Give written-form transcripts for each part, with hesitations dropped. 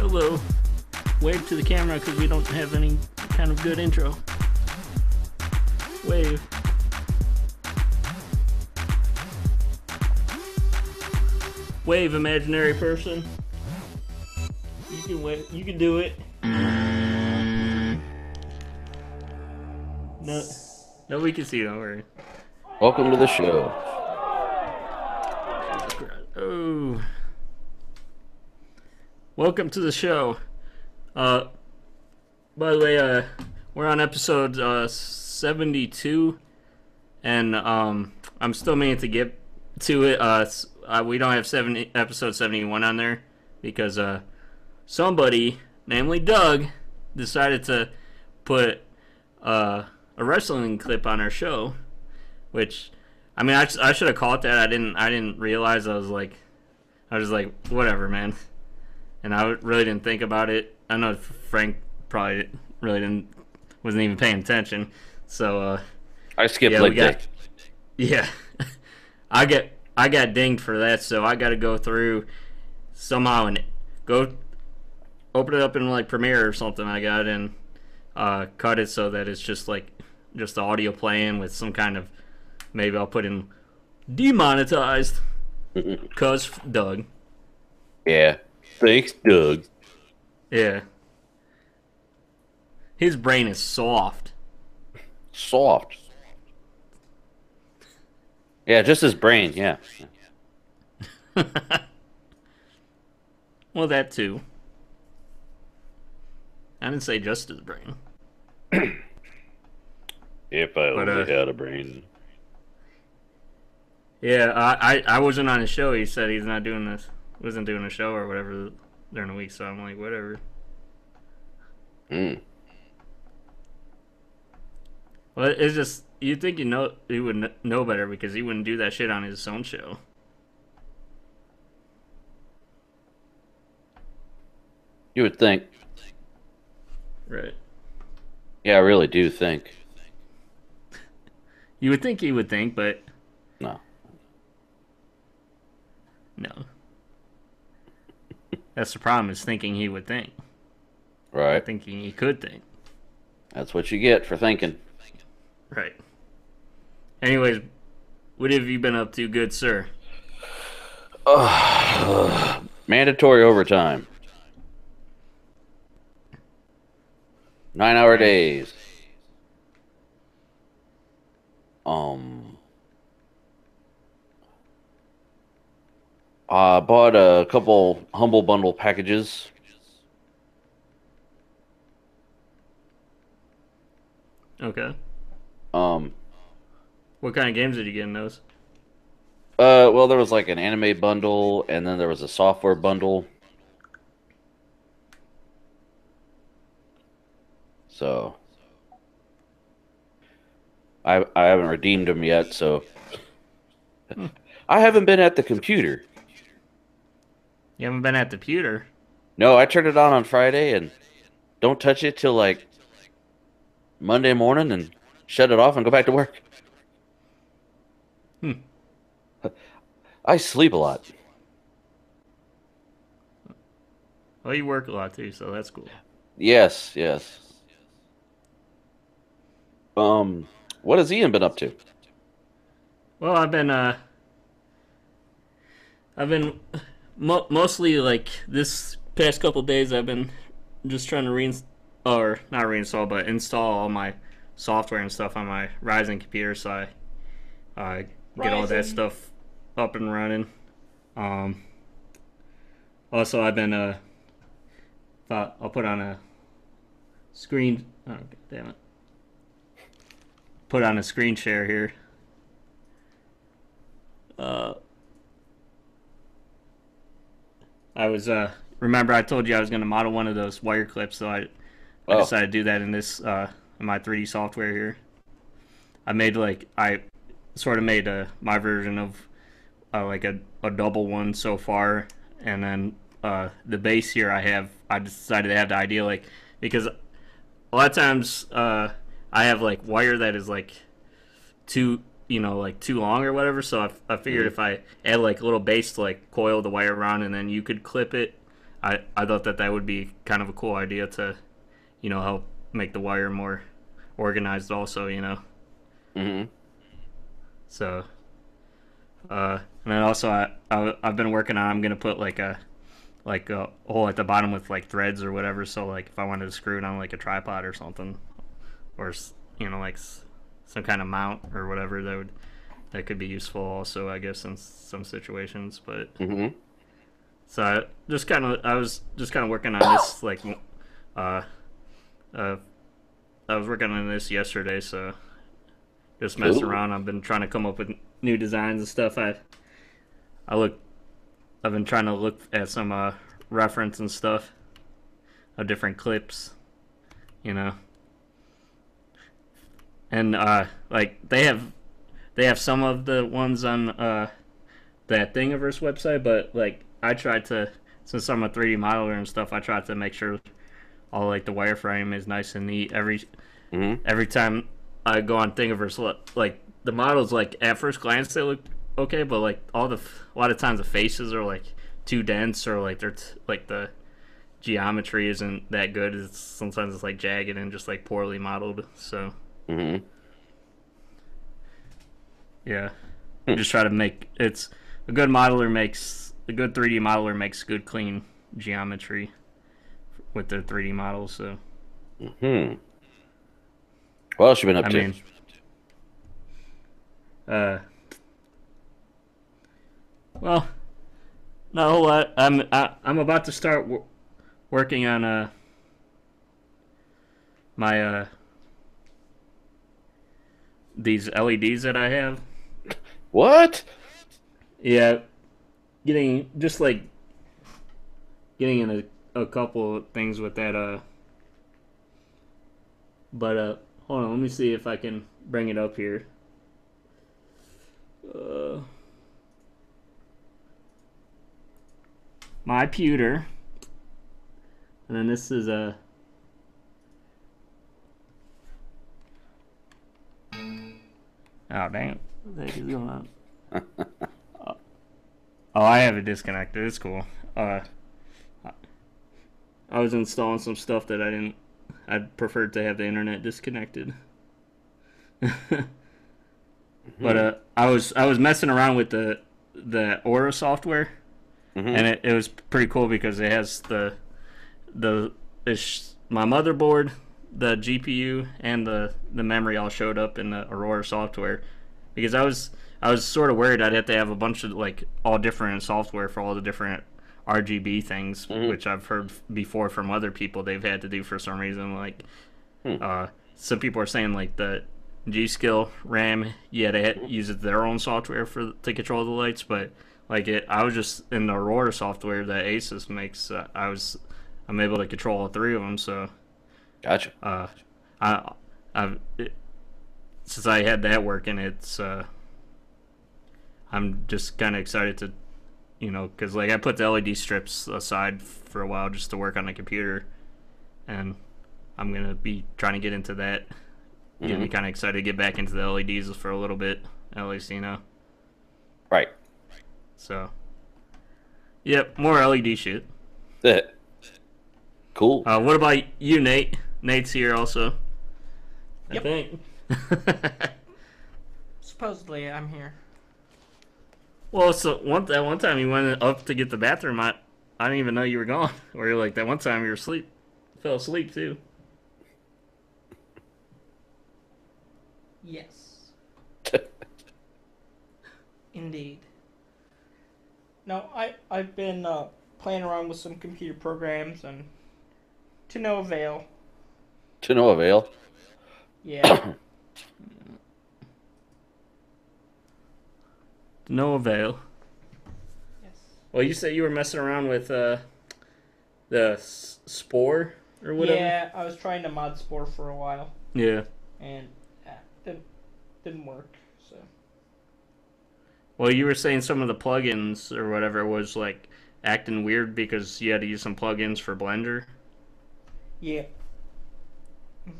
Hello. Wave to the camera because we don't have any kind of good intro. Wave. Wave, imaginary person. You can wave. You can do it. No, we can see. Don't worry. Welcome to the show. Oh. Welcome to the show. By the way, we're on episode 72, and I'm still meaning to get to it. We don't have episode 71 on there because somebody, namely Doug, decided to put a wrestling clip on our show, which I mean I should have caught that. I didn't realize. I was like whatever, man. And I really didn't think about it. I know Frank probably wasn't even paying attention. So I skipped leg day. Yeah, I got dinged for that. So I got to go through somehow and go open it up in like Premiere or something. I got and cut it so that it's just the audio playing with some kind of, maybe I'll put in demonetized. Cause Doug. Yeah. Thanks, Doug. Yeah. His brain is soft. Soft. Yeah, just his brain, yeah. Well, that too. I didn't say just his brain. If I only had a brain. Yeah, I wasn't on his show. He said he's not doing this. Wasn't doing a show or whatever during the week, so I'm like, whatever. Well, it's just, you'd think he would know better because he wouldn't do that shit on his own show. You would think. Right. Yeah, I really do think. You would think he would think, but... No. No. That's the problem, is thinking he would think. Right. Not thinking he could think. That's what you get for thinking. Right. Anyways, what have you been up to, good sir? Mandatory overtime. 9-hour days. I bought a couple Humble Bundle packages. Okay. What kind of games did you get in those? Well, there was like an anime bundle, and then there was a software bundle. So I haven't redeemed them yet, so I haven't been at the computer. You haven't been at the pewter? No, I turned it on Friday and don't touch it till like Monday morning and shut it off and go back to work. I sleep a lot. Well, you work a lot too, so that's cool. Yes, yes. What has Ian been up to? Well, I've been mostly like this past couple days. I've been just trying to not reinstall, but install all my software and stuff on my Ryzen computer, so I get all that stuff up and running. Also, I've been thought I'll put on a screen. Oh, damn it! Put on a screen share here. I was remember I told you I was going to model one of those wire clips, so I decided to do that in this in my 3D software here. I sort of made my version of like a double one so far, and then the base here I decided to have the idea, like, because a lot of times I have like wire that is like too long or whatever, so I figured if I add like a little base to like coil the wire around, and then you could clip it I thought that would be kind of a cool idea to, help make the wire more organized also, Hmm. So, and then also I've been working on, I'm going to put like a hole at the bottom with like threads or whatever. So like if I wanted to screw it on like a tripod or something, or like some kind of mount or whatever, that could be useful also, I guess, in some situations. But Hmm. so I was just kind of working on this like uh uh I was working on this yesterday, so just messing Cool. around. I've been trying to come up with new designs and stuff. I look I've been trying to look at some reference and stuff of different clips, you know, and like they have some of the ones on that Thingiverse website, but like I tried to, since I'm a 3D modeler and stuff, I tried to make sure all like the wireframe is nice and neat. Hmm. Every time I go on Thingiverse, like the models, like at first glance they look okay, but like a lot of times the faces are like too dense, or like like the geometry isn't that good. Sometimes it's like jagged and just like poorly modeled. So Hmm. yeah, just try to make it's a good 3D modeler makes good clean geometry with their 3D models. So Hmm. What else you been up I to? mean, uh, well, not a whole lot. I'm about to start working on my these LEDs that I have. What? Yeah, just like getting in a couple of things with that. But hold on, let me see if I can bring it up here. Uh, my pewter, and then this is a. Oh dang! What the heck is going on? Oh, I have it disconnected. It's cool. I was installing some stuff that I didn't. I'd preferred to have the internet disconnected. But Hmm. I was messing around with the Aura software, Hmm. and it was pretty cool because it has the my motherboard, the GPU, and the memory all showed up in the Aurora software. Because I was sort of worried I'd have to have a bunch of like all different software for all the different RGB things, Hmm. which I've heard before from other people they've had to do for some reason. Like Hmm. some people are saying like the G Skill RAM, yeah, they Hmm. use their own software to control the lights, but like I was just in the Aurora software that Asus makes. I'm able to control all three of them. So Gotcha. uh, I I've since I had that working, I'm just kind of excited to because like I put the LED strips aside for a while just to work on the computer, and I'm gonna be trying to get into that. Get me Hmm. kind of excited to get back into the LEDs for a little bit, at least Right. So, yep, more LED shit. Cool. What about you, Nate? Nate's here also, I Yep. think. Supposedly, I'm here. Well, so that one time you went up to get the bathroom, I didn't even know you were gone. Or you're like that one time you were asleep, fell asleep too. Yes, indeed. No, I've been playing around with some computer programs and to no avail. To no avail. Yeah. No avail. Yes. Well, you said you were messing around with the spore or whatever. Yeah, I was trying to mod Spore for a while Yeah. and didn't didn't work. So Well, you were saying some of the plugins or whatever was like acting weird because you had to use some plugins for Blender. yeah. Hmm.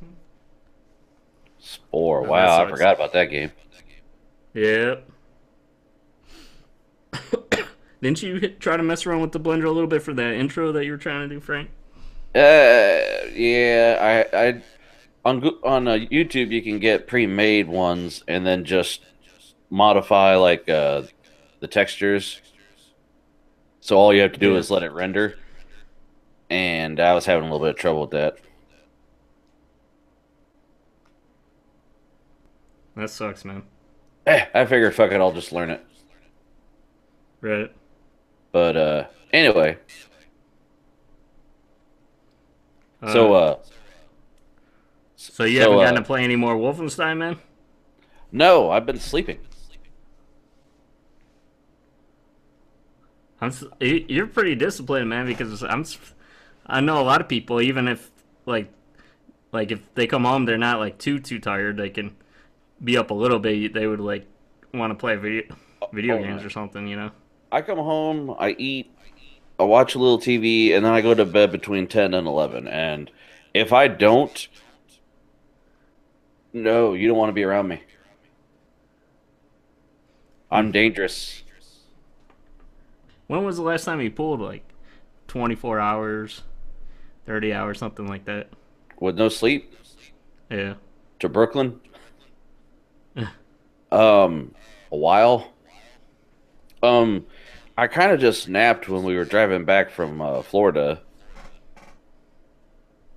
Spore. Oh, that Wow, I sucks. forgot about that game. Yep. Didn't you try to mess around with the blender a little bit for that intro that you were trying to do, Frank? Yeah, I on YouTube you can get pre-made ones and then just modify like the textures. So all you have to do Yeah, is let it render, and I was having a little bit of trouble with that. that sucks, man. I figured, fuck it, I'll just learn it. Right. But anyway, so Uh, so you so haven't gotten to play any more Wolfenstein, man? no, I've been sleeping. You're pretty disciplined, man, because I know a lot of people, even if like if they come home, they're not like too tired. They can be up a little bit. They would like want to play video Oh games no. or something, you know? I come home, I eat, I watch a little TV, and then I go to bed between 10 and 11. And if I don't, no, you don't want to be around me. Hmm. I'm dangerous. When was the last time you pulled like 24 hours, 30 hours, something like that? With no sleep Yeah. to Brooklyn. Um, a while. Um, I kind of just napped when we were driving back from Florida.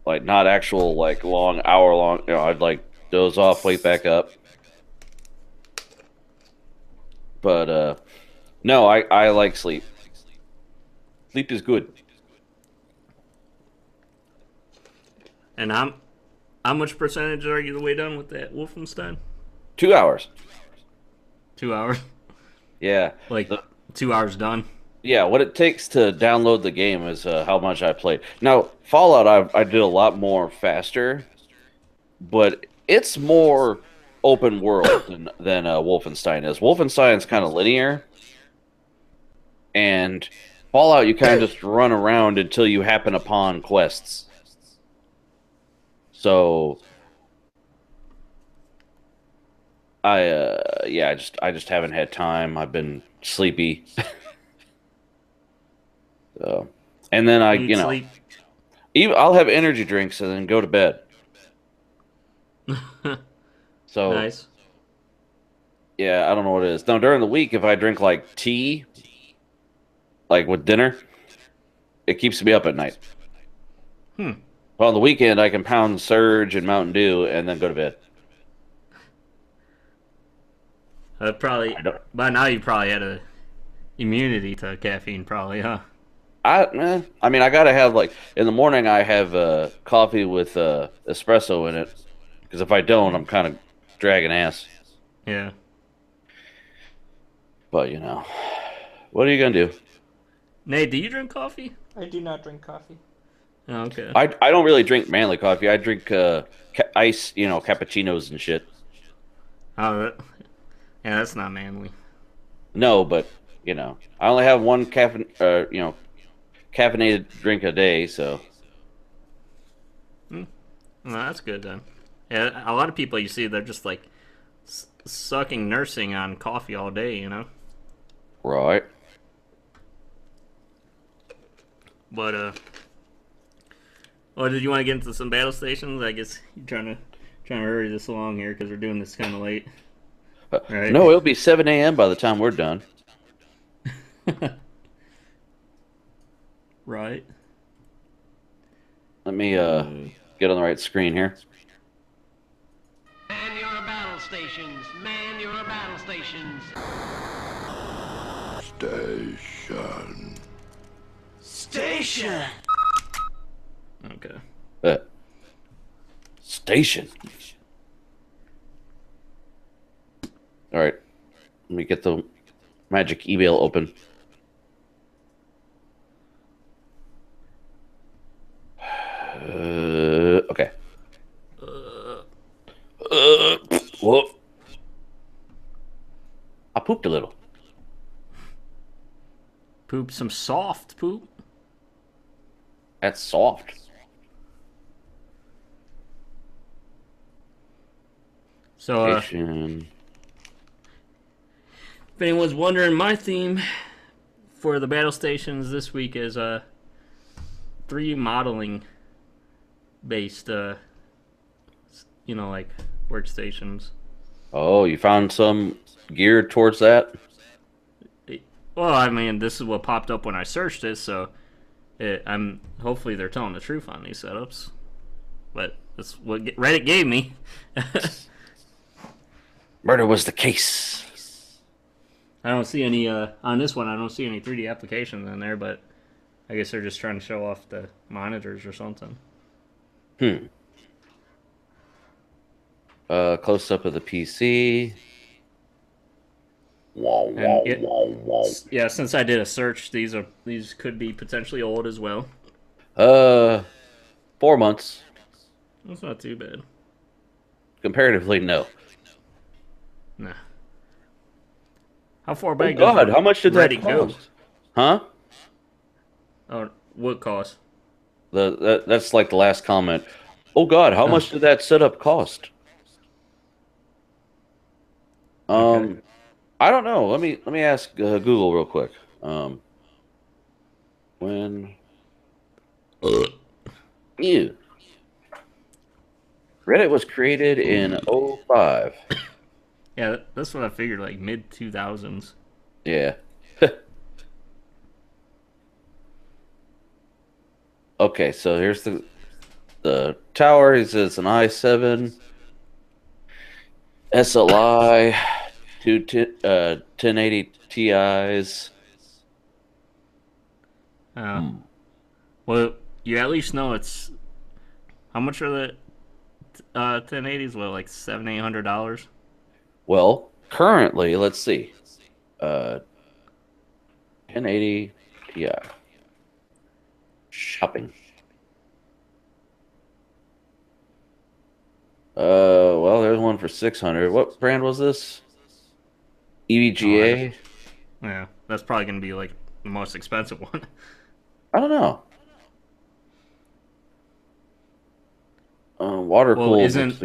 Like not actual like long hour long. I'd like doze off, wake back up. But no, I like sleep. Sleep is good. And how much percentage are you the way done with that Wolfenstein? 2 hours. 2 hours. Yeah. Like The, 2 hours done. yeah, what it takes to download the game is how much I played. Now, Fallout, I did a lot more faster, but it's more open world than Wolfenstein is. Wolfenstein's kind of linear, and Fallout, you kind of just run around until you happen upon quests. So, yeah, I just haven't had time. I've been sleepy. So, and then Eat, sleep. even I'll have energy drinks and then go to bed. So, Nice. yeah, I don't know what it is. Now, during the week, if I drink like tea, like with dinner, it keeps me up at night. Hmm. But on the weekend, I can pound Surge and Mountain Dew and then go to bed. Probably I don't. by now you probably had a immunity to caffeine, probably, huh? I mean, I gotta have like in the morning. I have coffee with espresso in it because if I don't, I'm kind of dragging ass. Yeah. But what are you gonna do? Nate, do you drink coffee? I do not drink coffee. Oh, okay. I don't really drink manly coffee. I drink ice, cappuccinos and shit. Oh, yeah, that's not manly. No, but I only have one caffeinated drink a day, so Hmm. No, that's good then. Yeah, a lot of people you see they're just like sucking nursing on coffee all day, you know. right. But oh, did you want to get into some battle stations? I guess you're trying to hurry this along here because we're doing this kind of late, right? No, it'll be 7 a.m. by the time we're done. Right. Let me get on the right screen here. Man your battle stations. Man your battle stations. Station. Station. Okay. Uh, Station. All right. Let me get the magic email open. Okay. Whoa. I pooped a little. Poop some soft poop. That's soft. So, Station. if anyone's wondering, my theme for the battle stations this week is 3 modeling based, like workstations. Oh, you found some geared towards that? Well, I mean, this is what popped up when I searched it, so hopefully they're telling the truth on these setups. But that's what Reddit gave me. Murder was the case. I don't see any on this one. I don't see any 3D applications in there, but I guess they're just trying to show off the monitors or something. Close up of the PC. Yeah, since I did a search, these could be potentially old as well. 4 months. That's not too bad. Comparatively, no. Nah. How far Oh back? God, how much did that Reddit cost? go? Huh? Oh, what cost? That's like the last comment. Oh God, how much did that setup cost? Okay. I don't know. Let me ask Google real quick. When Ew. Reddit was created in '05. Yeah, that's what I figured. Like mid 2000s. Yeah. Okay, so here's the tower. He says an i7 SLI, 1080 Ti's. Well, you at least know it's how much are the 1080s? Well, like $700-800. Well, currently, let's see. 1080 Ti. Shopping. Well, there's one for 600. What brand was this? EVGA? Yeah, that's probably gonna be like the most expensive one. I don't know. Water Well, cooled. isn't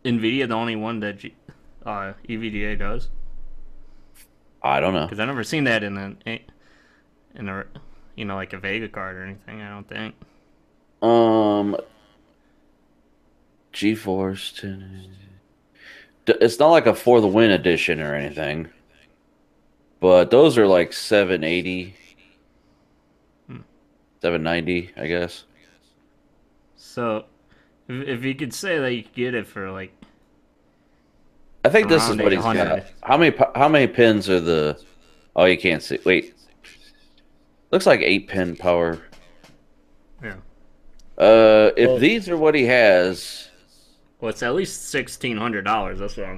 Nvidia the only one that EVGA does? I don't know. Because I've never seen that in a like a Vega card or anything. I don't think. GeForce 10. It's not like a For the Win edition or anything, but those are like 780, 790, I guess. So, if you could say that you could get it for like, I think this is around what he's 800. got. How many pins are the? Oh, you can't see. Wait, looks like 8-pin power. Yeah. If these are what he has, Well, it's at least $1,600. That's what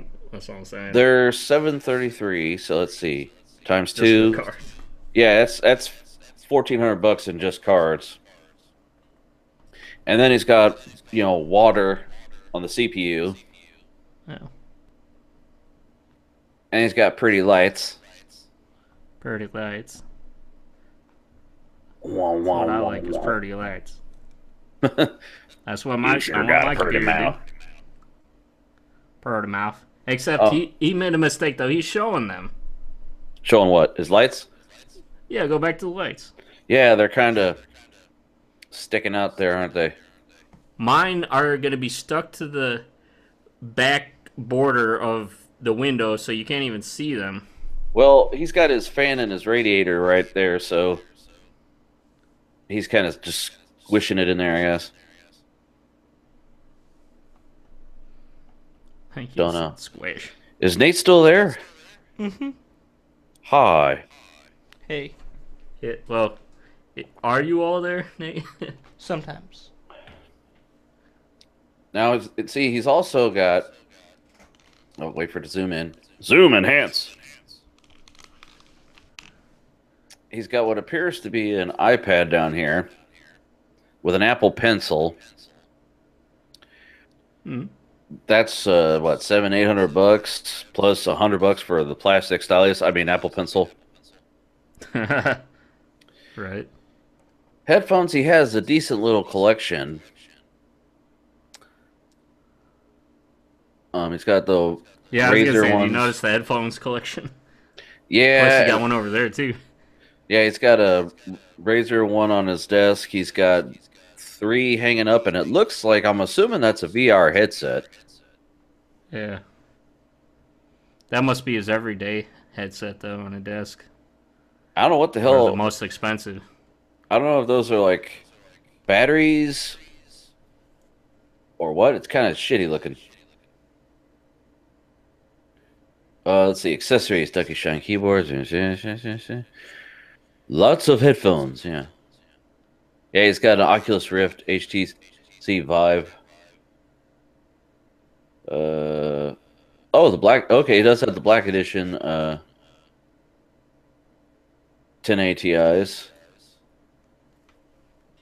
I'm saying. they're 733. So let's see, times Just the 2. card. Yeah, that's $1,400 in just cards. And then he's got, water on the CPU. Yeah. And he's got pretty lights. Pretty lights. Wah, That's wah, what I wah, like is wah. pretty lights. That's what my sure I want got a my pretty computer to do. mouth. Pretty mouth. Except Oh. he made a mistake though. He's showing them. Showing what? His lights? Yeah, go back to the lights. Yeah, they're kind of sticking out there, aren't they? Mine are going to be stuck to the back border of the window, so you can't even see them. Well, he's got his fan and his radiator right there, so he's kind of just squishing it in there, I guess. Thank you. Don't know. Squish. Is Nate still there? Mm-hmm. Hi. Hey, Are you all there, Nate? sometimes. Now, see, he's also got... Oh, wait for it to zoom in. Zoom enhance. He's got what appears to be an iPad down here with an Apple Pencil. That's what, $700-800 plus $100 for the plastic stylus. I mean, Apple Pencil. Right. Headphones, he has a decent little collection. He's got the Yeah, I was Razer gonna say, ones. you notice the headphones collection? Plus, you Yeah, got one over there too. yeah. He's got a Razer one on his desk. He's got 3 hanging up, and it looks like I'm assuming that's a VR headset. Yeah. That must be his everyday headset though on a desk, I don't know what the or the hell. most expensive. I don't know if those are like batteries or what. It's kind of shitty looking. Let's see. Accessories, Ducky Shine keyboards. Lots of headphones, yeah. Yeah, he's got an Oculus Rift HTC Vive. Oh, the black. Okay, he does have the black edition 1080 Ti's.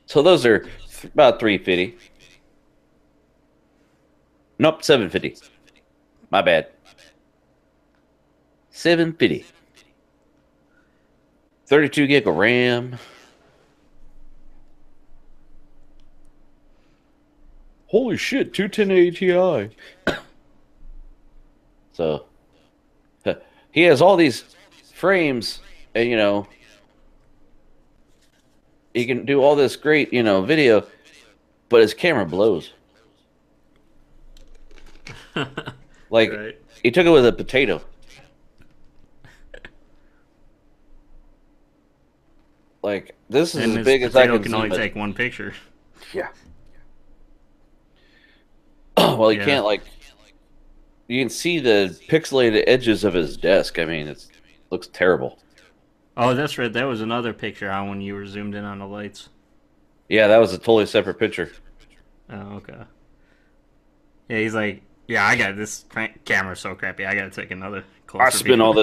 So those are about 350. Nope, 750. My bad. 750. 32 gig of RAM. Holy shit, 1080 Ti. So he has all these frames, and he can do all this great, video, but his camera blows. Like Right. he took it with a potato. Like this is And as his big as I potato can can zoom only it. take one picture. Yeah. Well, you Yeah. can't you can see the pixelated edges of his desk. I mean, it looks terrible. Oh, that's right. That was another picture on when you were zoomed in on the lights. Yeah, that was a totally separate picture. Oh, okay. Yeah, he's like, yeah, I got this camera's so crappy. I gotta take another closer I spent view. all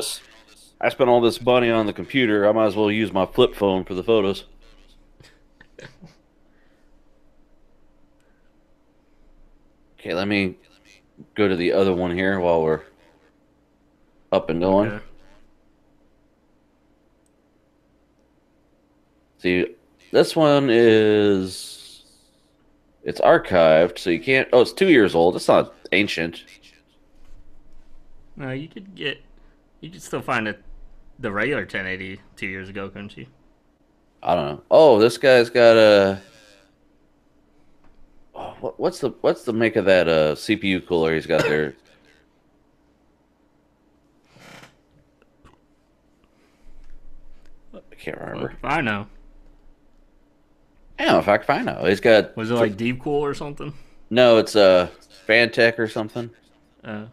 this money on the computer. I might as well use my flip phone for the photos. Okay, let me go to the other one here while we're up and going. Okay. See, this one it's archived, so you can't. Oh, it's 2 years old. It's not ancient. No, you could still find the regular 1080 2 years ago, couldn't you? I don't know. Oh, this guy's got a. Oh, what's the make of that CPU cooler he's got there? I can't remember. Well, I know. I don't know if I can find out. He's got. Was it like Deep Cool or something? No, it's Fantech or something. Uh,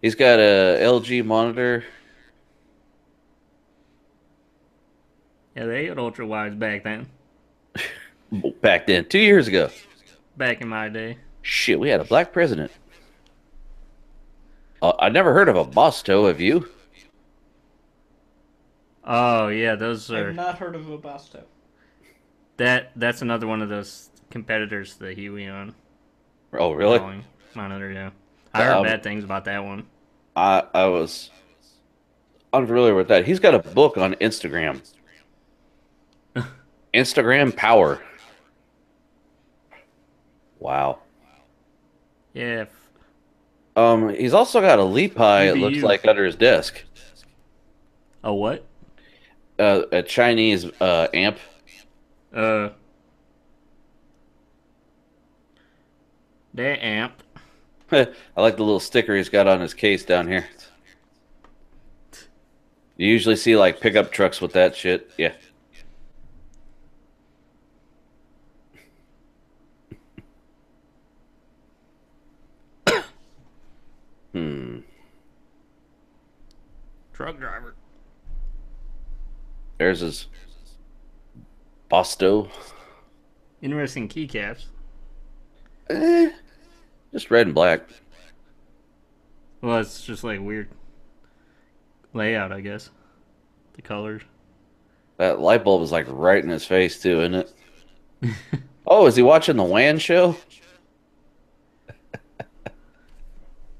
He's got a LG monitor. yeah, they had ultra wides back then. Back then, 2 years ago. Back in my day. Shit, we had a black president. I never heard of a Bosto. Have you? Oh yeah, those are I've not heard of a Basto. that's another one of those competitors to the Huion Oh, really? drawing monitor. Yeah, I heard bad things about that one. I was unfamiliar with that. He's got a book on Instagram. Instagram power. Wow. Yeah, He's also got a Lepi, it looks EBU. like, under his desk. a what? A Chinese amp. That amp. I like the little sticker he's got on his case down here. You usually see like pickup trucks with that shit. Yeah. Truck driver. There's his Bosto. Interesting keycaps. Just red and black. Well, it's just like weird layout, I guess. The colors. That light bulb is like right in his face too, isn't it? Oh, is he watching the WAN show?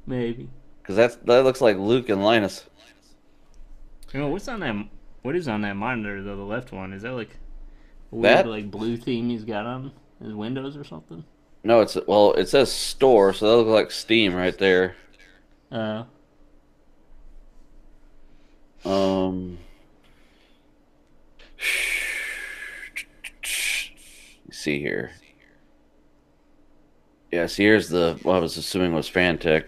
Maybe. Because that looks like Luke and Linus. You know, what's on that? What is on that monitor though? The left one, is that like a weird That? like blue theme he's got on his windows or something? No, it says store, so that looks like Steam right there. Uh, Um, let's see here. Yeah, see, here's what I was assuming was Fantech.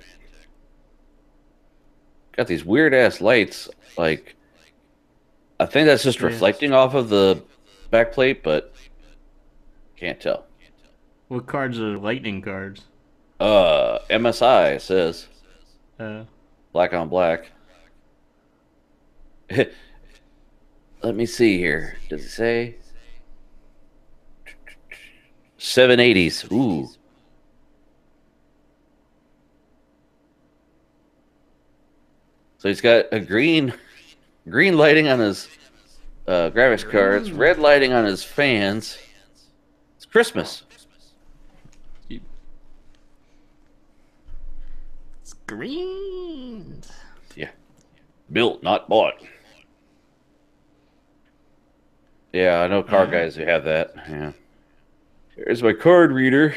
Got these weird ass lights. Like, I think that's just Yeah. reflecting off of the backplate, but can't tell. What cards are lightning cards? MSI, it says. Uh, Black on black. Let me see here. Does it say? 780s. Ooh. So he's got a green lighting on his graphics cards, red lighting on his fans. It's Christmas. it's green. Yeah. Built, not bought. Yeah, I know car guys who have that. Yeah. Here's my card reader. In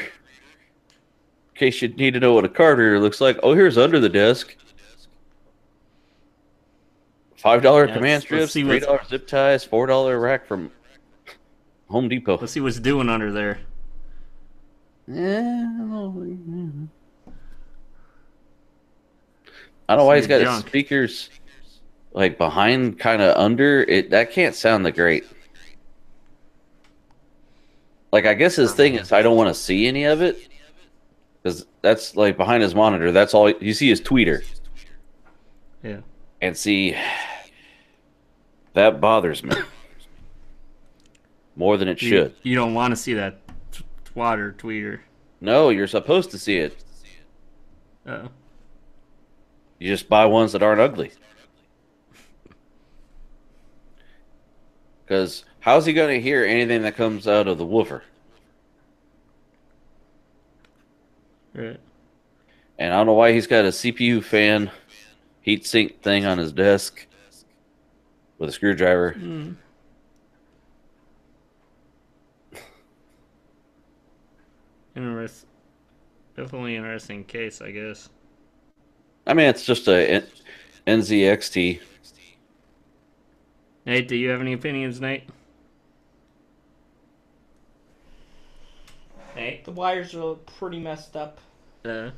case you need to know what a card reader looks like. Oh, here's under the desk. $5 command strips, $3 zip ties, $4 rack from Home Depot. Let's see what's doing under there. Yeah. I don't know why he's got his speakers like behind, kind of under it. That can't sound that great. Like, I guess his thing is I don't want to see any of it, because that's like behind his monitor. That's all you see is tweeter. Yeah. And see, that bothers me more than it should. You don't want to see that tweeter. No, you're supposed to see it. Oh. You just buy ones that aren't ugly. Because how's he going to hear anything that comes out of the woofer? Right. And I don't know why he's got a CPU fan heatsink thing on his desk with a screwdriver. Definitely interesting case, I guess. I mean, it's just a NZXT. Nate, do you have any opinions, Nate? Nate? The wires are pretty messed up. Yeah,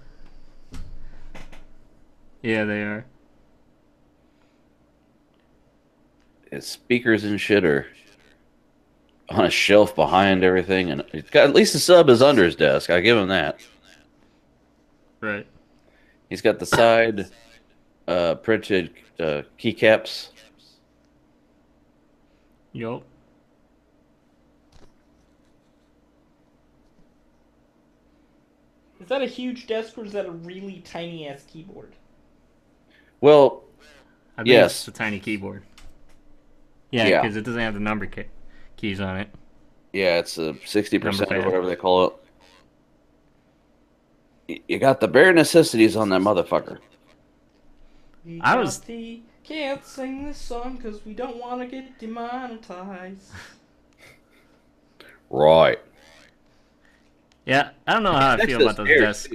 they are. His speakers and shit are on a shelf behind everything, and it's got at least the sub is under his desk. I give him that. Right. He's got the side printed keycaps. Yup. Is that a huge desk or is that a really tiny ass keyboard? Well, I think yes. It's a tiny keyboard. Yeah, because it doesn't have the number keys on it. Yeah, it's a 60% or whatever they call it. You got the bare necessities on that motherfucker. Can't sing this song because we don't want to get demonetized. Right. Yeah, I don't know how I feel about those desks.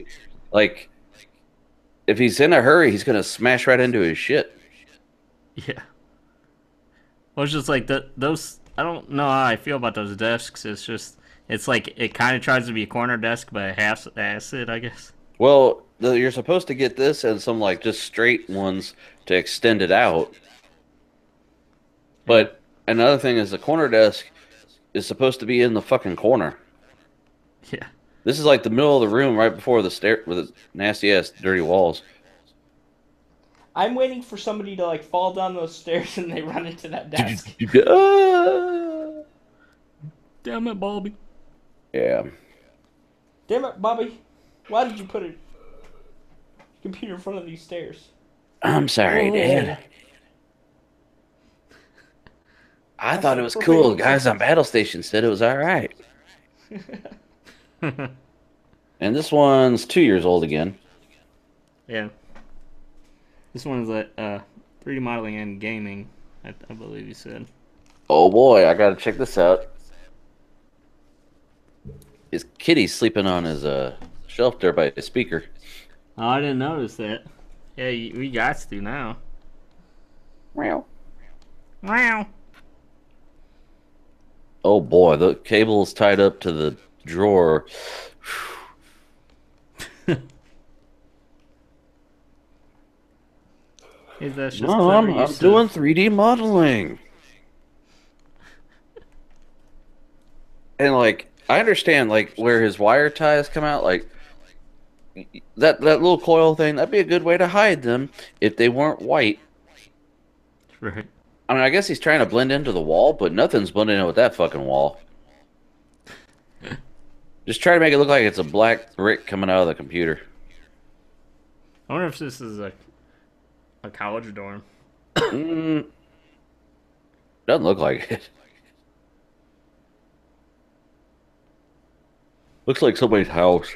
Like, if he's in a hurry, he's going to smash right into his shit. Yeah. Well, it's just like those. I don't know how I feel about those desks. It's like it kind of tries to be a corner desk, but half it, I guess. Well, you're supposed to get this and some like just straight ones to extend it out. But another thing is the corner desk is supposed to be in the fucking corner. Yeah. This is like the middle of the room right before the stair with the nasty ass dirty walls. I'm waiting for somebody to like fall down those stairs and they run into that desk. Damn it, Bobby. Yeah. Damn it, Bobby. Why did you put a computer in front of these stairs? I'm sorry, Dad. I thought it was cool. Guys on Battlestations said it was all right. And this one's 2 years old again. Yeah. This one is 3D modeling and gaming, I believe you said. Oh boy, I gotta check this out. His kitty's sleeping on his shelf there by his speaker. Oh, I didn't notice that. Yeah, we got to now. Meow. Wow. Oh boy, the cable is tied up to the drawer. Hey, that's just clever Mom, I'm use doing of... 3D modeling. And like, I understand like where his wire ties come out, like that little coil thing. That'd be a good way to hide them if they weren't white. Right. I mean, I guess he's trying to blend into the wall, but nothing's blending in with that fucking wall. Just try to make it look like it's a black brick coming out of the computer. I wonder if this is a college dorm. Mm, doesn't look like it. Looks like somebody's house.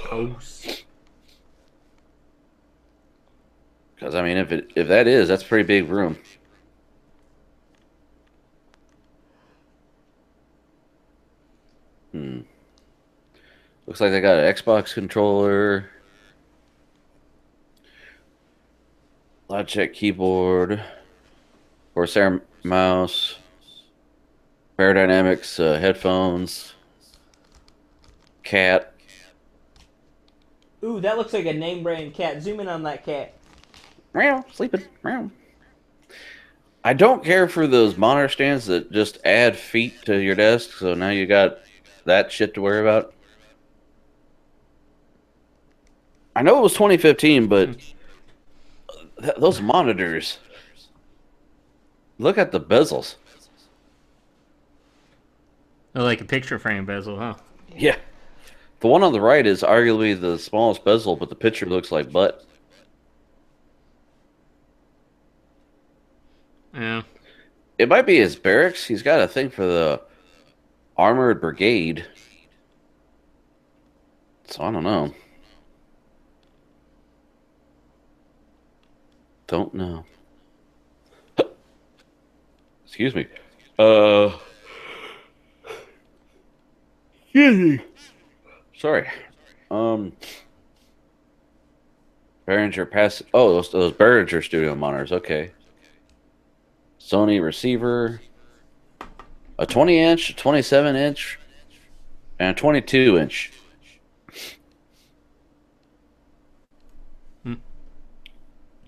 House. Because I mean, if that is, that's a pretty big room. Hmm. Looks like they got an Xbox controller, Logitech keyboard, Corsair mouse, Paradynamics headphones, cat. Ooh, that looks like a name brand cat. Zoom in on that cat. Meow, sleeping. Meow. I don't care for those monitor stands that just add feet to your desk, so now you got that shit to worry about. I know it was 2015, but those monitors. Look at the bezels. Oh, like a picture frame bezel, huh? Yeah. The one on the right is arguably the smallest bezel, but the picture looks like butt. Yeah. It might be his barracks. He's got a thing for the armored brigade. So I don't know. Don't know. Excuse me. Excuse me. Sorry. Behringer pass. Oh, those Behringer studio monitors. Okay. Sony receiver. A 20-inch, a 27-inch, and a 22-inch. Hmm.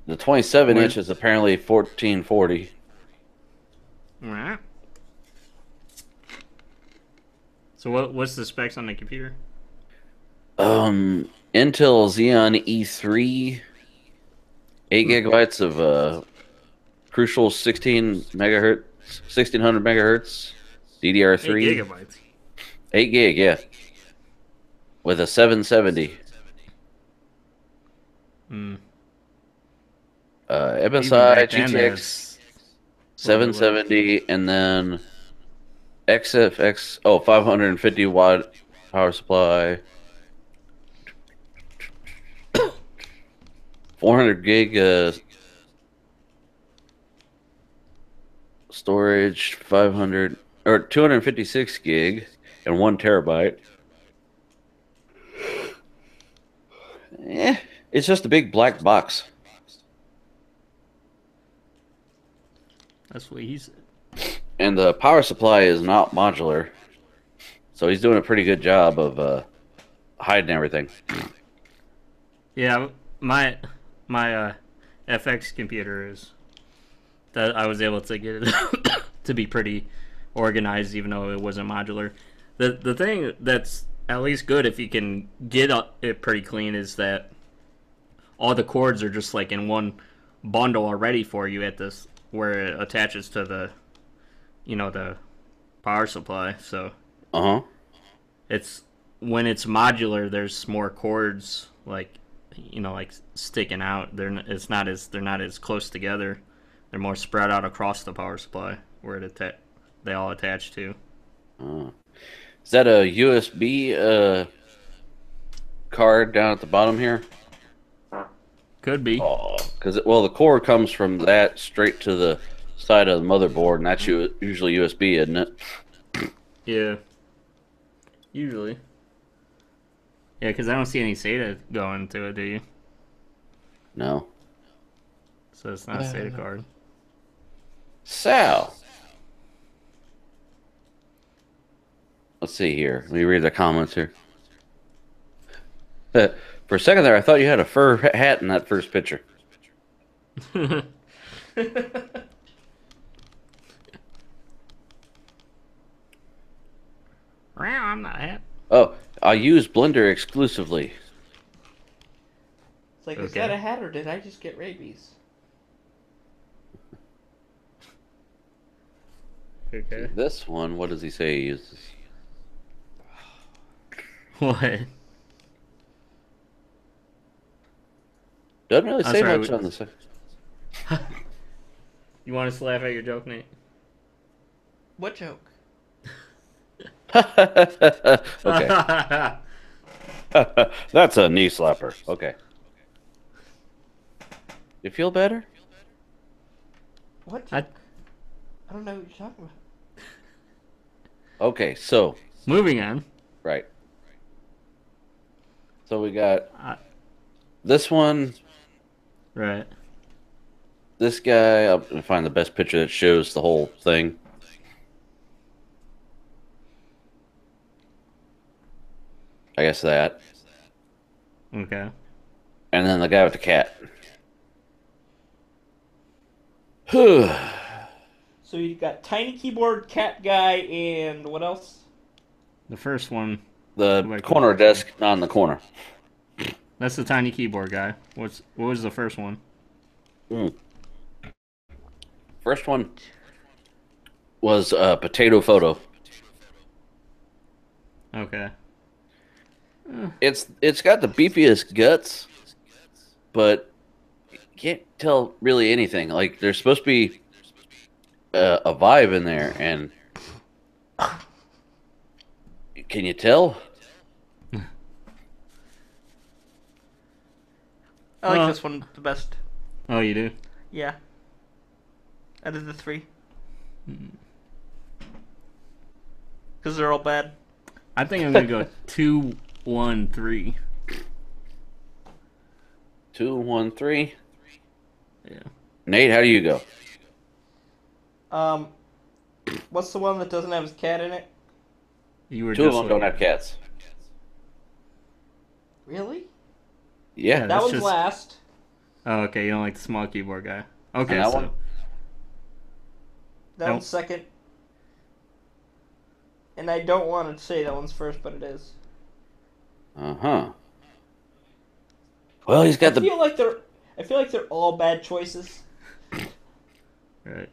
The 27-inch Where- is apparently 1440. Right. So what's the specs on the computer? Intel Xeon E3, 8 gigabytes of crucial 1600 megahertz, 8 DDR3, gigabytes. 8 gig, yeah, with a 770. Hmm. Even MSI, back then, GTX that's 770, and then XFX, 550 watt power supply, 400 gig storage, 500 or 256 gig, and 1 terabyte. It's just a big black box. That's what he said. And the power supply is not modular. So he's doing a pretty good job of hiding everything. Yeah, my FX computer is that I was able to get it to be pretty organized, even though it wasn't modular. The thing that's at least good if you can get it pretty clean is that all the cords are just like in one bundle already for you at this where it attaches to the the power supply. So Uh-huh. it's when it's modular, there's more cords like like sticking out. They're not as close together. They're more spread out across the power supply where they all attach to. Is that a USB card down at the bottom here? Could be. Oh, because the cord comes from that straight to the side of the motherboard, and that's usually USB, isn't it? Yeah. Usually. Yeah, because I don't see any SATA going to it, do you? No. so it's not a SATA card. Sal. Let's see here. Let me read the comments here. For a second there, I thought you had a fur hat in that first picture. Wow, I'm not happy. Oh, I use Blender exclusively. It's like, is that a hat or did I just get rabies? Okay. This one, what does he say he uses? What? Doesn't really I'm say sorry, much on the side. You want us to laugh at your joke, Nate? What joke? Okay. That's a knee slapper. Okay. You feel better? What I- joke? I don't know what you're talking about. Okay, so, Moving on. right. So we got I- this one, Right. this guy. I'm going to find the best picture that shows the whole thing. I guess that. Okay. And then the guy with the cat. So you got tiny keyboard, cat guy, and what else? The first one. The Like corner the- desk, not in the corner. That's the tiny keyboard guy. What was the first one? First one was Potato Photo. Okay. It's got the beefiest guts, but you can't tell really anything. Like there's supposed to be a vibe in there, and can you tell? I like this one the best. Oh, you do? Yeah. Out of the three. Because they're all bad. I think I'm gonna go 2, 1, 3. 2, 1, 3. Yeah. Nate, how do you go? What's the one that doesn't have his cat in it? You were Two of just them don't like- have cats. Really? Yeah, That that's one's just- last. Oh, okay. You don't like the small keyboard guy. Okay, And that so one? That Nope. one's second. And I don't want to say that one's first, but it is. Uh-huh. Well, he's got I feel like they're all bad choices. right.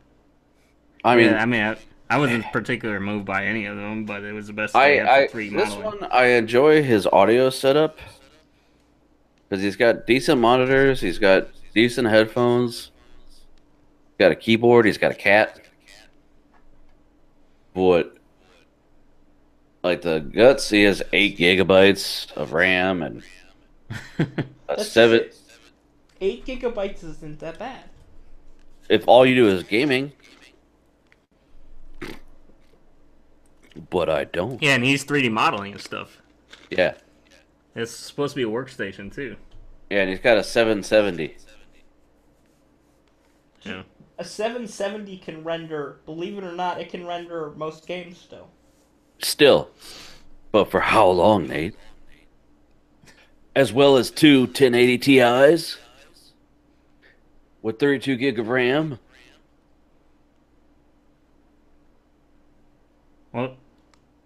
I mean, Yeah, I mean, I wasn't particularly moved by any of them, but it was the best they had for 3 this modeling. one, I enjoy his audio setup. Because he's got decent monitors, he's got decent headphones, he's got a keyboard, he's got a cat. But, like the guts, he has 8 gigabytes of RAM and a That's 7. just it. 8 gigabytes isn't that bad. If all you do is gaming. But I don't. Yeah, and he's 3D modeling and stuff. Yeah. It's supposed to be a workstation too. Yeah, and he's got a 770. Yeah. A 770 can render, believe it or not, it can render most games still. Still. But for how long, Nate? As well as 2 1080 Ti's with 32 gig of RAM. Well,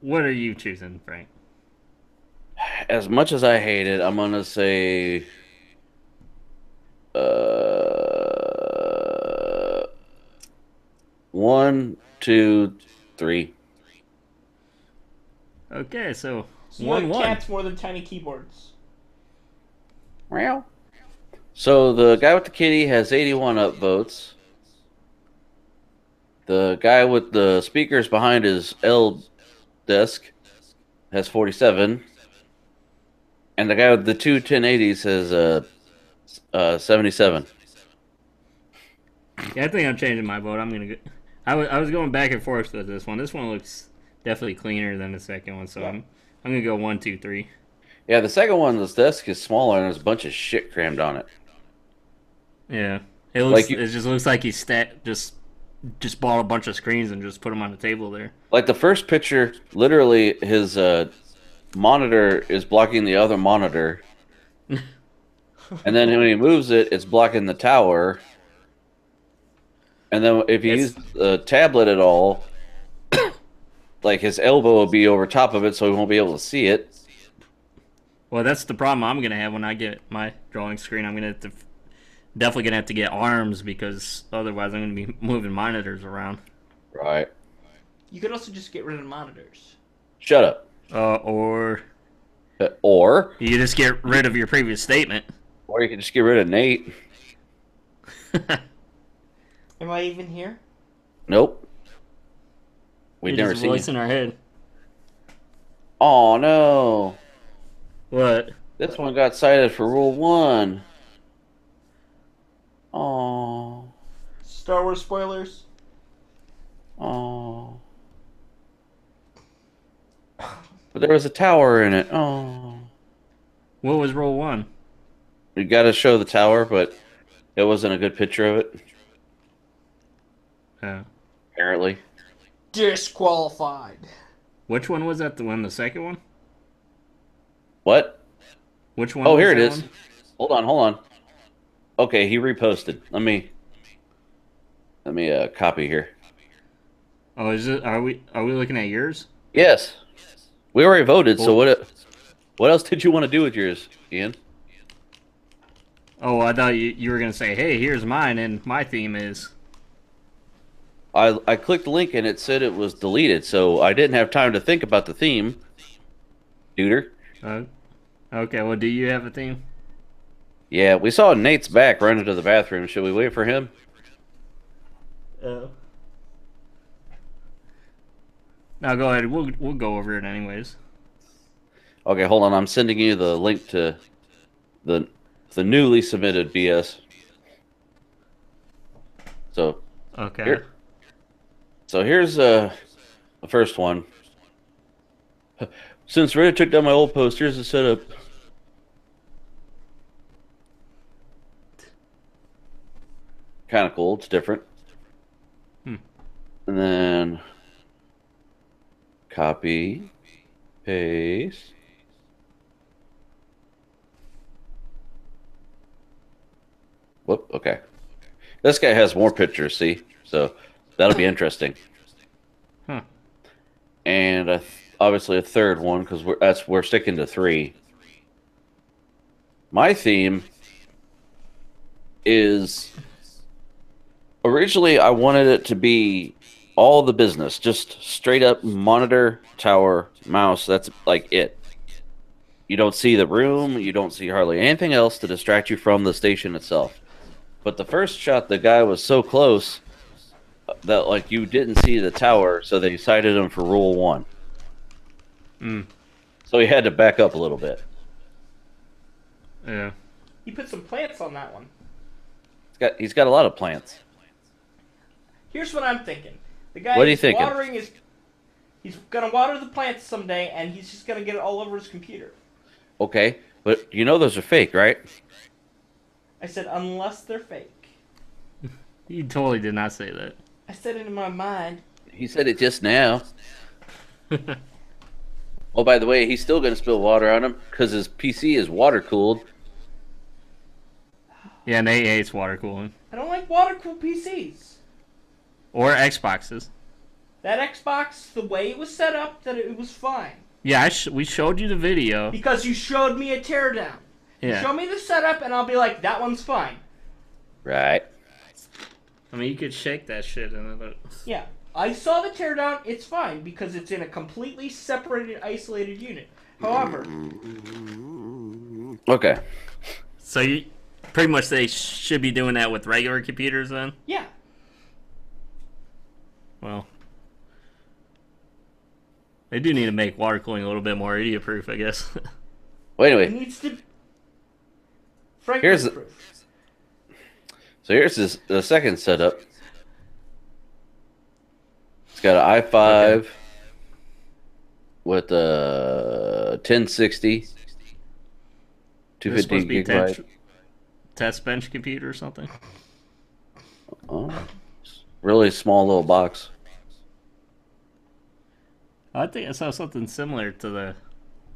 what are you choosing, Frank? As much as I hate it, I'm gonna say 1, 2, 3. Okay, so So you 1, like 1. cats more than tiny keyboards. Well. So the guy with the kitty has 81 upvotes. The guy with the speakers behind his L desk has 47. And the guy with the 2 1080s has 77. Yeah, I think I'm changing my vote. I'm gonna go. I was going back and forth with this one. This one looks definitely cleaner than the second one, so Yeah. I'm gonna go 1, 2, 3. Yeah, the second one, this desk is smaller and there's a bunch of shit crammed on it. Yeah. Like you, It just looks like he just bought a bunch of screens and just put them on the table there. like the first picture, literally his monitor is blocking the other monitor, and then when he moves it, it's blocking the tower. And then if you It's use the tablet at all, like his elbow will be over top of it, so he won't be able to see it. Well, that's the problem I'm gonna have when I get my drawing screen. I'm gonna have to definitely gonna have to get arms because otherwise I'm gonna be moving monitors around. Right. You could also just get rid of monitors. Shut up. Or Or you just get rid of your previous statement. you can just get rid of Nate. Am I even here? Nope. We've You're never just seen voice you. in our head. Oh no. What? This one got cited for Rule 1. Oh. Star Wars spoilers. Oh. But there was a tower in it. Oh. What was roll 1? You got to show the tower, but it wasn't a good picture of it, Yeah. apparently. Disqualified. Which one was that? The second one? What? Which one? Oh, was here it that is. one? Hold on. Okay, he reposted. Let me copy here. Oh, is it? Are we looking at yours? Yes. We already voted, so Cool. what else did you want to do with yours, Ian? Oh, I thought you were gonna say, "Hey, here's mine," and my theme is. I clicked the link and it said it was deleted, so I didn't have time to think about the theme. Duder. Okay. Well, do you have a theme? Yeah, we saw Nate's back run into the bathroom. Should we wait for him? No, go ahead. We'll go over it anyways. Okay, hold on. I'm sending you the link to the newly submitted BS. So Okay. here's the first one. Since Reddit took down my old post, here's the setup. Kind of cool. It's different. Hmm. And then copy, paste. Whoop. Okay. This guy has more pictures. See, so that'll be interesting. Huh. And obviously a third one because we're sticking to 3. My theme is originally I wanted it to be all the business, just straight up monitor, tower, mouse. That's like it. You don't see the room. You don't see hardly anything else to distract you from the station itself. But the first shot, the guy was so close that like you didn't see the tower, so they cited him for Rule 1. So he had to back up a little bit. Yeah. You put some plants on that one. He's got a lot of plants. Here's what I'm thinking. The guy What are you is thinking? watering his. He's gonna water the plants someday, and he's just gonna get it all over his computer. Okay, but you know those are fake, right? I said unless they're fake. You totally did not say that. I said it in my mind. He said it just now. Oh, by the way, he's still going to spill water on him because his PC is water cooled. Yeah, and they hates water cooling I don't like water cooled PCs. or Xboxes. That Xbox, the way it was set up, that it was fine. Yeah, we showed you the video. Because you showed me a teardown. Yeah. Show me the setup, and I'll be like, that one's fine. Right. I mean, you could shake that shit and it. Yeah. I saw the teardown, it's fine, because it's in a completely separated, isolated unit. However, Okay. So you pretty much they should be doing that with regular computers then. yeah. Well, they do need to make water cooling a little bit more idiot proof, I guess. Well, It anyway, needs to... Frank Here's the- proof. so here's the second setup. It's got an i5 with a 1060, Is this 250 supposed to be gigabyte. test bench computer or something? Oh, really small little box. I think I saw something similar to the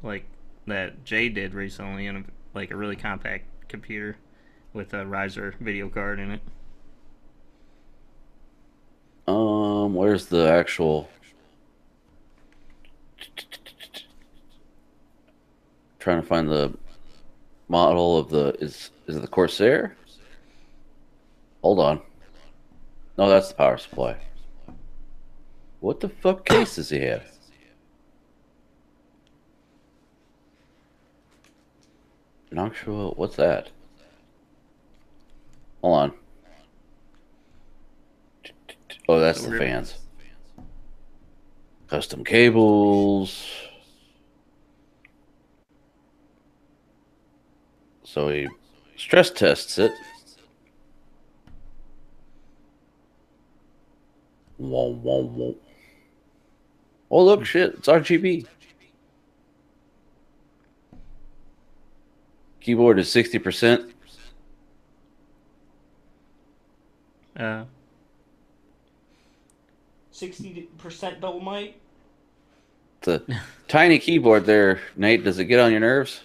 like that Jay did recently in like a really compact computer with a riser video card in it. Where's the actual? Trying to find the model of the is it the Corsair? Hold on. No, that's the power supply. What the fuck case does he have? Noctua, what's that? Hold on. Oh, that's the fans. Custom cables. So he stress tests it. Whoa, whoa, whoa. Oh, look, shit. It's RGB. Keyboard is 60%. 60% Dolomite. The tiny keyboard there, Nate. Does it get on your nerves?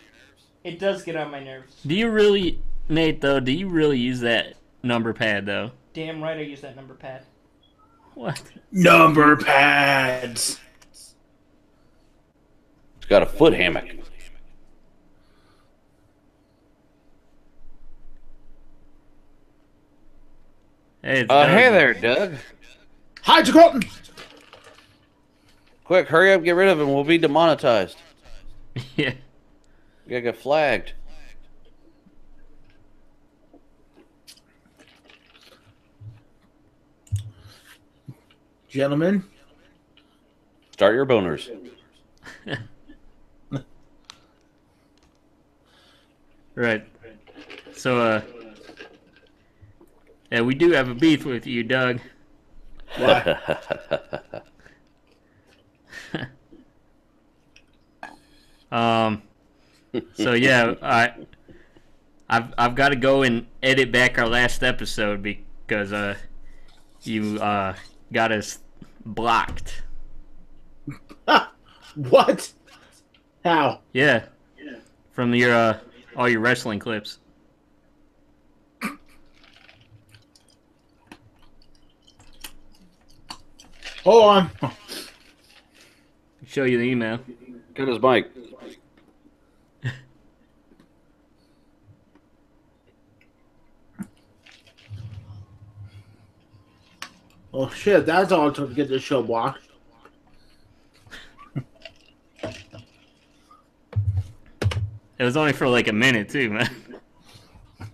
It does get on my nerves. Do you really, Nate? Though, do you really use that number pad though? Damn right, I use that number pad. What? Number pads. It's got a foot hammock. Hey, it's Hey there, Doug. Hi, Colton. Quick, hurry up, get rid of him. We'll be demonetized. Yeah. You gotta get flagged. Gentlemen. Start your boners. Right. So, yeah, we do have a beef with you, Doug. What? So yeah, I've got to go and edit back our last episode because you got us blocked. What? How? Yeah. From your all your wrestling clips. Hold on. Show you the email. Got his mic. Oh shit, that's all it took to get this show blocked. It was only for like a minute too, man. It's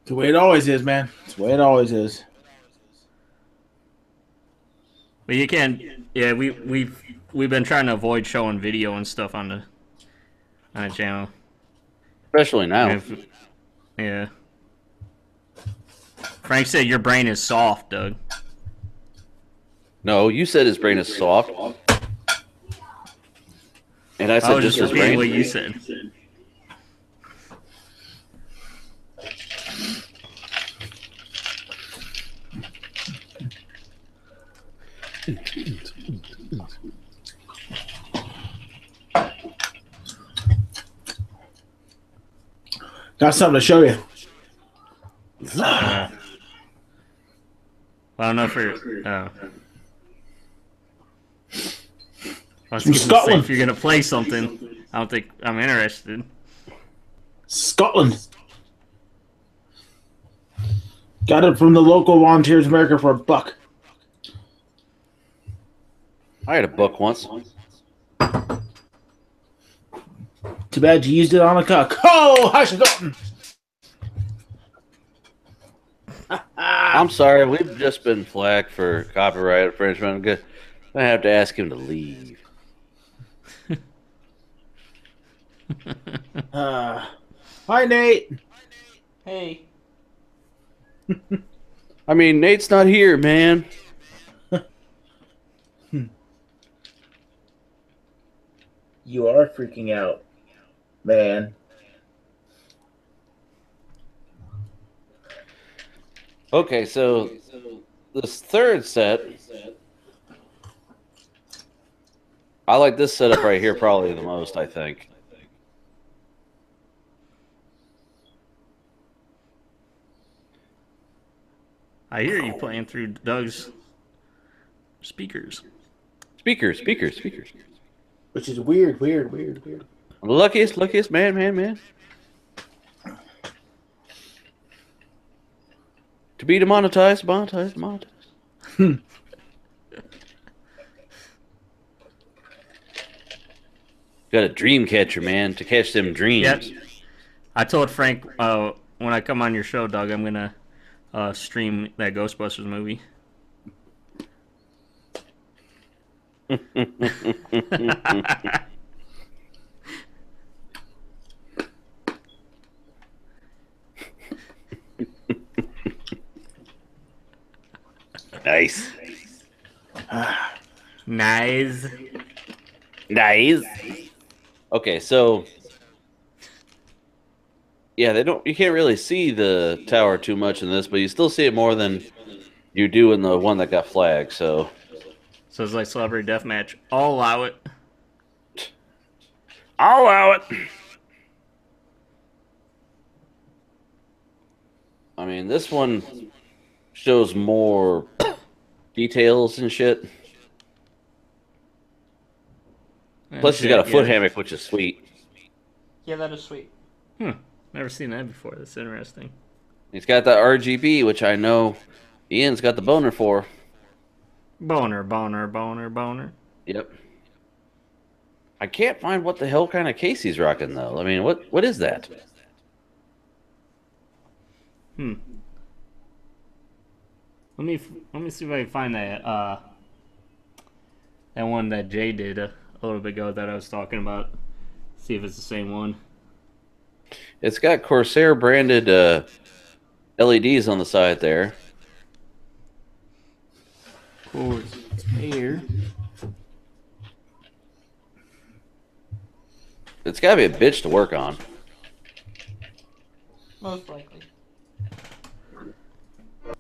the way it always is, man. It's the way it always is. But you can't. Yeah, we've been trying to avoid showing video and stuff on the channel. Especially now. Yeah. Frank said your brain is soft, Doug. No, you said his brain is soft. And I said I was just just his repeating brain. what you said. Got something to show you. I don't know if you're. I was From gonna say, Scotland. if you're gonna play something, I don't think I'm interested. Scotland. Got it from the local Volunteers America for $1. I had a book once. Too bad you used it on a cuck. Oh, how's it going? I'm sorry, we've just been flagged for copyright infringement. I'm good. I have to ask him to leave. Hi, Nate. Hey, I mean, Nate's not here, man. You are freaking out, man. Okay, so this third set, I like this setup right here probably the most, I think. I hear you playing through Doug's speakers. Speakers. Which is weird. Luckiest man. To be demonetized. Got a dream catcher, man, to catch them dreams. Yep. I told Frank when I come on your show, Doug, I'm gonna stream that Ghostbusters movie. Nice. Nice. Okay, so yeah, you can't really see the tower too much in this, but you still see it more than you do in the one that got flagged, so it's like Celebrity Deathmatch. I'll allow it. I'll allow it. I mean, this one shows more details and shit. Plus, he's got a foot hammock, which is sweet. Yeah, that is sweet. Never seen that before. That's interesting. He's got the RGB, which I know Ian's got the boner for. Boner. Yep. I can't find what the hell kind of case he's rocking, though. I mean, what is that? Let me see if I can find that that one that Jay did a little bit ago that I was talking about. See if it's the same one. It's got Corsair branded LEDs on the side there. Corsair. It's got to be a bitch to work on. Most likely.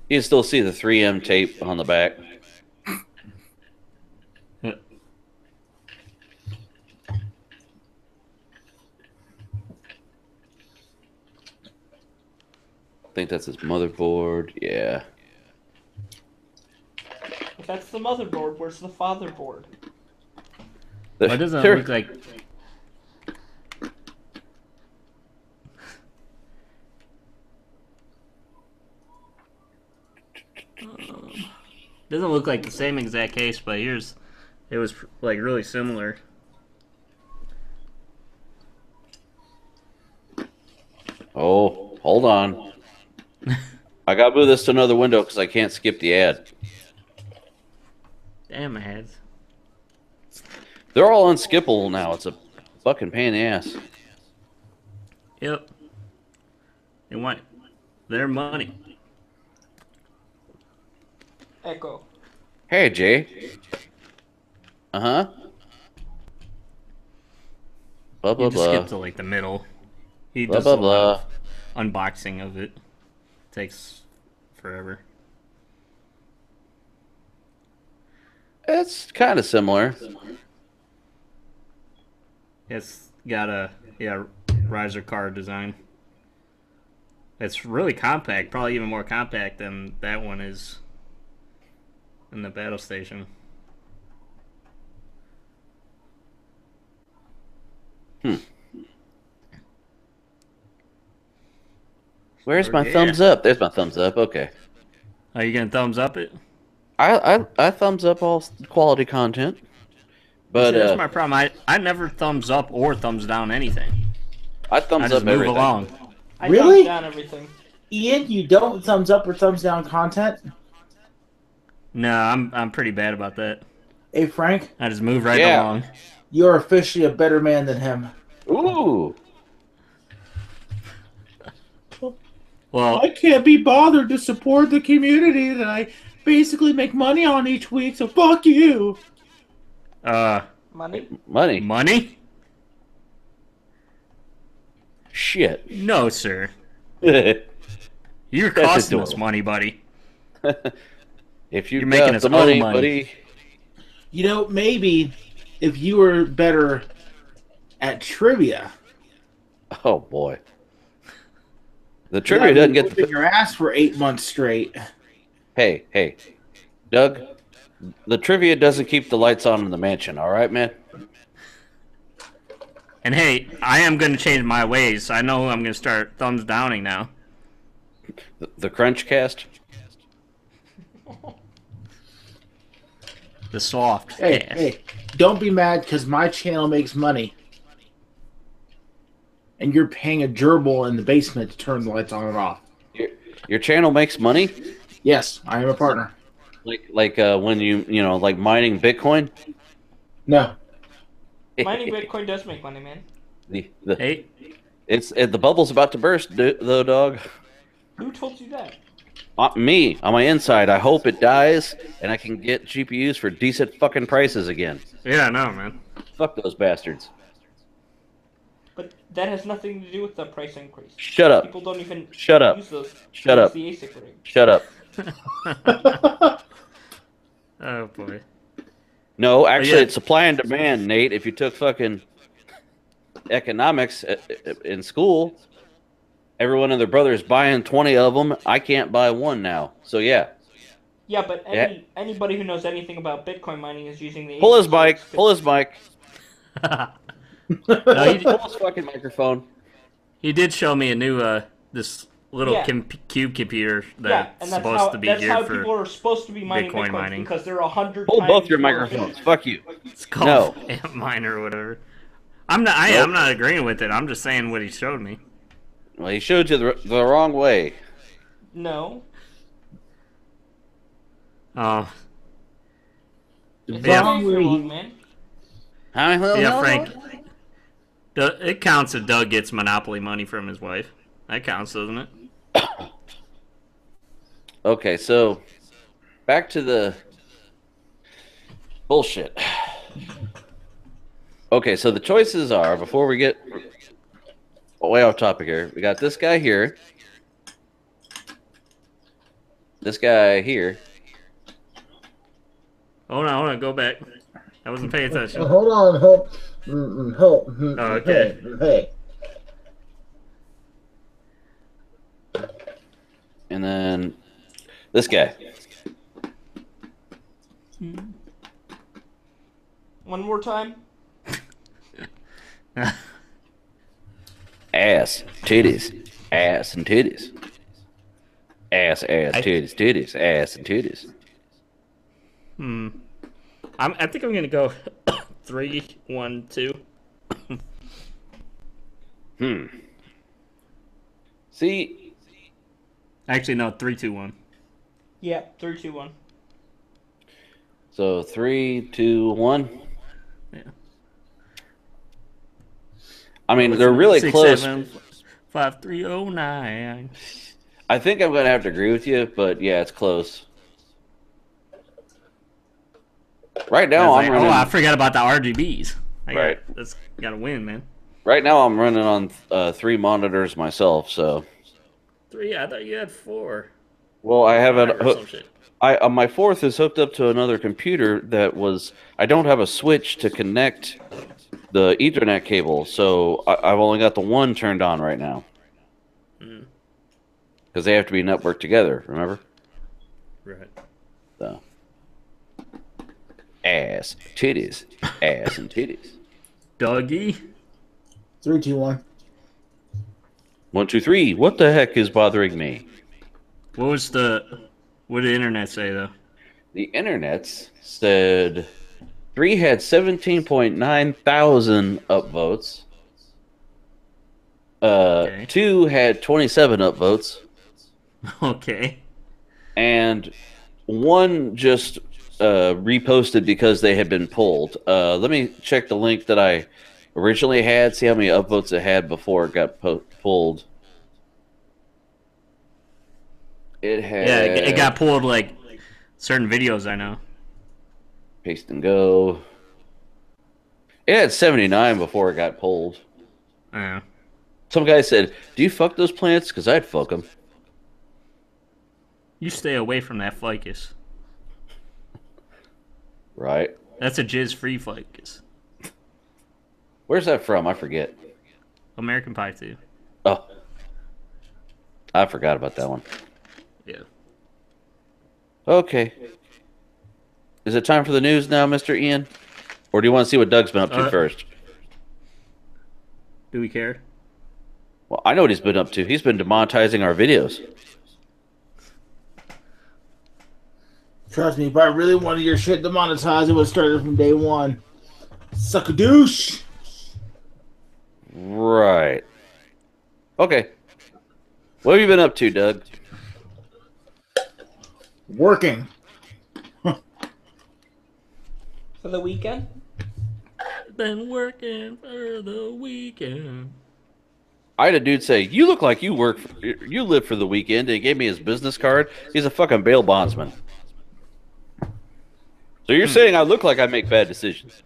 You can still see the 3M tape on the back. I think that's his motherboard. Yeah. If that's the motherboard, where's the fatherboard? Why doesn't it look like... doesn't look like the same exact case, but it was like really similar. Oh, hold on. I gotta move this to another window because I can't skip the ad. Damn ads. They're all unskippable now. It's a fucking pain in the ass. Yep. They want their money. Echo. Hey, Jay. Uh-huh. Blah, blah, You just skip blah. to like the middle. He Blah, does blah, a lot blah. of unboxing of it. Takes forever. It's kind of similar. It's got a riser car design. It's really compact, probably even more compact than that one is in the battle station. Where's my thumbs up? There's my thumbs up. Okay. Are you gonna thumbs up it? I thumbs up all quality content. But See, that's my problem. I never thumbs up or thumbs down anything. I thumbs I up just move everything. along. I Really? thumbs down everything. Ian, you don't thumbs up or thumbs down content? No, I'm pretty bad about that. Hey, Frank, I just move right Yeah. along. you're officially a better man than him. Ooh. Well, I can't be bothered to support the community that I basically make money on each week, so fuck you. Money? Money. money? Shit. No, sir. You're That's costing us adorable. money, buddy. If you've You're making got us the owe money, money. buddy. You know, maybe if you were better at trivia, Oh boy, the without trivia doesn't get whipping the. your ass for 8 months straight. Hey, Doug. The trivia doesn't keep the lights on in the mansion. All right, man. And hey, I am going to change my ways. I know I'm going to start thumbs downing now. The Crunch Cast. The soft. Hey, cast. hey, don't be mad because my channel makes money. And you're paying a gerbil in the basement to turn the lights on and off. Your channel makes money. Yes, I am a partner. Like when you like mining Bitcoin. No. Mining Bitcoin does make money, man. Hey, The bubble's about to burst, though, dog. Who told you that? Me on my inside. I hope it dies and I can get GPUs for decent fucking prices again. yeah, no, man. Fuck those bastards. But that has nothing to do with the price increase. Shut up. People don't even Shut up. use those. Shut use up. The ASIC rig. Shut up. Oh boy. No, actually, yeah. it's supply and demand, Nate. If you took fucking economics in school, everyone and their brother is buying 20 of them. I can't buy one now. So, yeah. Yeah, but anybody who knows anything about Bitcoin mining is using the Pull his ASIC mic. rigs to- Pull his mic. No, Pull his fucking microphone. he did show me a new this little Yeah. cube computer Yeah, that's and that's supposed how to be that's geared how for. people are supposed to be mining Bitcoin Bitcoins mining. because they're 100 Pull times both your more microphones. efficient. Fuck you. It's called No. amp miner or whatever. I'm not agreeing with it. I'm just saying what he showed me. Well, he showed you the wrong way. No. Oh, It's Yeah. okay if you're wrong, man. yeah, Frank. It counts if Doug gets Monopoly money from his wife. That counts, doesn't it? Okay, so back to the bullshit. Okay, so the choices are, before we get way off topic here, we got this guy here, this guy here. Hold on, go back. I wasn't paying attention. Hold on, hold. Oh, okay. Hey. And then this guy. One more time. Ass, titties, ass and titties. Ass, titties, titties, ass and titties. I think I'm gonna go 3, 1, 2. See, Actually, no, 3, 2, 1. Yeah, 3, 2, 1. so 3, 2, 1. Yeah. I mean, they're really 6, close. 7, 5, 3, 0, 9. I think I'm going to have to agree with you, but yeah, it's close. Right now, I'm running. Oh, I forgot about the RGBs. Right. That's gotta win, man. Right now, I'm running on 3 monitors myself. So, 3. I thought you had 4. well, I have it. Or some shit. My fourth is hooked up to another computer that was. I don't have a switch to connect the Ethernet cable, so I've only got the one turned on right now. Because they have to be networked together. Remember? Right. So. Ass, titties, ass and titties. Dougie. 3, 2, 1. 1, 2, 3. What the heck is bothering me? What did the internet say though? The internet said 3 had 17.9 thousand upvotes. Okay. 2 had 27 upvotes, Okay. and 1 just reposted because they had been pulled. Let me check the link that I originally had, see how many upvotes it had before it got pulled. It had... Yeah, it got pulled like certain videos I know. Paste and go. It had 79 before it got pulled. Yeah. Some guy said, "Do you fuck those plants? Because I'd fuck them." You stay away from that ficus. Right. That's a jizz-free ficus. Where's that from? I forget. American Pie 2. Oh. I forgot about that one. Yeah. Okay. Is it time for the news now, Mr. Ian? Or do you want to see what Doug's been up to first? Do we care? Well, I know what he's been up to. He's been demonetizing our videos. Trust me, if I really wanted your shit demonetized, it would have started from day one. Suck a douche. Right. Okay. What have you been up to, Doug? Working. For the weekend? Been working for the weekend. I had a dude say, "You look like you live for the weekend," and he gave me his business card. He's a fucking bail bondsman. So you're saying I look like I make bad decisions?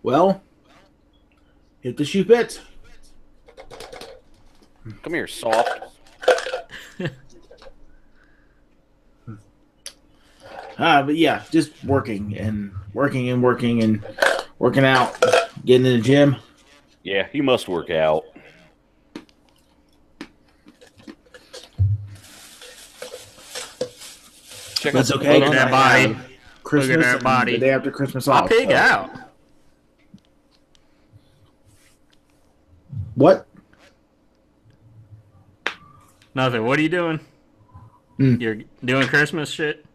Well, hit the shoe pit. Come here, soft. But yeah, just working and working and working and working out, getting in the gym. Yeah, you must work out. That's okay. Look at that body. Christmas Look at that and body. the day after Christmas I'll off. pig so. out. What? Nothing. What are you doing? You're doing Christmas shit?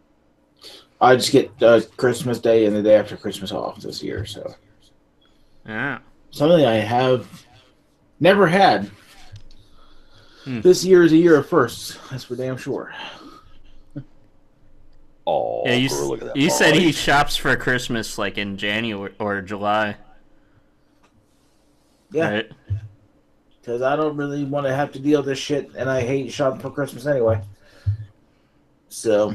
I just get Christmas Day and the day after Christmas off this year, so Yeah. something I have never had. This year is a year of firsts. That's for damn sure. Oh, Yeah, look at that you said body. he shops for Christmas like in January or July. Yeah, Right? because I don't really want to have to deal with this shit, and I hate shopping for Christmas anyway. So,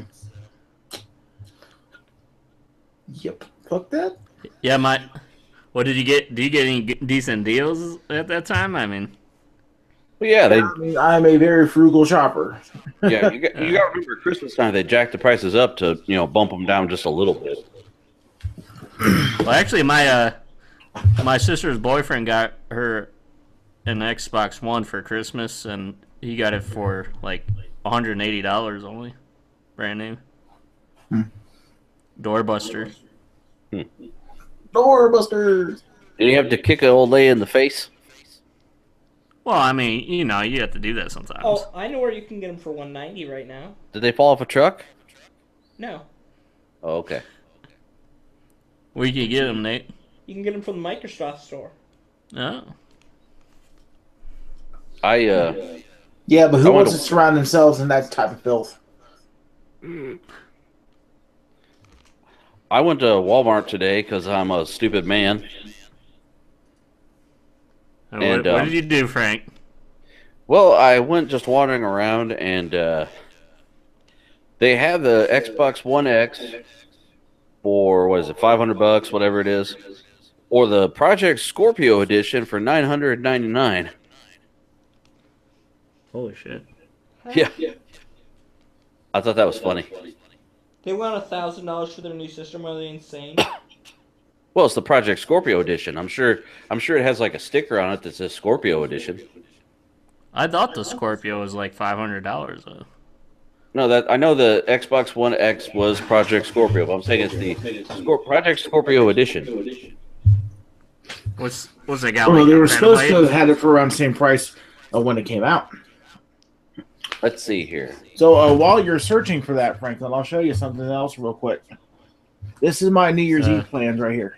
yep, fuck that. Yeah, what did you get? Do you get any decent deals at that time? I mean, Well, yeah, they. I mean, I'm a very frugal shopper. Yeah, you got to remember Christmas time. They jack the prices up to bump them down just a little bit. well, actually, my sister's boyfriend got her an Xbox One for Christmas, and he got it for like $180 only, brand new. Doorbuster. Doorbusters. Did you have to kick an old lady in the face? Well, I mean, you have to do that sometimes. Oh, I know where you can get them for $190 right now. Did they fall off a truck? No. Oh, okay. Where you can get them, Nate? You can get them from the Microsoft store. Oh. Yeah, but who wants to surround themselves in that type of filth? I went to Walmart today because I'm a stupid man. And what did you do, Frank? Well, I went just wandering around, and they have the Xbox One X for, what is it, $500, whatever it is, or the Project Scorpio edition for $999. Holy shit. Yeah. I thought that was funny. They want $1,000 for their new system. Are they insane? Well, it's the Project Scorpio edition. I'm sure it has like a sticker on it that says Scorpio edition. I thought the Scorpio was like $500 though. No, I know the Xbox One X was Project Scorpio, but I'm saying it's the Project Scorpio edition. What's it got? Well, like they a were supposed to petabyte? have had it for around the same price when it came out. Let's see here. So while you're searching for that, Franklin, I'll show you something else real quick. This is my New Year's Eve plans right here.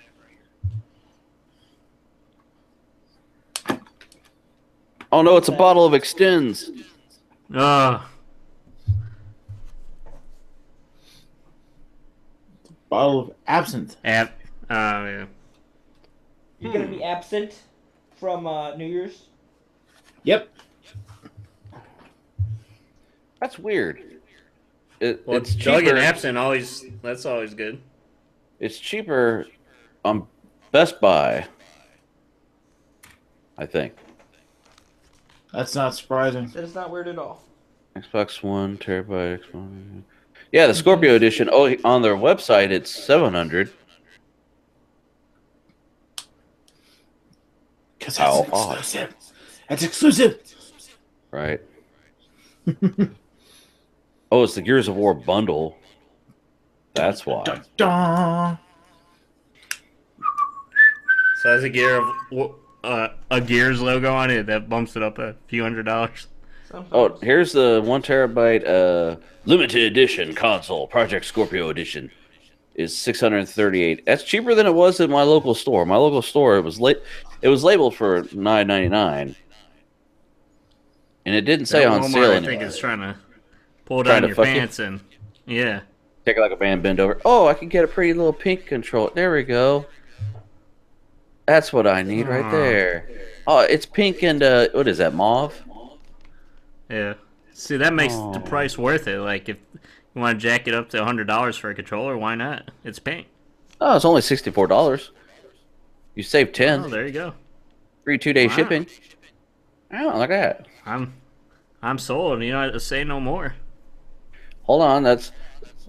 Oh no, it's a bottle of Extends. Bottle of absinthe. Yeah. You're gonna be absent from New Year's. Yep. That's weird. Well, It's Doug cheaper. and absent that's always good. It's cheaper on Best Buy, I think. That's not surprising. That is not weird at all. Xbox One terabyte. Yeah, the Scorpio edition. Oh, on their website it's 700. Because How that's odd. exclusive. That's exclusive. Right. Oh, it's the Gears of War bundle. That's why. Dun, dun. So has a Gears logo on it that bumps it up a few $100s. Sometimes. Oh, here's the 1 terabyte limited edition console. Project Scorpio edition is 638. That's cheaper than it was at my local store. My local store, it was labeled for $9.99, and it didn't say on Walmart, sale. I think it's trying to pull down your pants and yeah. Take it like a band, bend over. Oh, I can get a pretty little pink control. There we go. That's what I need right there. Oh, it's pink and what is that, mauve? Yeah. See, that makes the price worth it. Like, if you want to jack it up to $100 for a controller, why not? It's pink. Oh, it's only $64. You save 10. Oh, there you go. Free 2-day Wow. shipping. Oh, look at that. I'm sold. You know, say no more. Hold on,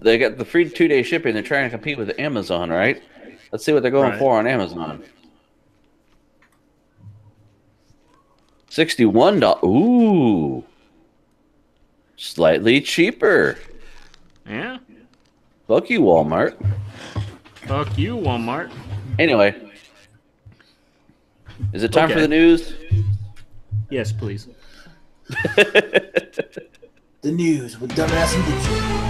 they got the free 2-day shipping. They're trying to compete with Amazon, right? Let's see what they're going for on Amazon. $61. Ooh. Slightly cheaper. Yeah. Fuck you, Walmart. Fuck you, Walmart. Anyway. Is it time for the news? Yes, please. The news with Dumbass and Dipshit.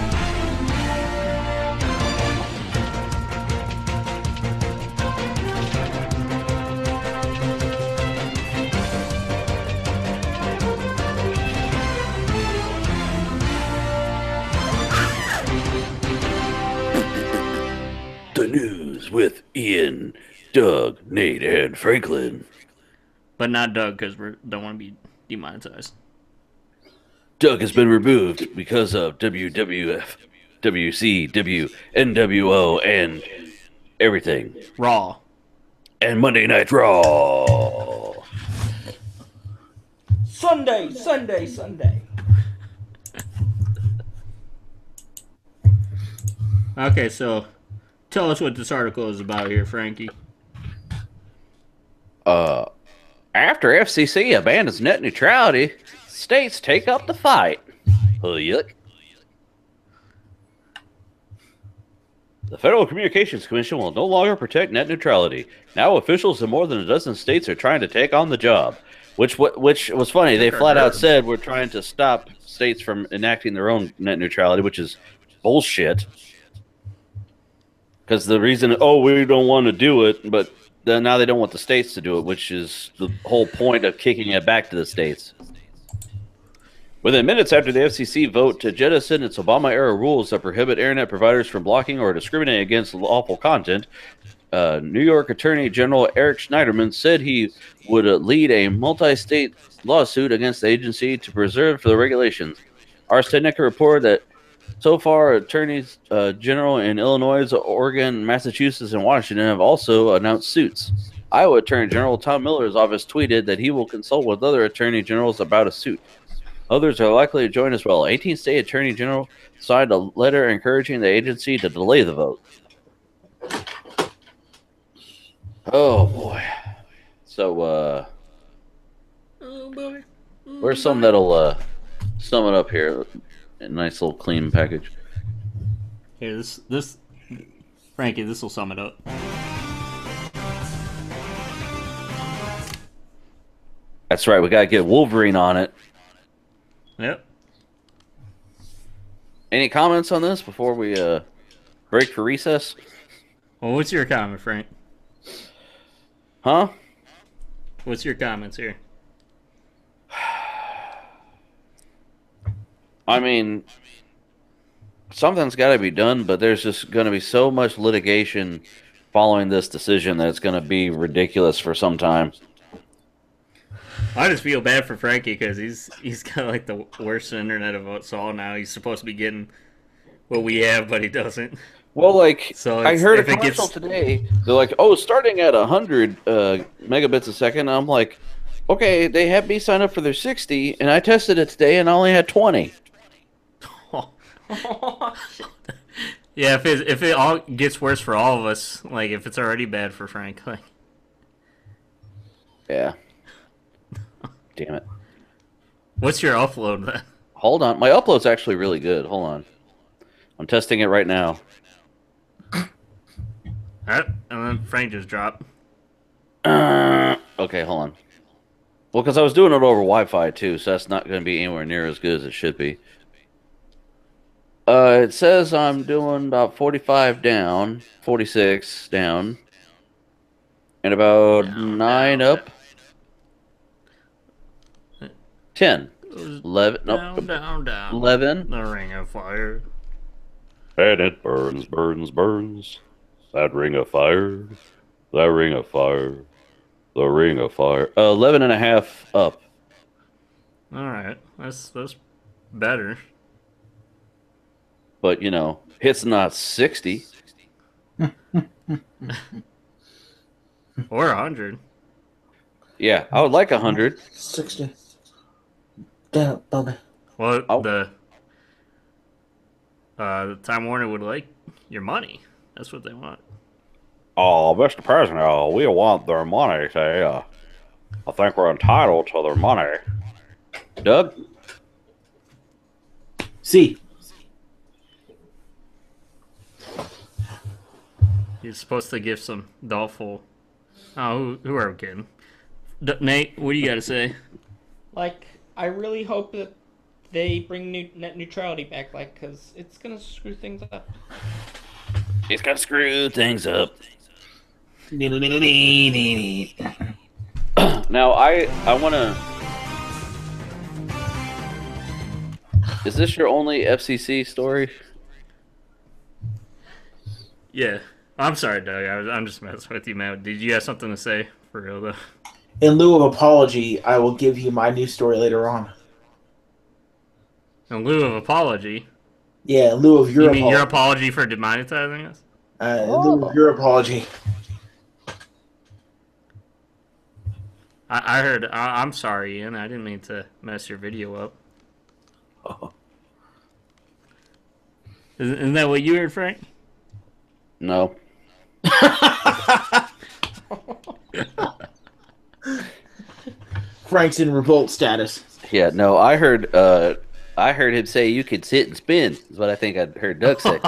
The news with Ian, Doug, Nate, and Franklin. But not Doug, because we don't want to be demonetized. Doug has been removed because of WWF, WCW, NWO, and everything. Raw. And Monday Night Raw. Sunday. Okay, so tell us what this article is about here, Frankie. After FCC abandons net neutrality, states take up the fight. Yuck. The Federal Communications Commission will no longer protect net neutrality. Now officials in more than a dozen states are trying to take on the job. Which was funny. They flat out said we're trying to stop states from enacting their own net neutrality, which is bullshit. Because the reason, we don't want to do it, but then now they don't want the states to do it, which is the whole point of kicking it back to the states. Within minutes after the FCC vote to jettison its Obama-era rules that prohibit internet providers from blocking or discriminating against lawful content, New York Attorney General Eric Schneiderman said he would lead a multi-state lawsuit against the agency to preserve the regulations. Ars Technica reported that so far, attorneys general in Illinois, Oregon, Massachusetts, and Washington have also announced suits. Iowa Attorney General Tom Miller's office tweeted that he will consult with other attorney generals about a suit. Others are likely to join as well. 18 state attorney general signed a letter encouraging the agency to delay the vote. Oh boy. So where's some that'll sum it up here? A nice little clean package. Here, this Frankie, this will sum it up. That's right. We gotta get Wolverine on it. Yep. Any comments on this before we break for recess? Well, what's your comment, Frank? Huh? What's your comments here? I mean, something's got to be done, but there's just going to be so much litigation following this decision that it's going to be ridiculous for some time. I just feel bad for Frankie because he's got like the worst internet of us all now. He's supposed to be getting what we have, but he doesn't. Well, like, So I heard a if it commercial today. They're like, starting at 100 megabits a second. I'm like, Okay, they had me sign up for their 60, and I tested it today, and I only had 20. Yeah, if it all gets worse for all of us, like if it's already bad for Frank, like Yeah. Damn it. what's your upload then? Hold on. My upload's actually really good. Hold on. I'm testing it right now. Alright, and then Frank just dropped. Okay, hold on. Well, because I was doing it over Wi-Fi, too, so that's not going to be anywhere near as good as it should be. It says I'm doing about 45 down, 46 down, and about 9 up. 10. 11. Nope. Down. 11. The ring of fire. And it burns, burns, burns. That ring of fire. That ring of fire. The ring of fire. 11 and a half up. Alright, that's better. But, you know, it's not 60. Or 100. Yeah, I would like 100. 60. Damn, Bobby. Well, Oh. the Time Warner would like your money. That's what they want. Oh, Mr. President, we want their money. I think we're entitled to their money. Doug? See. He's supposed to give some doubtful. Oh, who are we kidding? Nate, what do you got to say? Like, I really hope that they bring net neutrality back, like, because it's gonna screw things up. It's gonna screw things up. Now, I want to... Is this your only FCC story? Yeah. I'm sorry, Doug. I'm just messing with you, man. Did you have something to say for real, though? In lieu of apology, I will give you my new story later on. In lieu of apology? Yeah, in lieu of your You mean apology. your apology for demonetizing us? In lieu of your apology. I heard. I'm sorry, Ian. I didn't mean to mess your video up. Oh. Isn't that what you heard, Frank? No. Frank's in revolt status. Yeah, no, I heard him say you could sit and spin, is what I think I heard Doug say.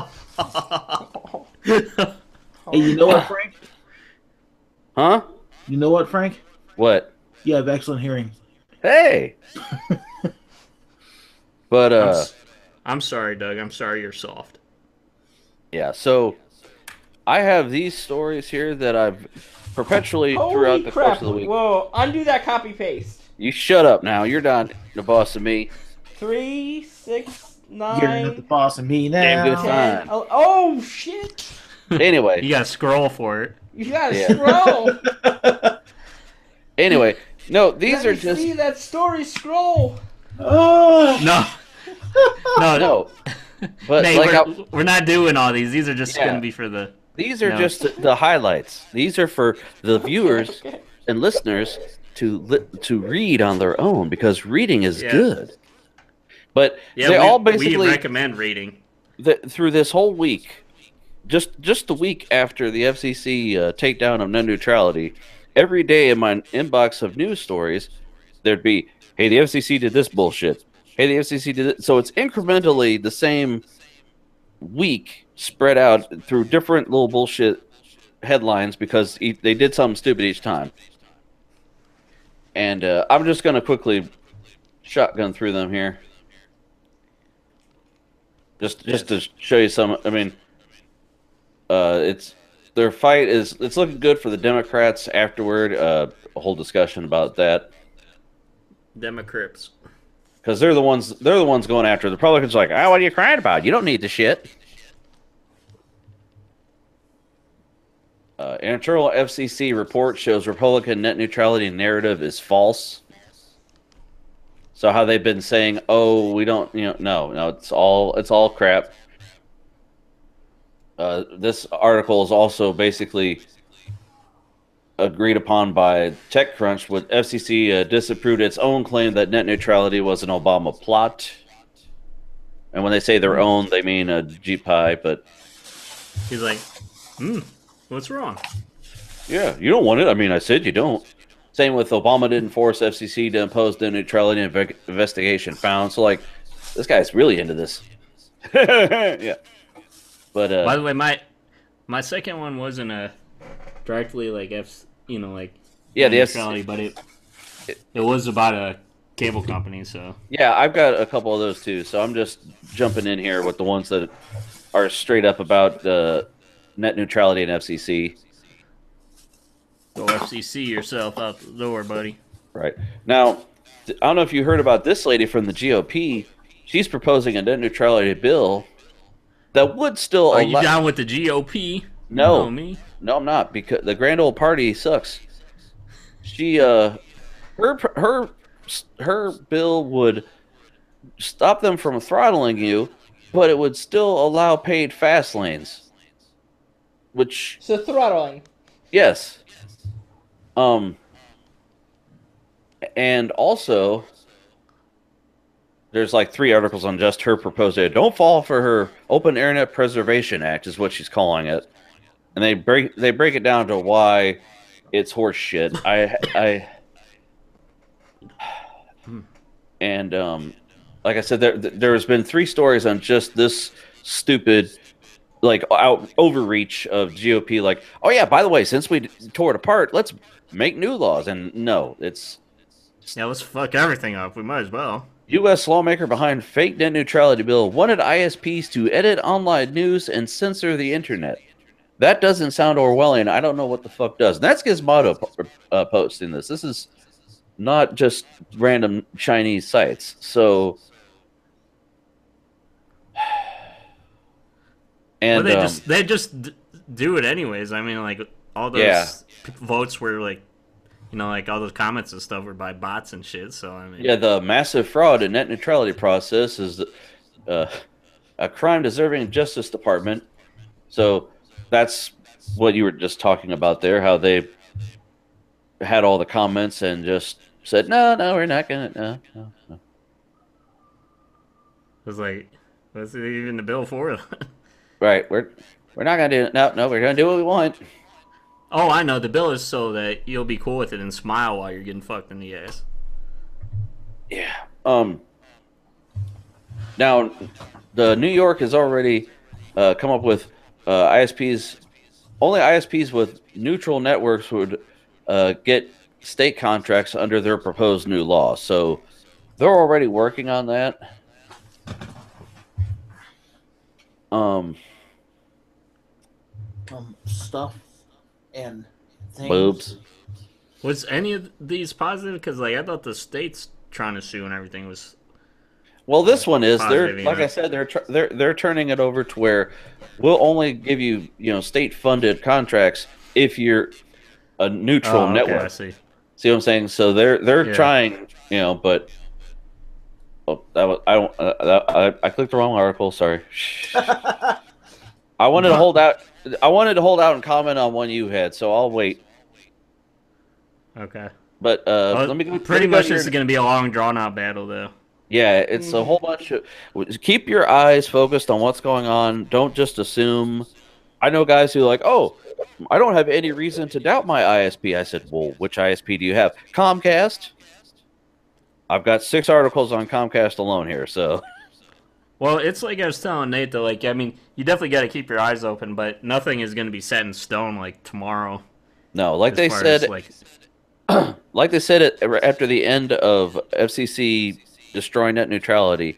Hey, you know what, Frank? Huh? You know what, Frank? What? You have excellent hearing. Hey! But, I'm sorry, Doug. I'm sorry you're soft. yeah, so I have these stories here that I've perpetually throughout Holy the crap! course of the week. Whoa, undo that copy paste. You shut up now. You're not the boss of me. 3, 6, You're not the 9, boss of me now. Damn good 10. fine. Oh shit! Anyway. You gotta scroll for it. You gotta Yeah. scroll. Anyway, no, these Let are me just... see that story scroll. Oh, No, No. But, Nate, like, we're not doing all these. These are just Yeah. gonna be for the. these are No. just the highlights. These are for the viewers Okay. and listeners to read on their own, because reading is Yeah. good. But Yeah, they we, all we basically recommend reading. through this whole week, just the week after the FCC takedown of net neutrality, every day in my inbox of news stories, there'd be, "Hey, the FCC did this bullshit. Hey, the FCC did it." So it's incrementally the same week spread out through different little bullshit headlines because they did something stupid each time. And I'm just going to quickly shotgun through them here. Just to show you some. I mean, it's their fight is it's looking good for the Democrats afterward. A whole discussion about that Democrats. because they're the ones going after the Republicans. Like, oh, what are you crying about? You don't need the shit. Internal FCC report shows Republican net neutrality narrative is false. So how they've been saying, "Oh, we don't," no, it's all crap. This article is also basically agreed upon by TechCrunch, with FCC disapproved its own claim that net neutrality was an Obama plot. And when they say their own, they mean a GPI, but... He's like, what's wrong? Yeah, you don't want it. I mean, I said you don't. Same with Obama didn't force FCC to impose net neutrality investigation found. So, like, this guy's really into this. Yeah. But, by the way, my second one wasn't directly like yeah, the neutrality, but it was about a cable company. So yeah, I've got a couple of those too. So I'm just jumping in here with the ones that are straight up about net neutrality and FCC. Go FCC yourself out the door, buddy. Right. Now, I don't know if you heard about this lady from the GOP. She's proposing a net neutrality bill that would still Are you down with the GOP? No. You know me. No, I'm not, because the grand old party sucks. She her bill would stop them from throttling you, but it would still allow paid fast lanes. Which So throttling. yes. And also, there's like 3 articles on just her proposed idea. Don't fall for her Open Internet Preservation Act is what she's calling it, and they break it down to why it's horse shit. And like I said, there's been 3 stories on just this stupid, like, overreach of GOP. Like, oh yeah, by the way, since we tore it apart, let's make new laws. And no, it's let's fuck everything up. We might as well. U.S. lawmaker behind fake net neutrality bill wanted ISPs to edit online news and censor the internet. That doesn't sound Orwellian. I don't know what the fuck does. And that's Gizmodo posting this. This is not just random Chinese sites. So, and well, they just do it anyways. I mean, like, all those votes were like, like all those comments and stuff were by bots and shit. So I mean, yeah, the massive fraud in net neutrality process is a crime deserving of Justice Department. So that's what you were just talking about there. How they had all the comments and just said, no, we're not gonna, no. It was like, what's even the bill for? Right, we're not gonna do it. No, we're gonna do what we want. Oh, I know. The bill is so that you'll be cool with it and smile while you're getting fucked in the ass. Yeah. Now, the New York has already come up with ISPs. Only ISPs with neutral networks would get state contracts under their proposed new law. So they're already working on that. Stuff and things. Boobs. Was any of these positive? Because like I thought the states trying to sue and everything was. Well, this one is. Positive, They're like I said, they're turning it over to where we'll only give you state funded contracts if you're a neutral network. I see. See what I'm saying? So they're trying, but that was I clicked the wrong article. Sorry. I wanted to hold out. I wanted to hold out and comment on one you had, so I'll wait. Okay. But let me go. Pretty much, this is going to be a long, drawn-out battle, though. Yeah, it's a whole bunch of. Keep your eyes focused on what's going on. Don't just assume. I know guys who are like, oh, I don't have any reason to doubt my ISP. I said, well, which ISP do you have? Comcast. I've got 6 articles on Comcast alone here, so. Well, it's like I was telling Nate, though, like, I mean, you definitely got to keep your eyes open, but nothing is going to be set in stone, like, tomorrow. No, like they said, like they said after the end of FCC destroying net neutrality,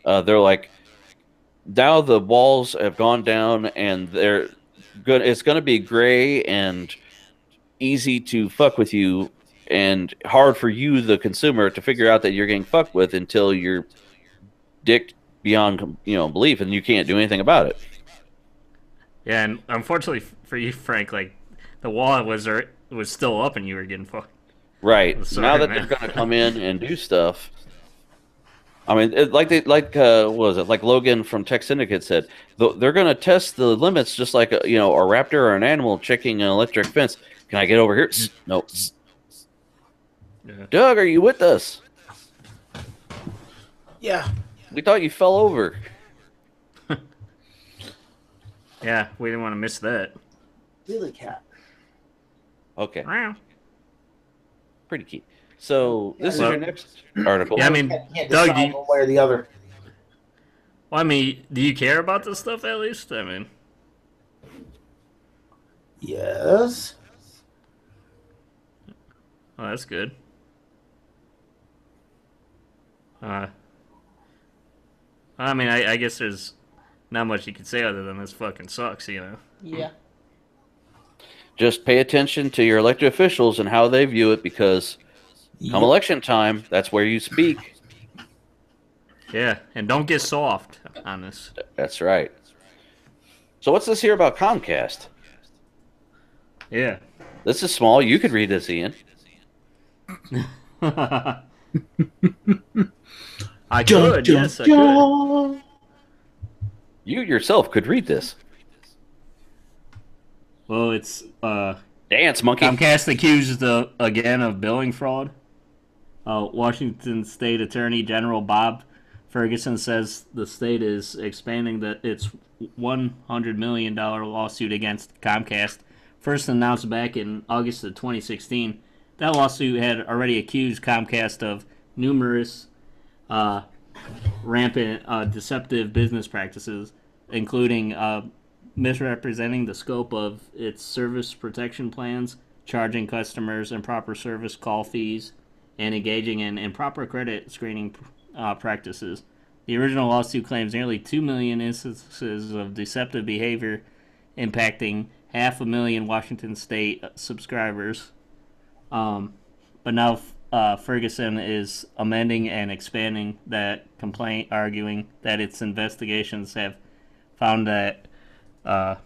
they're like, now the walls have gone down, and it's going to be gray and easy to fuck with you, and hard for you, the consumer, to figure out that you're getting fucked with until you're dicked beyond belief, and you can't do anything about it. Yeah, and unfortunately for you, Frank, like the wall was still up, and you were getting fucked. Right. Sorry, now that man. they're going to come in and do stuff. I mean, what was it? Like Logan from Tech Syndicate said, they're going to test the limits just like a raptor or an animal checking an electric fence. Can I get over here? No. Yeah. Doug, are you with us? Yeah. We thought you fell over. Yeah, we didn't want to miss that. Billy cat. Okay, Well, pretty key. So this is Well- your next article. Yeah, I mean, Can't Doug, decide one way or the other. well, I mean, do you care about this stuff at least? I mean, Yes. oh, that's good. I mean, I guess there's not much you could say other than this fucking sucks, you know? Yeah. Just pay attention to your elected officials and how they view it, because come election time, that's where you speak. Yeah, and don't get soft on this. That's right. So what's this here about Comcast? Yeah. This is small. You could read this, Ian. I could, yes, I could. You yourself could read this. Well, it's Dance, monkey. Comcast accused again of billing fraud. Washington State Attorney General Bob Ferguson says the state is expanding its $100 million lawsuit against Comcast. First announced back in August of 2016, that lawsuit had already accused Comcast of numerous rampant deceptive business practices, including misrepresenting the scope of its service protection plans, charging customers improper service call fees, and engaging in improper credit screening practices. The original lawsuit claims nearly 2 million instances of deceptive behavior impacting 500,000 Washington state subscribers. But now Ferguson is amending and expanding that complaint, arguing that its investigations have found that that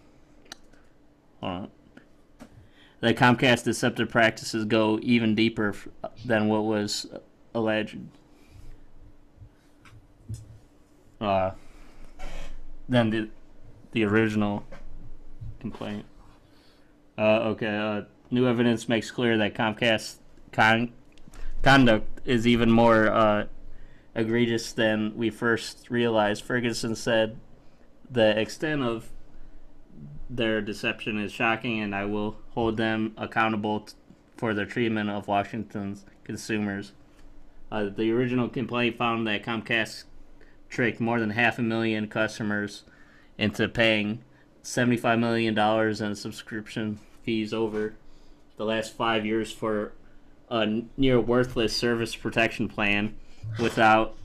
Comcast deceptive practices go even deeper than what was alleged. Than the original complaint. New evidence makes clear that Comcast conduct is even more egregious than we first realized. Ferguson said the extent of their deception is shocking, and I will hold them accountable for their treatment of Washington's consumers. The original complaint found that Comcast tricked more than 500,000 customers into paying $75 million in subscription fees over the last 5 years for a near worthless service protection plan without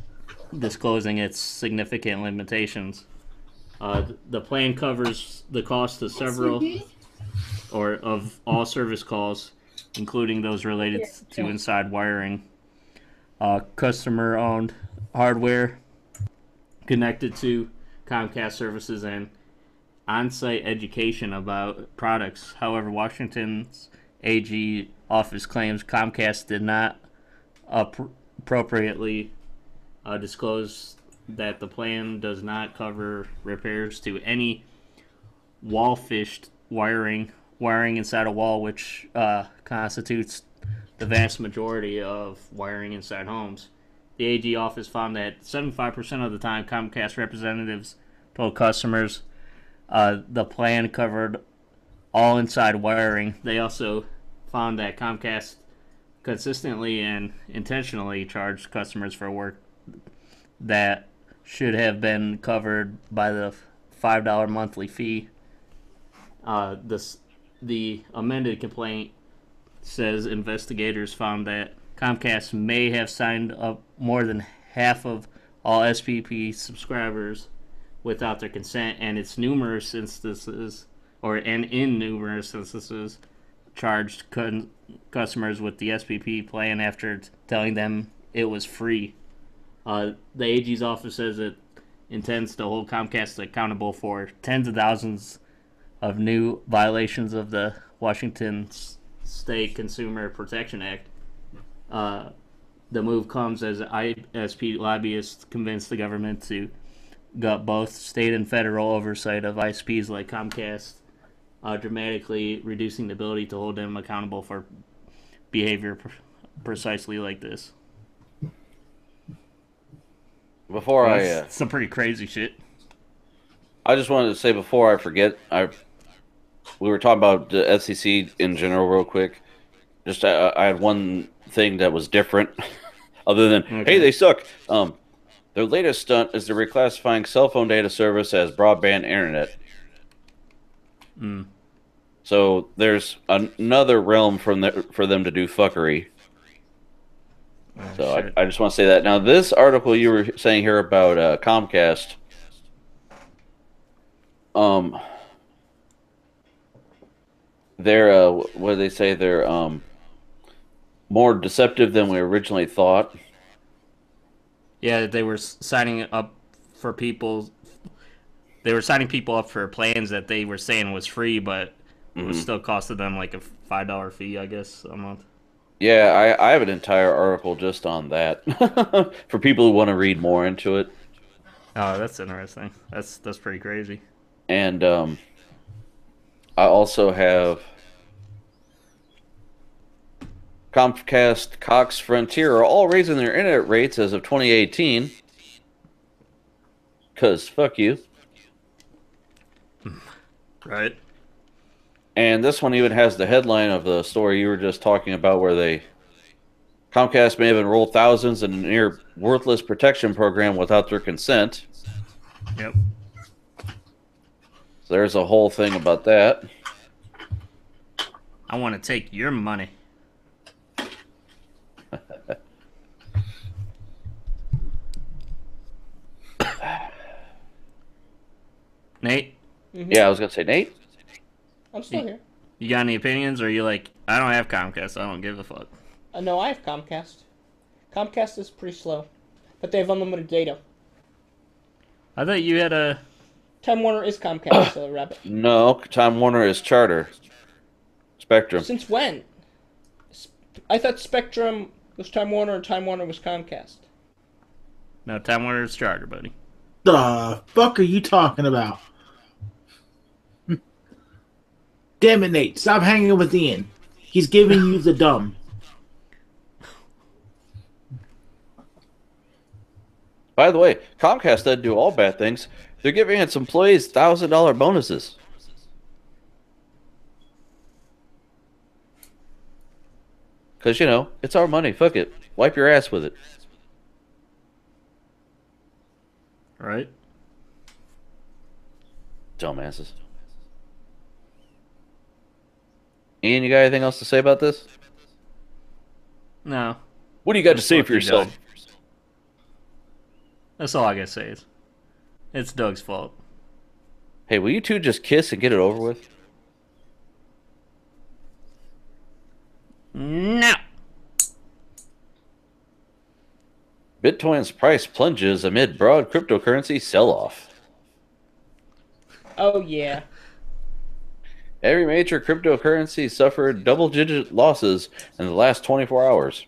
disclosing its significant limitations. The plan covers the cost of several of all service calls, including those related to inside wiring, customer-owned hardware connected to Comcast services, and on-site education about products. However, Washington's AG office claims Comcast did not appropriately disclose that the plan does not cover repairs to any wall-fished wiring inside a wall, which constitutes the vast majority of wiring inside homes. The AG office found that 75% of the time Comcast representatives told customers the plan covered all inside wiring. They also found that Comcast consistently and intentionally charged customers for work that should have been covered by the $5 monthly fee. The amended complaint says investigators found that Comcast may have signed up more than half of all SPP subscribers without their consent, and in numerous instances charged customers with the SPP plan after telling them it was free. The AG's office says it intends to hold Comcast accountable for tens of thousands of new violations of the Washington State Consumer Protection Act. The move comes as ISP lobbyists convince the government to gut both state and federal oversight of ISPs like Comcast, dramatically reducing the ability to hold them accountable for behavior precisely like this. Before That's some pretty crazy shit. I just wanted to say before I forget, we were talking about the FCC in general real quick. Just I had one thing that was different, other than hey, they suck. Their latest stunt is they're reclassifying cell phone data service as broadband internet. So there's another realm for them to do fuckery. So I just want to say that. Now, this article you were saying here about Comcast, they're what do they say? They're more deceptive than we originally thought. Yeah, they were signing up for people. They were signing people up for plans that they were saying was free, but it was still costing them like a $5 fee, I guess, a month. Yeah, I have an entire article just on that for people who want to read more into it. Oh, that's interesting. That's pretty crazy. And I also have Comcast, Cox, Frontier are all raising their internet rates as of 2018. Because fuck you. Right. And this one even has the headline of the story you were just talking about, where Comcast may have enrolled thousands in a near worthless protection program without their consent. Yep. So there's a whole thing about that. I want to take your money. Nate? Yeah, I was going to say, Nate? I'm still here. You got any opinions, or are you like, I don't have Comcast, I don't give a fuck? No, I have Comcast. Comcast is pretty slow, but they have unlimited data. I thought you had a... Time Warner is Comcast, Rabbit. No, Time Warner is Charter. Spectrum. Since when? I thought Spectrum was Time Warner and Time Warner was Comcast. No, Time Warner is Charter, buddy. The fuck are you talking about? Damn it, Nate. Stop hanging with Ian. He's giving you the dumb. By the way, Comcast doesn't do all bad things. They're giving its employees $1,000 bonuses. Because, it's our money. Fuck it. Wipe your ass with it. Right? Dumbasses. Ian, you got anything else to say about this? No. What do you got to say for yourself? Doug. That's all I gotta say is, it's Doug's fault. Hey, will you two just kiss and get it over with? No. Bitcoin's price plunges amid broad cryptocurrency sell-off. Oh, yeah. Every major cryptocurrency suffered double-digit losses in the last 24 hours.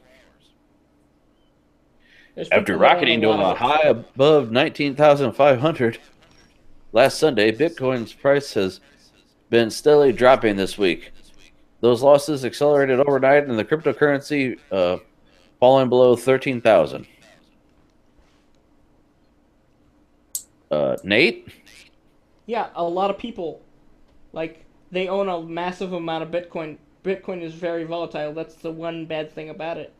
After rocketing to a high above 19,500 last Sunday, Bitcoin's price has been steadily dropping this week. Those losses accelerated overnight, and the cryptocurrency falling below 13,000. Nate? Yeah, a lot of people, they own a massive amount of Bitcoin. Bitcoin is very volatile. That's the one bad thing about it.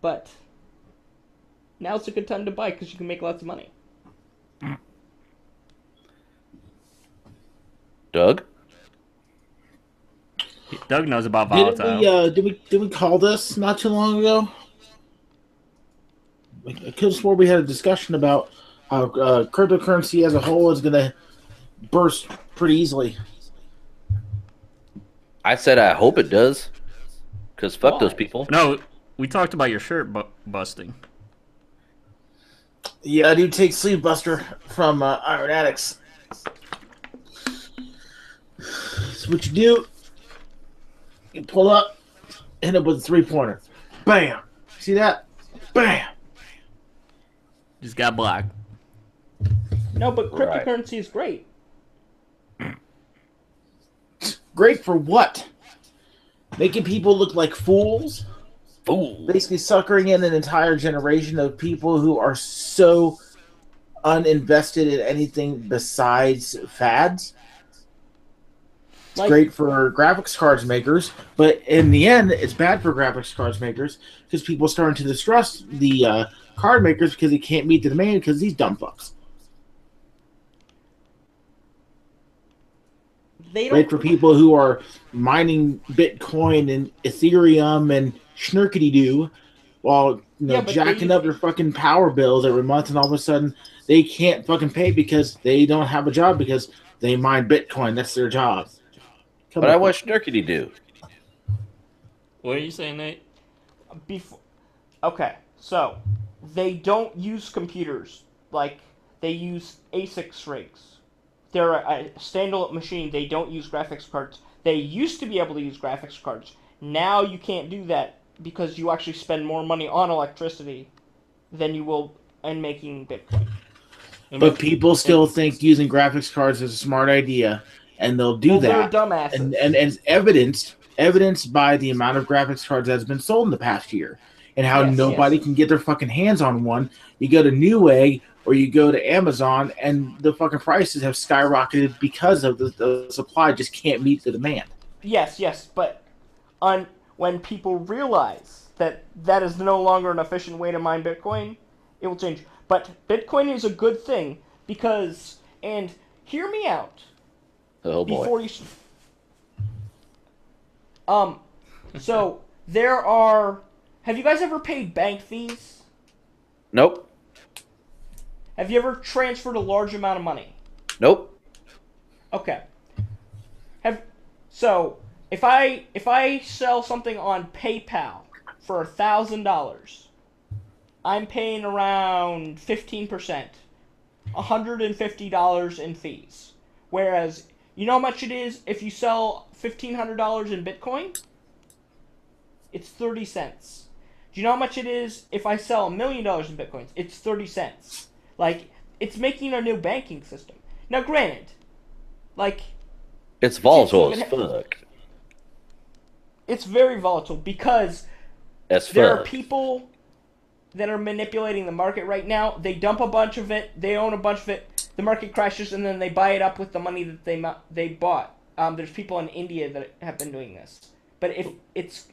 But now's a good time to buy because you can make lots of money. Doug? Doug knows about volatile. Did we call this not too long ago? I could have swore we had a discussion about how cryptocurrency as a whole is going to burst pretty easily. I said I hope it does. Because fuck those people. No, we talked about your shirt busting. Yeah, I do take Sleeve Buster from Iron Addicts. So what you do, you pull up, hit it with a three-pointer. Bam! See that? Bam! Just got blocked. No, but cryptocurrency is great. great for what? Making people look like fools? Fool. Basically suckering in an entire generation of people who are so uninvested in anything besides fads. It's great for graphics cards makers, but in the end, it's bad for graphics cards makers because people are starting to distrust the card makers because they can't meet the demand because these dumb fucks. Great for people who are mining Bitcoin and Ethereum and schnurkity-doo while jacking up their fucking power bills every month, and all of a sudden they can't fucking pay because they don't have a job because they mine Bitcoin. That's their job. But I watch Schnurkity do. What are you saying, Nate? Okay, so they don't use computers like they use ASICs rigs. They're a standalone machine. They don't use graphics cards. They used to be able to use graphics cards. Now you can't do that because you actually spend more money on electricity than you will in making Bitcoin. But people still think using graphics cards is a smart idea, and they'll do that. They're dumbasses. And it's evidenced by the amount of graphics cards that's been sold in the past year, and how nobody can get their fucking hands on one. You go to Newegg or you go to Amazon, and the fucking prices have skyrocketed because of the supply just can't meet the demand. Yes, but when people realize that that is no longer an efficient way to mine Bitcoin, it will change. But Bitcoin is a good thing because, and hear me out. Oh boy. Before you. So there are. Have you guys ever paid bank fees? Nope. Have you ever transferred a large amount of money? Nope. Okay. So if I sell something on PayPal for $1,000, I'm paying around 15%, $150 in fees. Whereas, you know how much it is if you sell $1,500 in Bitcoin? It's 30 cents. Do you know how much it is if I sell $1 million in Bitcoins? It's 30 cents. Like, it's making a new banking system. Now, granted, like... It's volatile as fuck. It's very volatile because there are people that are manipulating the market right now. They dump a bunch of it. They own a bunch of it. The market crashes, and then they buy it up with the money that they bought. There's people in India that have been doing this. But if it's...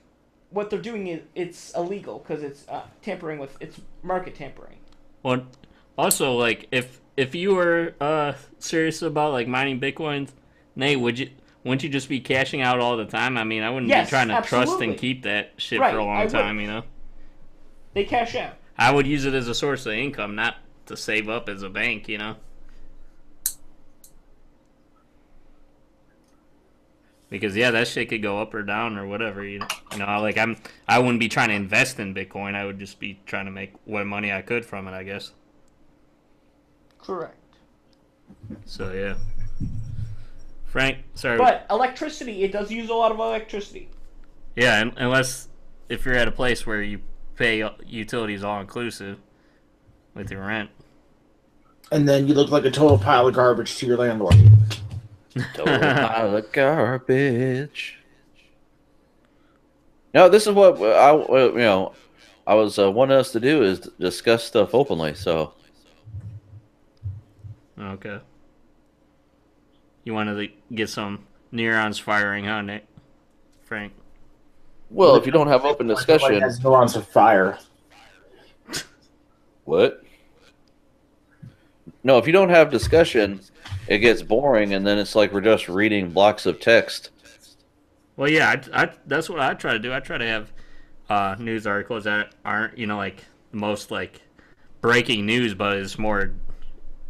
What they're doing is it's illegal because it's tampering with... It's market tampering. Well, also, like, if you were serious about, like, mining Bitcoins, Nate, wouldn't you just be cashing out all the time? I mean, I wouldn't be trying to trust and keep that shit for a long time, you know? They cash out. I would use it as a source of income, not to save up as a bank, you know? Because that shit could go up or down or whatever, you know. Like I wouldn't be trying to invest in Bitcoin. I would just be trying to make what money I could from it, I guess. Correct. So yeah. Frank, sorry. But electricity, it does use a lot of electricity. Yeah, unless if you're at a place where you pay utilities all inclusive with your rent. And then you look like a total pile of garbage to your landlord. Total pile of garbage. No, this is what I was wanting us to do is discuss stuff openly. So. Okay. You wanted to get some neurons firing, huh, Nick? Frank? Well, if you don't have open discussion... Has neurons of fire. What? No, if you don't have discussion, it gets boring, and then it's like we're just reading blocks of text. Well, yeah, I that's what I try to do. I try to have news articles that aren't, like, most, like, breaking news, but it's more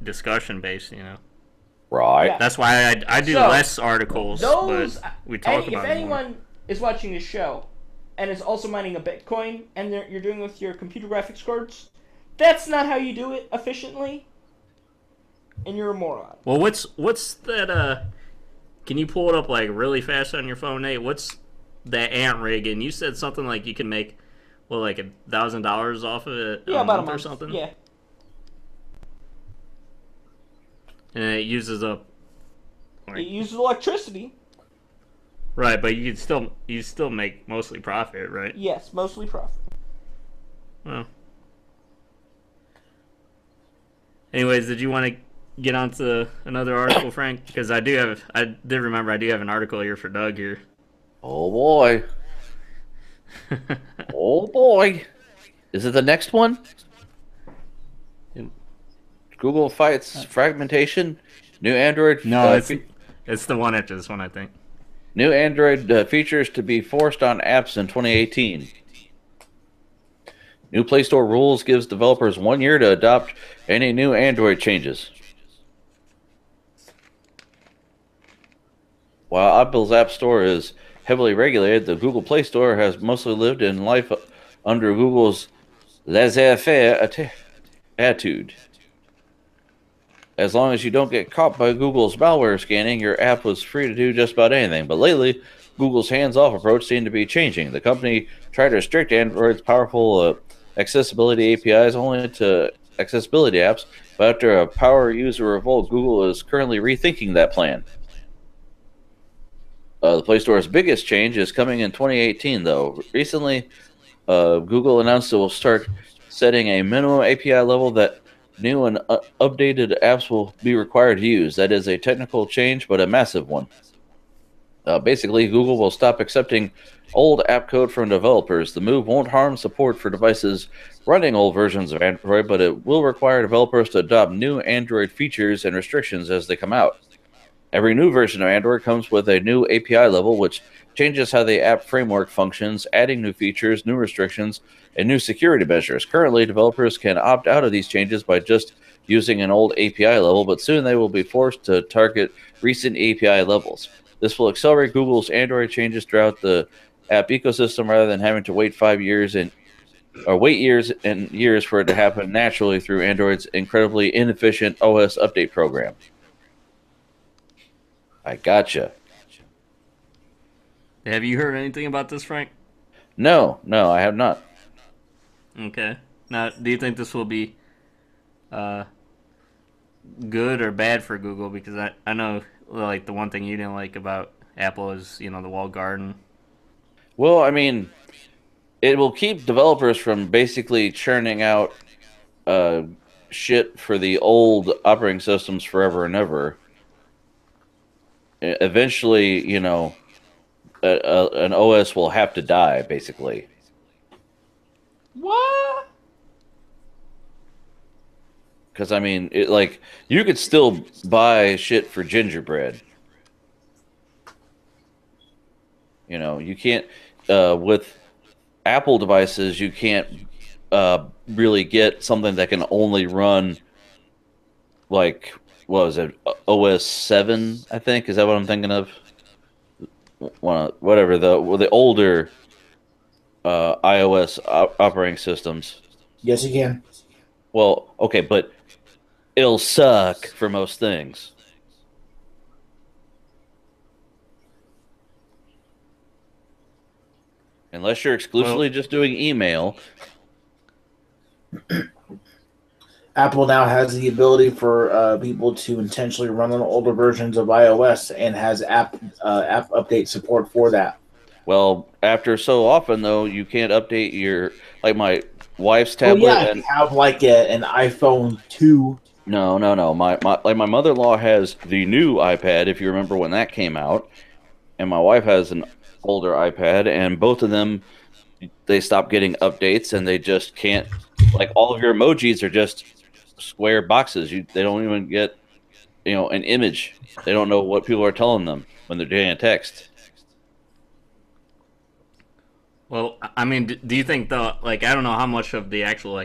discussion-based, you know? Right. Yeah. That's why I do less articles, but we talk about it more. If anyone is watching this show and is also mining a Bitcoin and you're doing it with your computer graphics cards, that's not how you do it efficiently, and you're a moron. Well, what's that? Can you pull it up like really fast on your phone, Nate? What's that ant rig? And you said something like you can make like $1,000 off of it about a month or something. Yeah. And it uses up. It uses electricity. Right, but you still make mostly profit, right? Yes, mostly profit. Well. Anyways, did you want to get on to another article, Frank? Because I did remember I do have an article here for Doug here. Oh boy. Oh boy. Is it the next one? Google fights fragmentation. New Android. No, it's the one after this one, I think. New Android features to be forced on apps in 2018. New Play Store rules gives developers 1 year to adopt any new Android changes. While Apple's App Store is heavily regulated, the Google Play Store has mostly lived in life under Google's laissez-faire attitude. As long as you don't get caught by Google's malware scanning, your app was free to do just about anything. But lately, Google's hands-off approach seemed to be changing. The company tried to restrict Android's powerful accessibility APIs only to accessibility apps, but after a power user revolt, Google is currently rethinking that plan. The Play Store's biggest change is coming in 2018, though. Recently, Google announced it will start setting a minimum API level that new and updated apps will be required to use. That is a technical change, but a massive one. Basically, Google will stop accepting old app code from developers. The move won't harm support for devices running old versions of Android, but it will require developers to adopt new Android features and restrictions as they come out. Every new version of Android comes with a new API level, which changes how the app framework functions, adding new features, new restrictions, and new security measures. Currently, developers can opt out of these changes by just using an old API level, but soon they will be forced to target recent API levels. This will accelerate Google's Android changes throughout the app ecosystem rather than having to wait years and years for it to happen naturally through Android's incredibly inefficient OS update program. I gotcha. Have you heard anything about this, Frank? No, I have not. Okay. Now, do you think this will be good or bad for Google? Because I know, like, the one thing you didn't like about Apple is, the walled garden. Well, I mean, it will keep developers from basically churning out shit for the old operating systems forever and ever. Eventually, an OS will have to die, basically. What? Because, I mean, you could still buy shit for gingerbread. You can't, with Apple devices, you can't really get something that can only run, like, what was it, OS 7, I think? Is that what I'm thinking of? Whatever, the older iOS operating systems. Yes, you can. Well, okay, but it'll suck for most things. Unless you're exclusively just doing email. Apple now has the ability for people to intentionally run on older versions of iOS and has app update support for that. Well, after so often, though, you can't update your, like, my wife's tablet. Well, yeah, if you have like an iPhone 2. No. My mother-in-law has the new iPad, if you remember when that came out, and my wife has an older iPad, and both of them, they stop getting updates, and they just can't, like, all of your emojis are just square boxes. They don't even get, an image. They don't know what people are telling them when they're doing a text. Well, I mean, do you think I don't know how much of the actual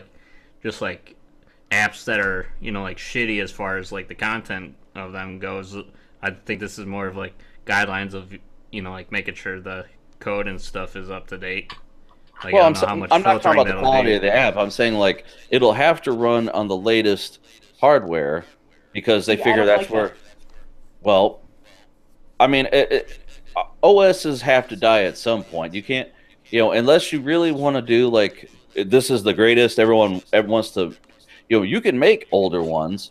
just apps that are shitty as far as the content of them goes. I think this is more of guidelines of making sure the code and stuff is up to date. Well, I'm not talking about the quality of the app. I'm saying it'll have to run on the latest hardware because they figure that's where. Well, I mean, OSs have to die at some point. You can't, unless you really want to do this is the greatest. Everyone wants to, you can make older ones,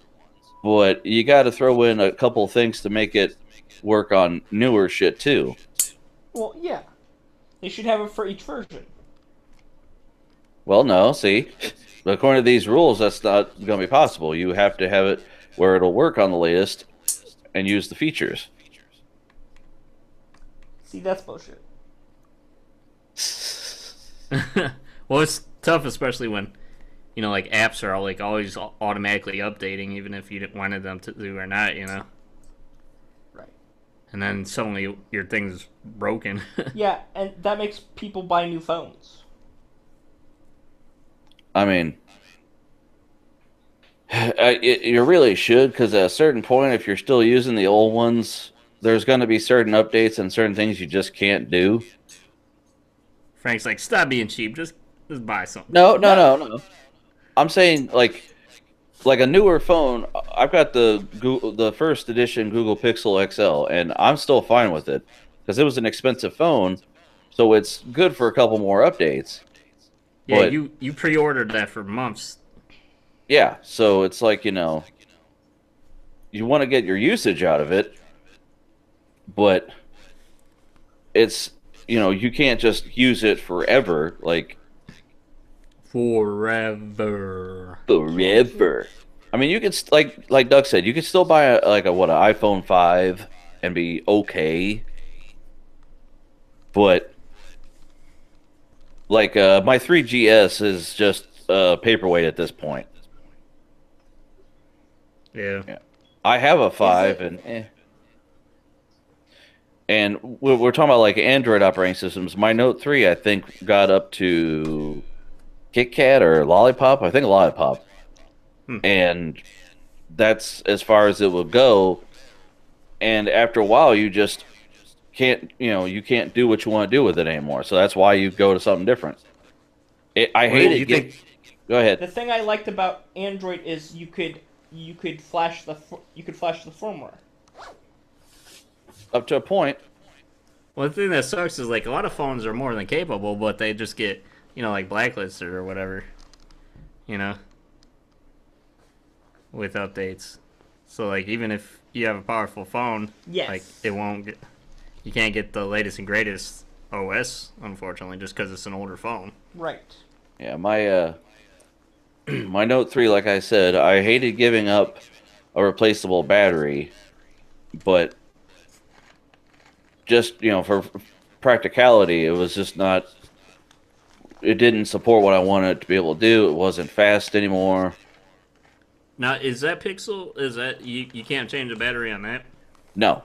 but you got to throw in a couple things to make it work on newer shit too. Well, yeah. They should have it for each version. Well, no, see, according to these rules, that's not going to be possible. You have to have it where it'll work on the latest and use the features. See, that's bullshit. Well, it's tough, especially when, like apps are like always automatically updating, even if you wanted them to do or not, Right. And then suddenly your thing's broken. Yeah, and that makes people buy new phones. I mean, you really should, because at a certain point, if you're still using the old ones, there's going to be certain updates and certain things you just can't do. Frank's like, stop being cheap. Just buy something. No. I'm saying like a newer phone. I've got the first edition Google Pixel XL, and I'm still fine with it because it was an expensive phone, so it's good for a couple more updates. Yeah, but, you pre-ordered that for months. Yeah, so it's like, you want to get your usage out of it, but it's, you can't just use it forever, like... Forever. I mean, you could, like Doug said, you could still buy an iPhone 5 and be okay, but... Like, my 3GS is just paperweight at this point. Yeah. I have a 5, and we're talking about, like, Android operating systems. My Note 3, I think, got up to KitKat or Lollipop. I think Lollipop. And that's as far as it will go. And after a while, you just... you can't do what you want to do with it anymore. So that's why you go to something different. I hate it. Go ahead. The thing I liked about Android is you could flash the firmware up to a point. Well, the thing that sucks is like a lot of phones are more than capable, but they just get like blacklisted or whatever, with updates. So like even if you have a powerful phone, yes, like it won't get. You can't get the latest and greatest OS, unfortunately, just because it's an older phone. Right. Yeah, my my Note 3, like I said, I hated giving up a replaceable battery, but just, for practicality, it was just not... It didn't support what I wanted it to be able to do. It wasn't fast anymore. Now, is that Pixel? Is that... You can't change the battery on that? No.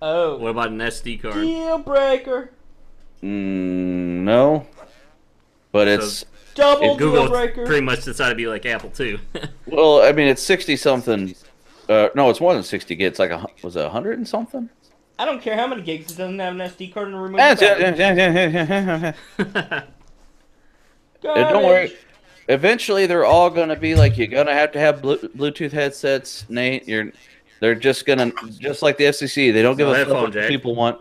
Oh. What about an SD card? Deal breaker. No. But it's... Double Google deal breaker. Pretty much decided to be like Apple too. Well, I mean, it's 60-something... no, it's more than 60 gigs. Like, was it 100 and something? I don't care how many gigs. It doesn't have an SD card and remove the battery. Don't worry. Eventually, they're all going to be like, you're going to have Bluetooth headsets, Nate. They're just going to, just like the FCC, they don't give a fuck what people want.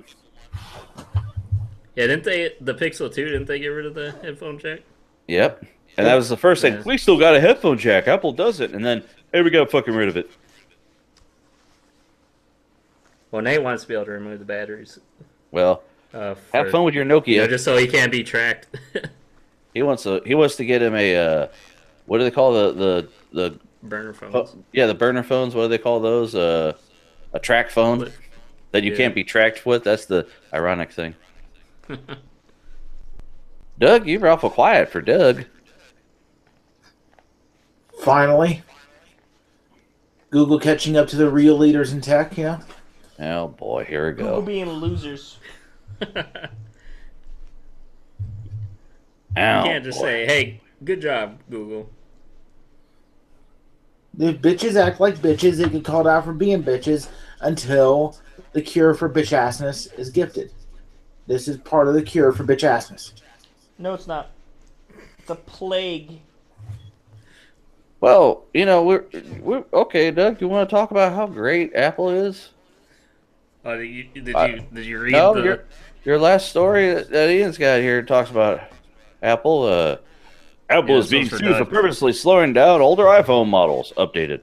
Yeah, the Pixel 2, didn't they get rid of the headphone jack? Yep. And that was the first thing. We still got a headphone jack. Apple does it. And then, hey, we got fucking rid of it. Well, Nate wants to be able to remove the batteries. Well, have fun with your Nokia. Just so he can't be tracked. He wants to get him a what do they call the burner phones? Yeah, the burner phones. What do they call those? A track phone that you can't be tracked with. That's the ironic thing. Doug, you were awful quiet for Doug. Finally, Google catching up to the real leaders in tech. Yeah. Oh boy, here we go. Google being losers. You can't just say, "Hey, good job, Google." If bitches act like bitches, they get called out for being bitches until the cure for bitch-assness is gifted. This is part of the cure for bitch-assness. No, it's not. It's a plague. Well, we're okay, Doug. You want to talk about how great Apple is? Did you read your last story that Ian's got here talks about Apple? Apple is being sued for purposely slowing down older iPhone models. Updated.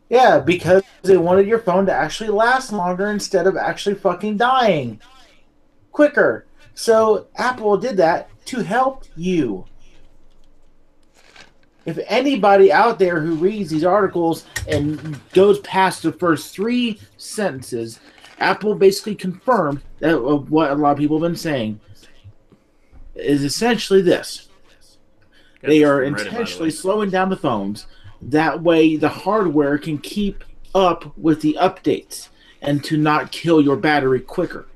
Yeah, because they wanted your phone to actually last longer instead of actually fucking dying quicker. So Apple did that to help you. If anybody out there who reads these articles and goes past the first three sentences, Apple basically confirmed that what a lot of people have been saying is essentially this. They are intentionally slowing down the phones. That way the hardware can keep up with the updates and to not kill your battery quicker.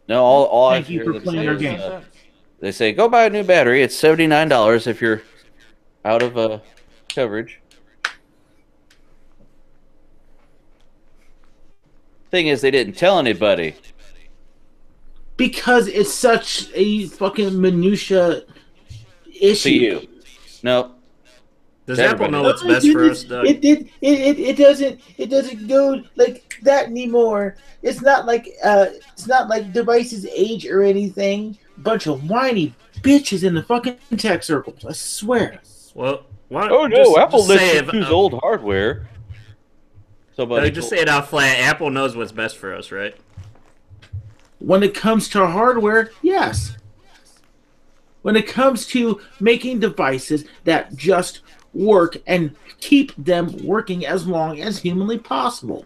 No, all Thank you for playing our game. They say go buy a new battery. It's $79 if you're out of coverage. Thing is, they didn't tell anybody because it's such a fucking minutia issue. To you, no. Does Apple know what's best for us, Doug? It doesn't go like that anymore. It's not like devices age or anything. Bunch of whiny bitches in the fucking tech circles. I swear. Well, oh no, Apple lets you choose old hardware. Somebody just say it out flat. Apple knows what's best for us, right? When it comes to hardware, yes. When it comes to making devices that just work and keep them working as long as humanly possible.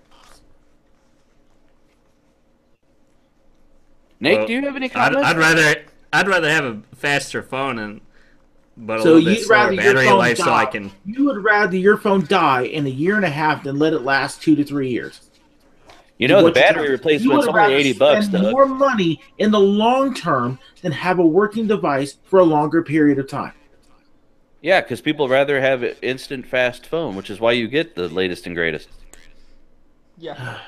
Nate, do you have any comments? I'd rather have a faster phone but a so little bit slower battery life die. So I can. You would rather your phone die in a year and a half than let it last 2 to 3 years. You know, the battery replacement's only $80. Spend more money in the long term than have a working device for a longer period of time. Yeah, because people rather have an instant fast phone, which is why you get the latest and greatest. Yeah.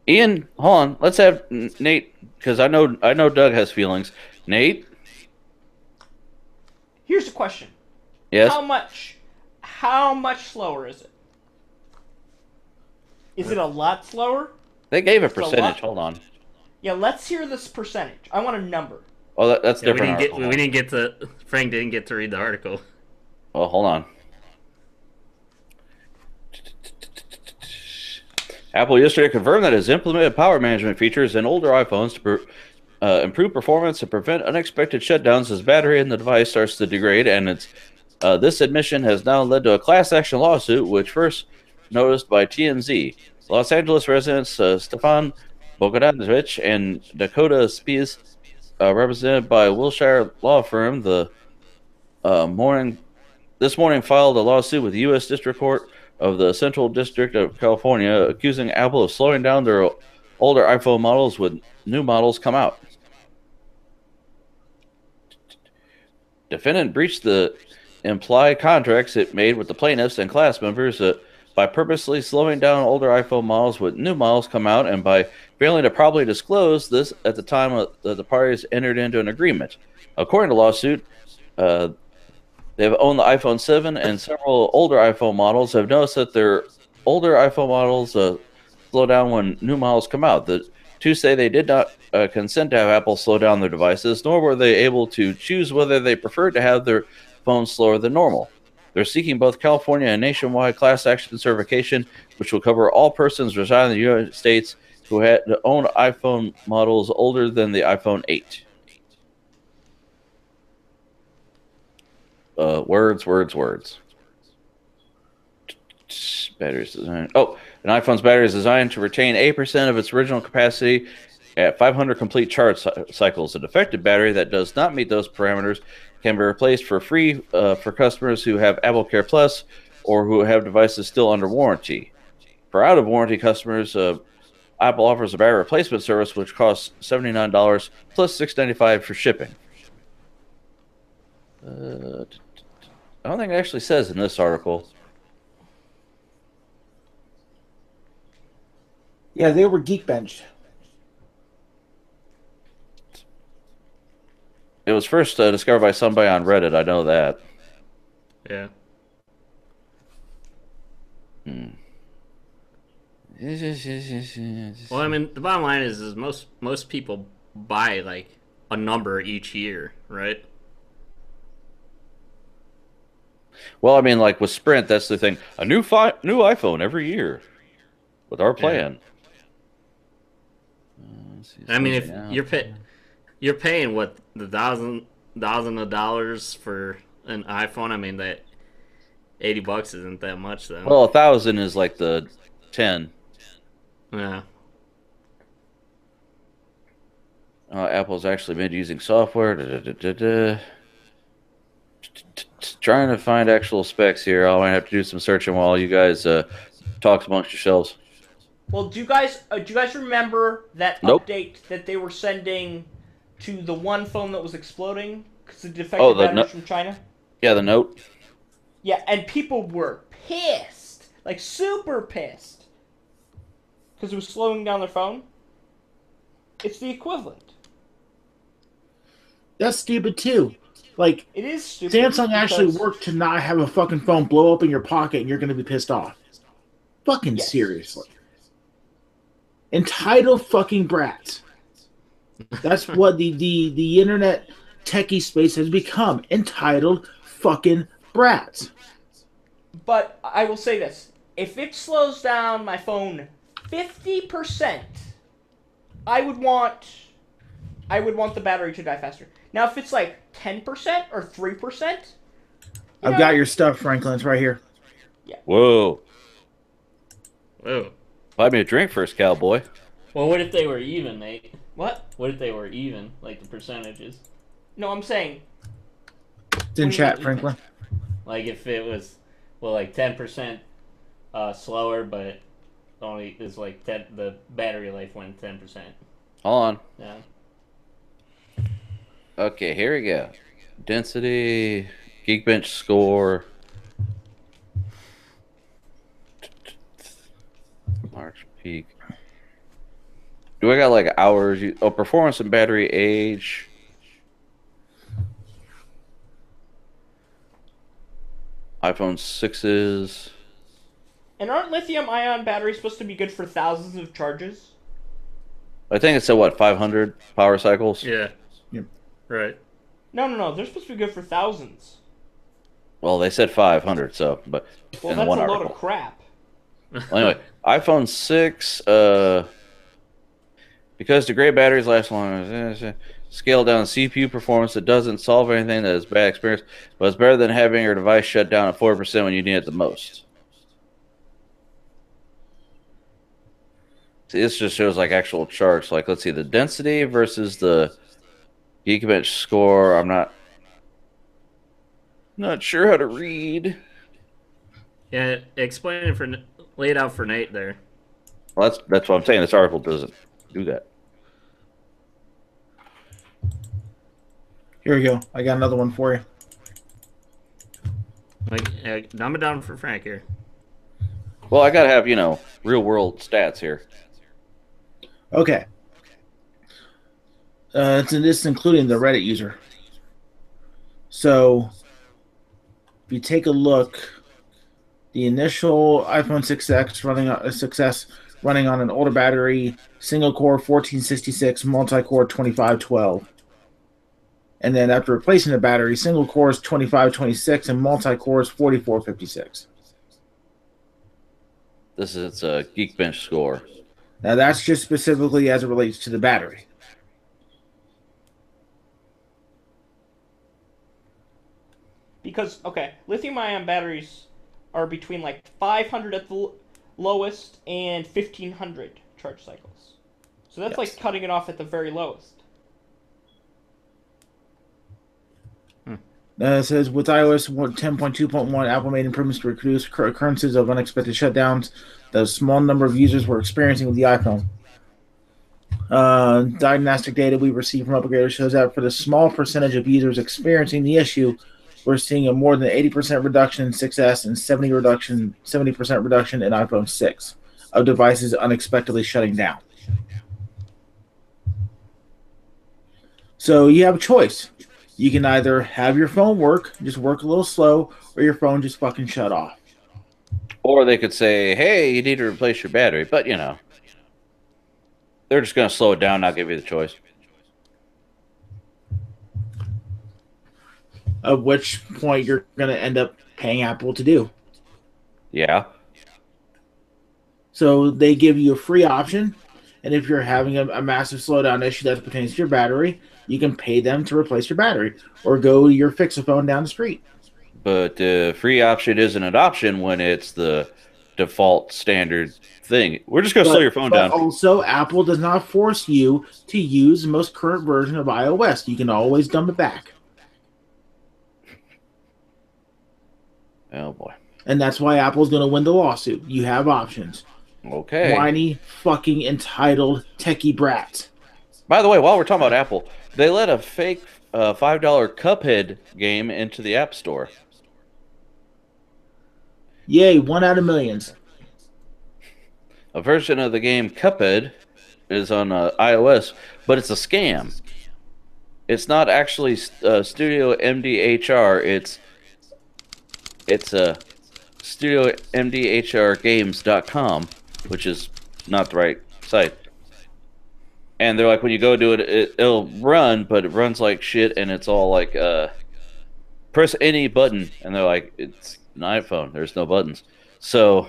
Ian, hold on. Let's have Nate, because I know Doug has feelings. Nate? Here's the question. Yes? How much slower is it? Is it a lot slower? They gave a percentage. Hold on. Yeah, let's hear this percentage. I want a number. Oh, that's different. Frank didn't get to read the article. Oh, hold on. Apple yesterday confirmed that it has implemented power management features in older iPhones to improve performance and prevent unexpected shutdowns as battery in the device starts to degrade. And this admission has now led to a class action lawsuit, which first noticed by TMZ. Los Angeles residents Stefan Bogdanovich and Dakota Spies, represented by Wilshire law firm, this morning filed a lawsuit with the U.S. District Court of the Central District of California, accusing Apple of slowing down their older iPhone models when new models come out. Defendant breached the implied contracts it made with the plaintiffs and class members by purposely slowing down older iPhone models when new models come out and by failing to properly disclose this at the time that the parties entered into an agreement. According to the lawsuit, they've owned the iPhone 7 and several older iPhone models have noticed that their older iPhone models slow down when new models come out. The two say they did not consent to have Apple slow down their devices, nor were they able to choose whether they preferred to have their phones slower than normal. They're seeking both California and nationwide class action certification, which will cover all persons residing in the United States who had owned iPhone models older than the iPhone 8. Words. Batteries designed. Oh, an iPhone's battery is designed to retain 8% of its original capacity at 500 complete charge cycles. A defective battery that does not meet those parameters can be replaced for free for customers who have Apple Care Plus or who have devices still under warranty. For out-of-warranty customers, Apple offers a battery replacement service which costs $79 plus $6.95 for shipping. I don't think it actually says in this article. Yeah, they were Geekbenched. It was first discovered by somebody on Reddit. I know that. Yeah. Well, I mean, the bottom line is most people buy like a number each year, right? Well, I mean, like with Sprint, that's the thing. A new iPhone every year with our plan. I mean, if you're paying what, the thousand of dollars for an iPhone. I mean, that $80 isn't that much then. Well, 1,000 is like the 10. Yeah. Apple's actually been using software. Trying to find actual specs here. I might have to do some searching while you guys talk amongst yourselves. Well, do you guys remember that update that they were sending to the one phone that was exploding because of defective batteries from China? Yeah, the Note. Yeah, and people were pissed, like super pissed, because it was slowing down their phone. It's the equivalent. That's stupid too. Like, it is stupid. Samsung actually worked to not have a fucking phone blow up in your pocket and you're going to be pissed off. Fucking seriously. Entitled fucking brats. That's what the internet techie space has become. Entitled fucking brats. But I will say this. If it slows down my phone 50%, I would want the battery to die faster. Now, if it's like 10% or 3%... I've got your stuff, Franklin. It's right here. Yeah. Whoa. Whoa. Buy me a drink first, cowboy. Well, what if they were even, Nate? What? What if they were even, like the percentages? No, I'm saying... It's in chat, Franklin. Like if it was, well, like 10% slower, but only is like the battery life went 10%. Hold on. Yeah. Okay, here we go. Density, Geekbench score. March peak. Do I got like hours? Performance and battery age. iPhone 6s. And aren't lithium-ion batteries supposed to be good for thousands of charges? I think it's at what, 500 power cycles? Yeah. Yep. Right. No. They're supposed to be good for thousands. Well, they said 500, so, but... Well, that's a load of crap. Well, anyway, iPhone 6, because the gray batteries last long, scale down CPU performance. It doesn't solve anything that is bad experience, but it's better than having your device shut down at 4% when you need it the most. See, this just shows like actual charts. Like, let's see, the density versus the Geekbench score. I'm not sure how to read. Yeah, explain it lay it out for Nate there. Well, that's what I'm saying. This article doesn't do that. Here we go. I got another one for you. Like, dumb it down for Frank here. Well, I gotta have, real world stats here. Okay. This including the Reddit user. So, if you take a look, the initial iPhone 6X running on an older battery, single core 1466, multi-core 2512. And then after replacing the battery, single core is 2526 and multi-core is 4456. This is its Geekbench score. Now that's just specifically as it relates to the battery. Because, okay, lithium-ion batteries are between like 500 at the lowest and 1500 charge cycles. So that's like cutting it off at the very lowest. It says, with iOS 10.2.1, Apple made improvements to reduce occurrences of unexpected shutdowns that a small number of users were experiencing with the iPhone. Diagnostic data we received from upgraders shows that for the small percentage of users experiencing the issue, we're seeing a more than 80% reduction in 6S and 70% reduction in iPhone 6 of devices unexpectedly shutting down. So you have a choice. You can either have your phone work, just work a little slow, or your phone just fucking shut off. Or they could say, hey, you need to replace your battery. But, they're just going to slow it down, not give you the choice. At which point you're going to end up paying Apple to do. Yeah. So they give you a free option, and if you're having a massive slowdown issue that pertains to your battery, you can pay them to replace your battery or go to your Fix-A-Phone down the street. But the free option isn't an option when it's the default standard thing. We're just going to slow your phone down. Also, Apple does not force you to use the most current version of iOS. You can always dump it back. Oh, boy. And that's why Apple's going to win the lawsuit. You have options. Okay. Whiny, fucking entitled techie brats. By the way, while we're talking about Apple, they let a fake $5 Cuphead game into the App Store. Yay, 1 out of millions. A version of the game Cuphead is on iOS, but it's a scam. It's not actually Studio MDHR. It's a StudioMDHRGames.com, which is not the right site. And they're like, when you go do it, it'll run, but it runs like shit, and it's all like, press any button, and they're like, it's an iPhone. There's no buttons. So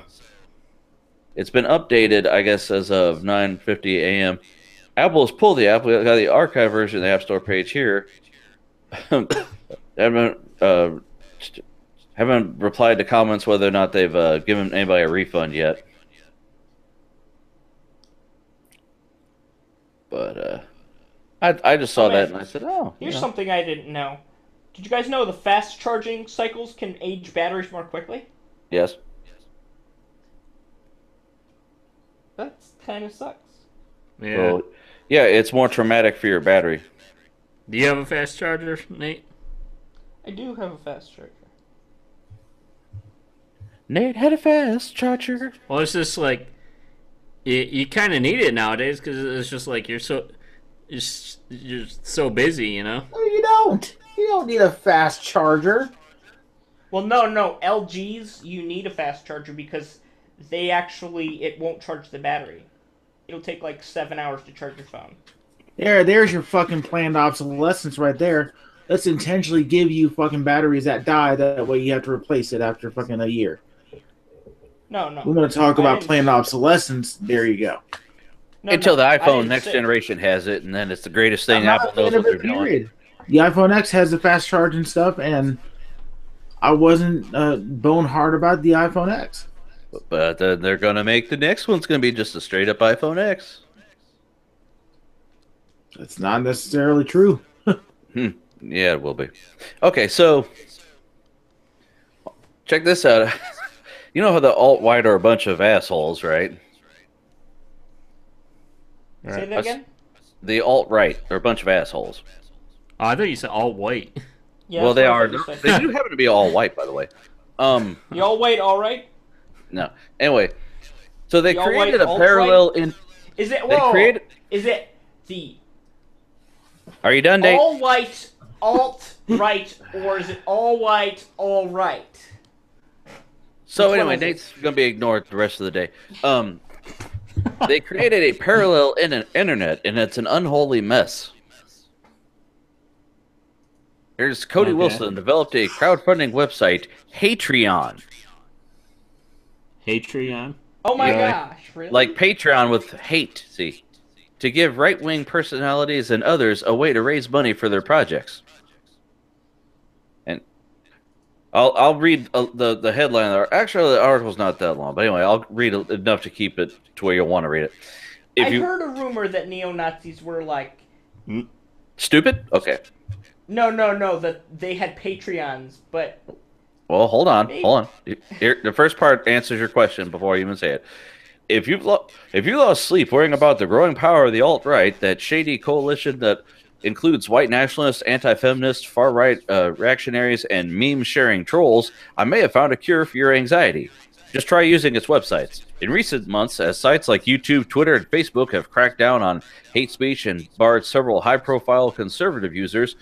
it's been updated, I guess, as of 9:50 a.m. Apple has pulled the app. We got the archive version of the App Store page here. Haven't replied to comments whether or not they've given anybody a refund yet. But I just saw that and I said, oh. Here's something I didn't know. Did you guys know the fast charging cycles can age batteries more quickly? Yes. That kind of sucks. Yeah. Well, yeah, it's more traumatic for your battery. Do you have a fast charger, Nate? I do have a fast charger. Nate had a fast charger. Well, it's just like you kind of need it nowadays because it's just like you're so busy, you know. No, you don't. You don't need a fast charger. Well, no. LGs, you need a fast charger because it won't charge the battery. It'll take like 7 hours to charge your phone. There's your fucking planned obsolescence right there. Let's intentionally give you fucking batteries that die. That way you have to replace it after fucking a year. No. We're going to talk about planned obsolescence. There you go. Until the iPhone next generation has it, and then it's the greatest thing Apple knows what they're doing. The iPhone X has the fast charge and stuff, and I wasn't bone hard about the iPhone X. But they're going to make the next one's going to be just a straight up iPhone X. That's not necessarily true. Yeah, it will be. Okay, so check this out. You know how the alt-right are a bunch of assholes, right? Say that again? The alt-right are a bunch of assholes. Oh, I thought you said all white. Yeah, well, they are. They do happen to be all white, by the way. You all white, all right? No. Anyway, so they the created a parallel in. Is it? Whoa, is it the? Are you done, Nate? All white, alt right, or is it all white, all right? So anyway, Nate's gonna be ignored the rest of the day. They created a parallel internet, and it's an unholy mess. Here's Cody Wilson developed a crowdfunding website, Patreon. Patreon? Oh my gosh, really? Like Patreon with hate, see? To give right-wing personalities and others a way to raise money for their projects. And I'll read the headline. Actually, the article's not that long, but anyway, I'll read enough to keep it to where you'll want to read it. I heard a rumor that neo-Nazis were like... Stupid? Okay. No, that they had Patreons, but... Well, hold on. Here, the first part answers your question before I even say it. If you lost sleep worrying about the growing power of the alt-right, that shady coalition that includes white nationalists, anti-feminists, far-right reactionaries, and meme-sharing trolls, I may have found a cure for your anxiety. Just try using its websites. In recent months, as sites like YouTube, Twitter, and Facebook have cracked down on hate speech and barred several high-profile conservative users,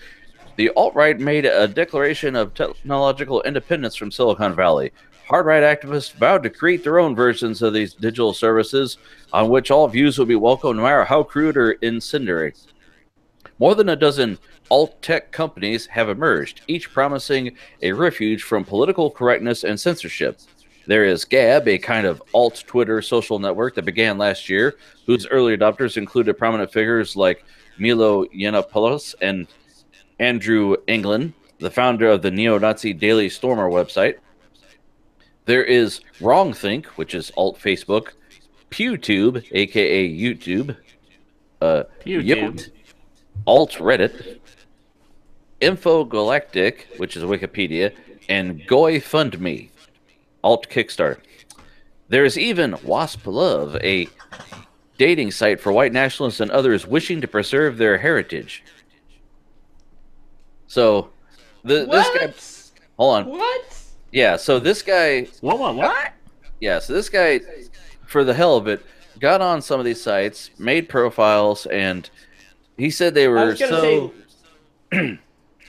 the alt-right made a declaration of technological independence from Silicon Valley. Hard-right activists vowed to create their own versions of these digital services on which all views would be welcome no matter how crude or incendiary. More than a dozen alt-tech companies have emerged, each promising a refuge from political correctness and censorship. There is Gab, a kind of alt-Twitter social network that began last year, whose early adopters included prominent figures like Milo Yiannopoulos and Andrew England, the founder of the neo-Nazi Daily Stormer website. There is Wrongthink, which is alt-Facebook, PewTube, a.k.a. YouTube, YouTube. alt-Reddit, Infogalactic, which is Wikipedia, and GoFundMe, alt-Kickstarter. There is even Wasp Love, a dating site for white nationalists and others wishing to preserve their heritage. So, this guy... Hold on. What? Yeah, so this guy... What? Yeah, so this guy, for the hell of it, got on some of these sites, made profiles, and he said they were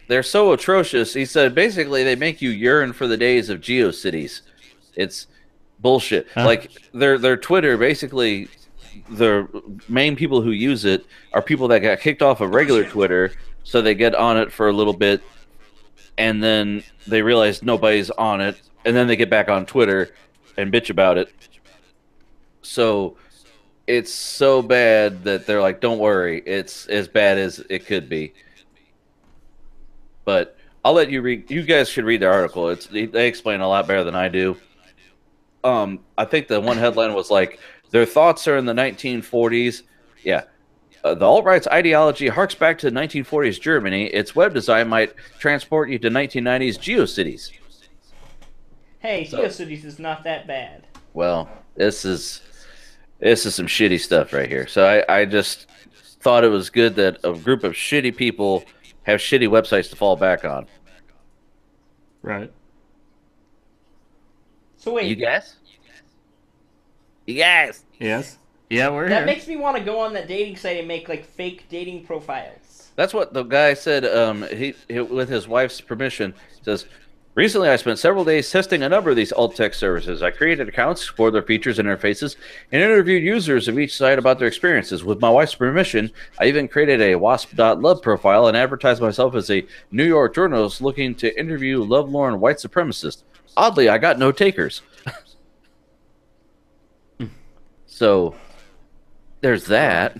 they're so atrocious. He said basically they make you yearn for the days of GeoCities. It's bullshit. Like their Twitter, basically the main people who use it are people that got kicked off of regular Twitter, so they get on it for a little bit, and then they realize nobody's on it, and then they get back on Twitter and bitch about it. So it's so bad that they're like, don't worry, it's as bad as it could be. But I'll let you read. You guys should read the article. They explain a lot better than I do. I think the one headline was like, their thoughts are in the 1940s. Yeah. The alt-right's ideology harks back to the 1940s Germany. Its web design might transport you to 1990s GeoCities. Hey, GeoCities is not that bad. Well, this is some shitty stuff right here. So I just thought it was good that a group of shitty people have shitty websites to fall back on. Right. So wait. You guys? You guys? Yes. Yeah, we're that here. makes me want to go on that dating site and make like fake dating profiles. That's what the guy said. He with his wife's permission, says, recently I spent several days testing a number of these alt-tech services. I created accounts, explored their features and interfaces, and interviewed users of each site about their experiences. With my wife's permission, I even created a wasp.love profile and advertised myself as a New York journalist looking to interview lovelorn white supremacists. Oddly, I got no takers. So, there's that.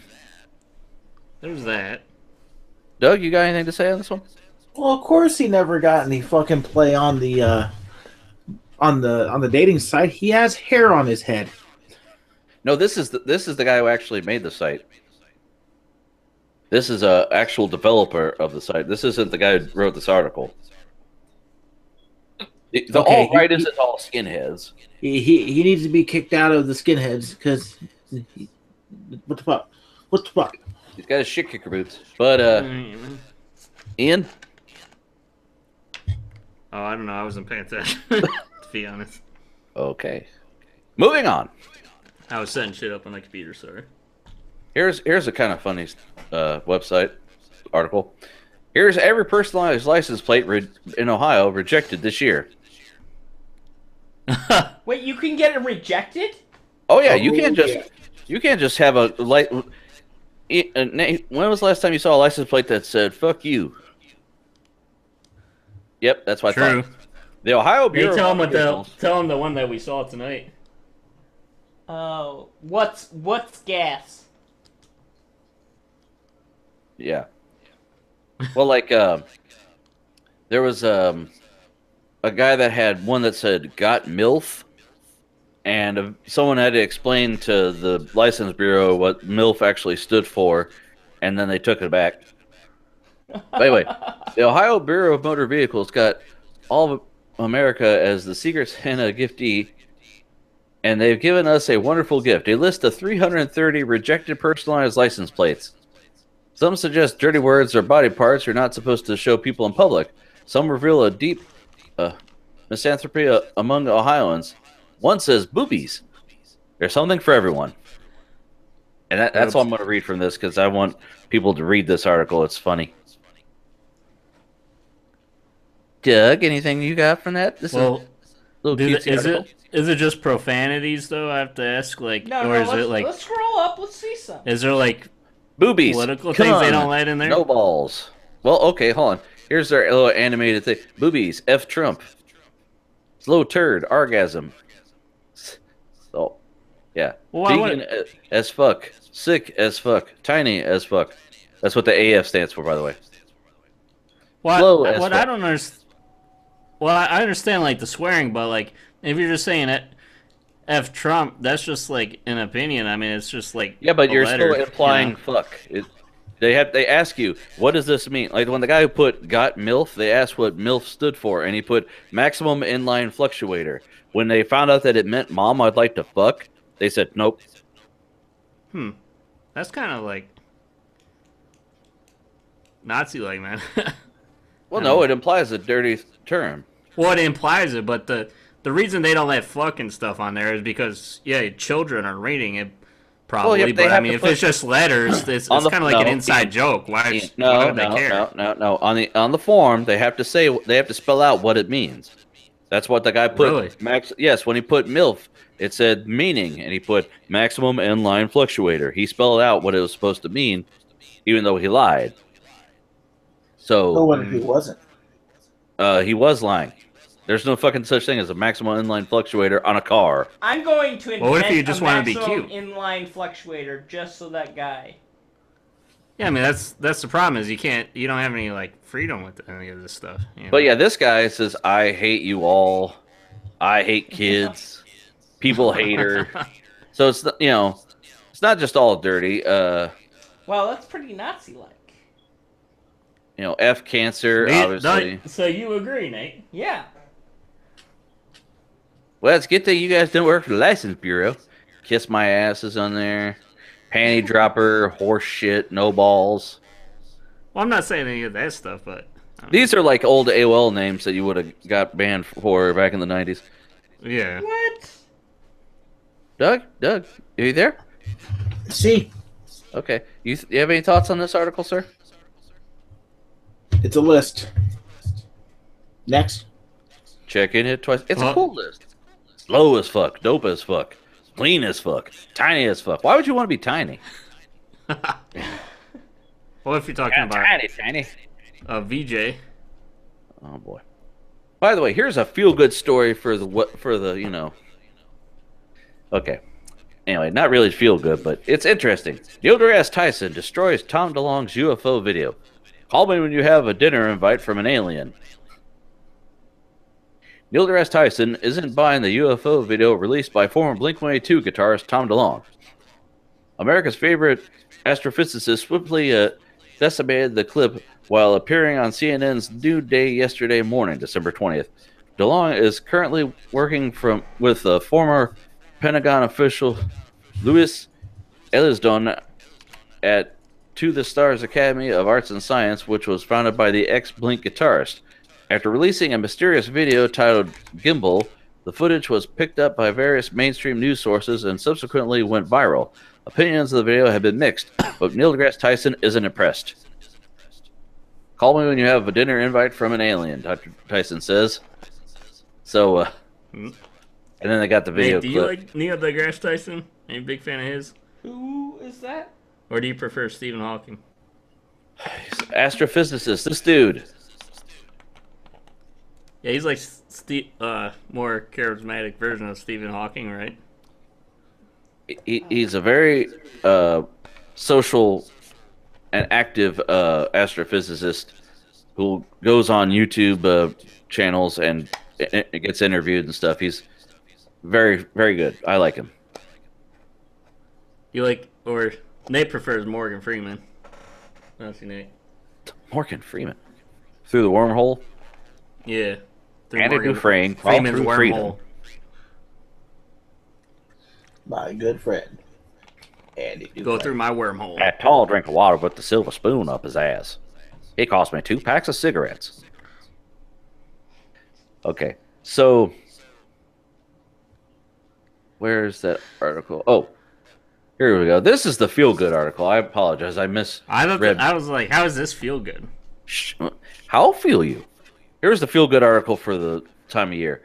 There's that. Doug, you got anything to say on this one? Well, of course he never got any fucking play on the dating site. He has hair on his head. No, this is the guy who actually made the site. This is a actual developer of the site. This isn't the guy who wrote this article. The alt-right isn't all skinheads. He needs to be kicked out of the skinheads because what the fuck? What the fuck? He's got his shit kicker boots. But Ian? Oh, I don't know. I wasn't paying attention, to be honest. Okay. Moving on. I was setting shit up on the computer, sorry. Here's a kind of funny website article. Here's every personalized license plate in Ohio rejected this year. Wait, you can get it rejected? Oh yeah, you can't just have a light. When was the last time you saw a license plate that said "fuck you"? Yep, that's what I thought. The Ohio Bureau. Tell them the one that we saw tonight. Oh, what's gas? Yeah. Well, like there was a guy that had one that said "got MILF," and someone had to explain to the license bureau what MILF actually stood for, and then they took it back. Anyway, the Ohio Bureau of Motor Vehicles got all of America as the Secret Santa giftee, and they've given us a wonderful gift: a list of 330 rejected personalized license plates. Some suggest dirty words or body parts are not supposed to show people in public. Some reveal a deep misanthropy among Ohioans. One says boobies. There's something for everyone. And that's all I'm going to read from this because I want people to read this article. It's funny. Doug, anything you got from that? This is a little cutesy article. Is it just profanities though? I have to ask, like, let's scroll up. Let's see some. Is there like boobies, political things they don't let in there? No balls. Well, okay, hold on. Here's their little animated thing. Boobies, F Trump. Slow turd, orgasm. So, yeah. Well, Vegan as fuck. Sick as fuck. Tiny as fuck. That's what the AF stands for, by the way. Slow as what fuck. I don't understand. Well, I understand like the swearing, but like if you're just saying it, F Trump, that's just like an opinion. I mean, it's just like Yeah, but a you're letter, still implying fuck. They ask you, what does this mean? Like when the guy who put got MILF, they asked what MILF stood for, and he put maximum inline fluctuator. When they found out that it meant mom, I'd like to fuck, they said nope. That's kind of like Nazi-like, man. Well, no, it implies a dirty term. Well, it implies it, but the reason they don't let fucking stuff on there is because children are reading it. Probably, Well, yeah, but I mean, if it's just letters, it's kind of like an inside joke. Why would they care? No. On the form, they have to spell out what it means. That's what the guy put. Really? Yes, when he put MILF, it said meaning, and he put maximum inline fluctuator. He spelled out what it was supposed to mean, even though he lied. So, what if he wasn't? He was lying. There's no fucking such thing as a maximum inline fluctuator on a car. I'm going to invent what if you just a want to be maximum cute? inline fluctuator just so that guy. Yeah, I mean that's the problem is you don't have any like freedom with any of this stuff. You know? But yeah, this guy says, I hate you all. I hate kids. People hate her. So it's, it's not just all dirty. Well, that's pretty Nazi-like. F cancer, obviously. So you agree, Nate? Yeah. Well, it's a good thing you guys don't work for the License Bureau. Kiss my ass is on there. Panty dropper, horse shit, no balls. Well, I'm not saying any of that stuff, but These are like old AOL names that you would have got banned for back in the 90s. yeah. What? Doug, are you there? See, Okay. You have any thoughts on this article, sir? it's a list. Next. Check in it twice. It's a cool list. Slow as fuck, dope as fuck, clean as fuck, tiny as fuck. Why would you want to be tiny? Well, if you're talking about tiny. VJ. Oh boy. By the way, here's a feel-good story for the. Okay. Anyway, not really feel-good, but it's interesting. Neil deGrasse Tyson destroys Tom DeLonge's UFO video. Call me when you have a dinner invite from an alien. Neil deGrasse Tyson isn't buying the UFO video released by former Blink-182 guitarist Tom DeLonge. America's favorite astrophysicist swiftly decimated the clip while appearing on CNN's New Day yesterday morning, December 20th. DeLonge is currently working with former Pentagon official Louis Elizondo at To the Stars Academy of Arts and Science, which was founded by the ex-Blink guitarist. After releasing a mysterious video titled Gimbal, the footage was picked up by various mainstream news sources and subsequently went viral. Opinions of the video have been mixed, but Neil deGrasse Tyson isn't impressed. Call me when you have a dinner invite from an alien, Dr. Tyson says. So, and then they got the video Nate, do clip. you like Neil deGrasse Tyson? Are you a big fan of his? Who is that? Or do you prefer Stephen Hawking? Astrophysicist, this dude. Yeah, he's like more charismatic version of Stephen Hawking, right? He's a very social and active astrophysicist who goes on YouTube channels and gets interviewed and stuff. He's very, very good. I like him. Or Nate prefers Morgan Freeman. Don't you, Nate? Morgan Freeman. Through the wormhole? Yeah. And a new frame. Freeman's wormhole. My good friend. Andy Go through my wormhole. That tall drink of water with the silver spoon up his ass. He cost me 2 packs of cigarettes. Okay, so where's that article? Oh, here we go. This is the feel-good article. I apologize. I misread. I was like, how does this feel good? How feel you? Here's the feel-good article for the time of year.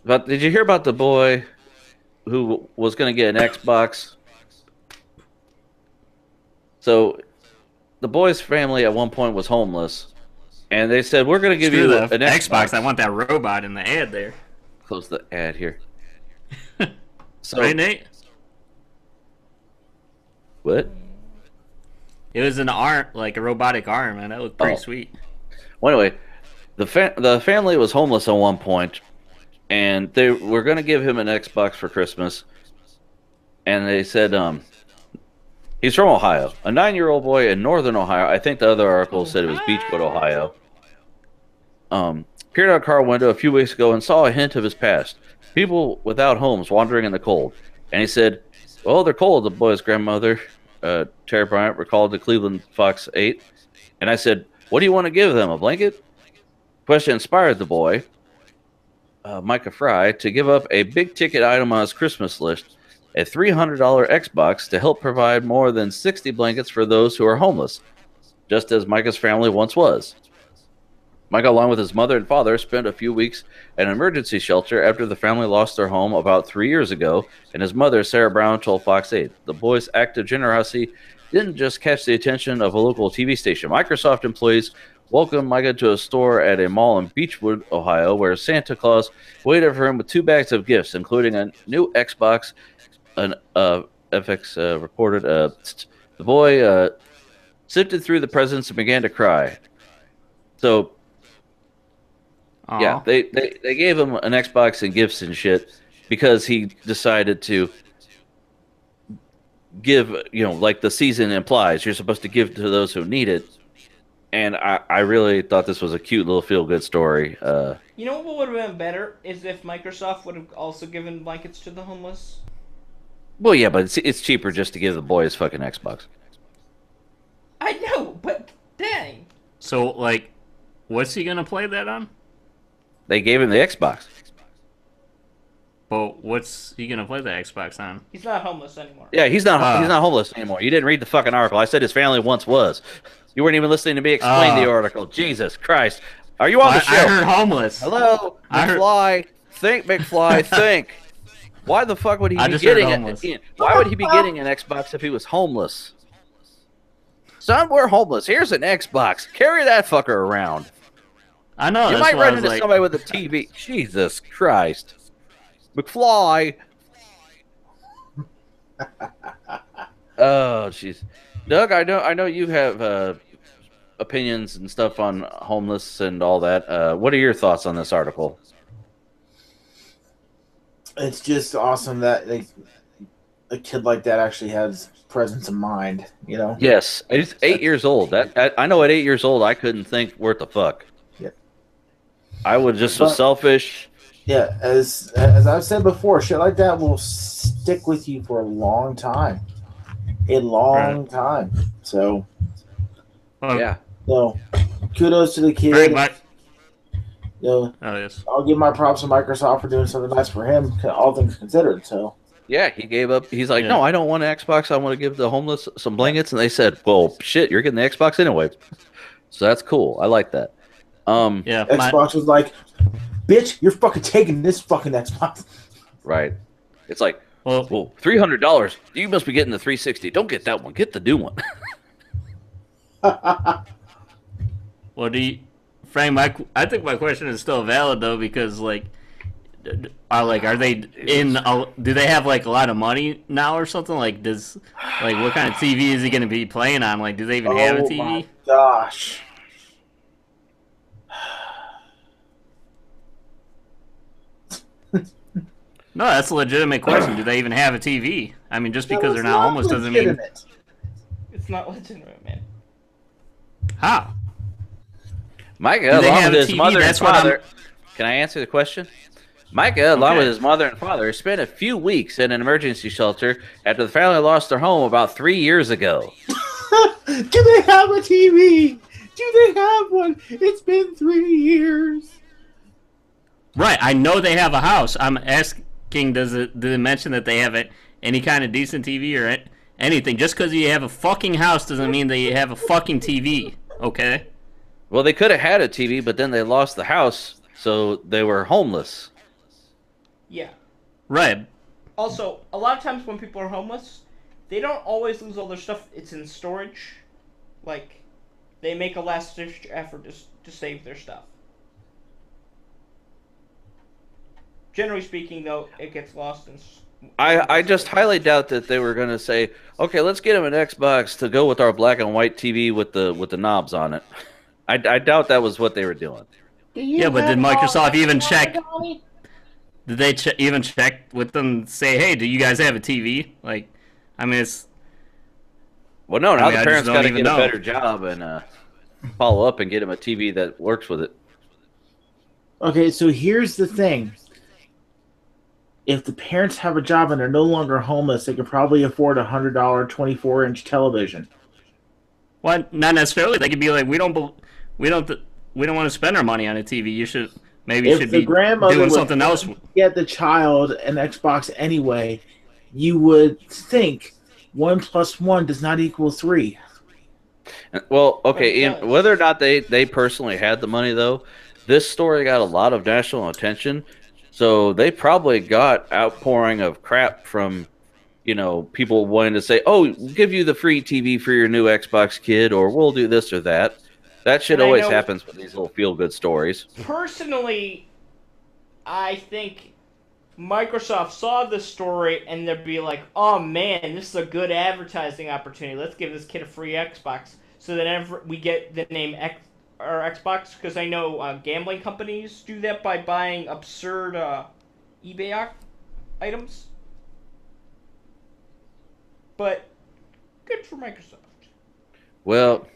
But did you hear about the boy who was going to get an Xbox? So the boy's family at one point was homeless, and they said, we're going to give you an Xbox. I want that robot in the ad there. Close the ad here. So, right, Nate? What? It was an arm, like a robotic arm, and that looked pretty sweet. Well, anyway, the family was homeless at one point, and they were going to give him an Xbox for Christmas. And they said, he's from Ohio, a 9-year-old boy in northern Ohio. I think the other article said it was Beechwood, Ohio. Peered out a car window a few weeks ago and saw a hint of his past. People without homes wandering in the cold. And he said, well, they're cold, the boy's grandmother, Tara Bryant, recalled to Cleveland Fox 8. And I said, what do you want to give them, a blanket? Question inspired the boy, Micah Fry, to give up a big-ticket item on his Christmas list, a $300 Xbox, to help provide more than 60 blankets for those who are homeless, just as Micah's family once was. Micah, along with his mother and father, spent a few weeks at an emergency shelter after the family lost their home about 3 years ago, and his mother, Sarah Brown, told Fox 8. The boy's act of generosity didn't just catch the attention of a local TV station. Microsoft employees welcomed Micah to a store at a mall in Beechwood, Ohio, where Santa Claus waited for him with 2 bags of gifts, including a new Xbox. An FX reported the boy sifted through the presents and began to cry. So, yeah, they gave him an Xbox and gifts and shit because he decided to give, like the season implies, you're supposed to give to those who need it. And I really thought this was a cute little feel-good story. You know what would have been better is if Microsoft would have also given blankets to the homeless. Well, yeah, but it's cheaper just to give the boy his fucking Xbox. I know, but dang. So, like, what's he gonna play that on? They gave him the Xbox. But what's he gonna play the Xbox on? He's not homeless anymore. Yeah, he's not homeless anymore. You didn't read the fucking article. I said his family once was. You weren't even listening to me explain the article. Jesus Christ. Are you on the show? I heard homeless. Hello, McFly. Think, McFly, think. Why the fuck would he be getting it? Why would he be getting an Xbox if he was homeless? Son, we're homeless. Here's an Xbox. Carry that fucker around. I know. You might run into somebody with a TV. Jesus Christ. McFly. Oh, jeez. Doug, I know you have opinions and stuff on homeless and all that. What are your thoughts on this article? It's just awesome that a kid like that actually has presence of mind, Yes, he's 8 years old. I know at 8 years old I couldn't think worth a fuck. Yeah. I would just was selfish. Yeah, as I've said before, shit like that will stick with you for a long time. Time. So, yeah. So, kudos to the kid. Yes. I'll give my props to Microsoft for doing something nice for him, all things considered. So, yeah, he gave up. He's like, no, I don't want an Xbox. I want to give the homeless some blankets. And they said, well, shit, you're getting the Xbox anyway. So that's cool. I like that. Yeah. Xbox was like, bitch, you're fucking taking this fucking Xbox. Right. It's like, well, $300. You must be getting the 360. Don't get that one. Get the new one. Well, Frank, I think my question is still valid though, because are they do they have like a lot of money now or something? Like, what kind of TV is he going to be playing on? Like, do they even have a TV? Oh my gosh. No, that's a legitimate question. Do they even have a TV? I mean, just because they're not homeless doesn't mean it's not legitimate, man. How? Micah, along with his mother and father. Can I answer the question? Micah, along with his mother and father, spent a few weeks in an emergency shelter after the family lost their home about 3 years ago. Do they have a TV? Do they have one? It's been 3 years. Right, I know they have a house. I'm asking, did it mention that they have any kind of decent TV or anything? Just because you have a fucking house doesn't mean that you have a fucking TV, okay? Well, they could have had a TV, but then they lost the house, so they were homeless. Yeah. Right. Also, a lot of times when people are homeless, they don't always lose all their stuff. It's in storage. Like, they make a last-ditch effort to save their stuff. Generally speaking, though, it gets lost in... I just highly doubt that they were going to say, okay, let's get him an Xbox to go with our black and white TV with the knobs on it. I doubt that was what they were doing. Yeah, but did Microsoft even check? Did they even check with them? Say, hey, do you guys have a TV? Like, I mean, it's. Well, no. Now the parents got to get a better job and follow up and get him a TV that works with it. Okay, so here's the thing. If the parents have a job and they're no longer homeless, they can probably afford a $100 24-inch television. Well, not necessarily. They could be like, we don't want to spend our money on a TV. You should be doing something else. Get the child an Xbox anyway. You would think 1 + 1 does not equal 3. Well, okay, Ian, whether or not they personally had the money though, this story got a lot of national attention. So they probably got outpouring of crap from, people wanting to say, "Oh, we'll give you the free TV for your new Xbox, kid," or "We'll do this or that." That shit always happens with these little feel-good stories. Personally, I think Microsoft saw this story and they'd be like, "Oh man, this is a good advertising opportunity. Let's give this kid a free Xbox." So that we get the name Xbox, because I know gambling companies do that by buying absurd eBay items. But good for Microsoft. Well,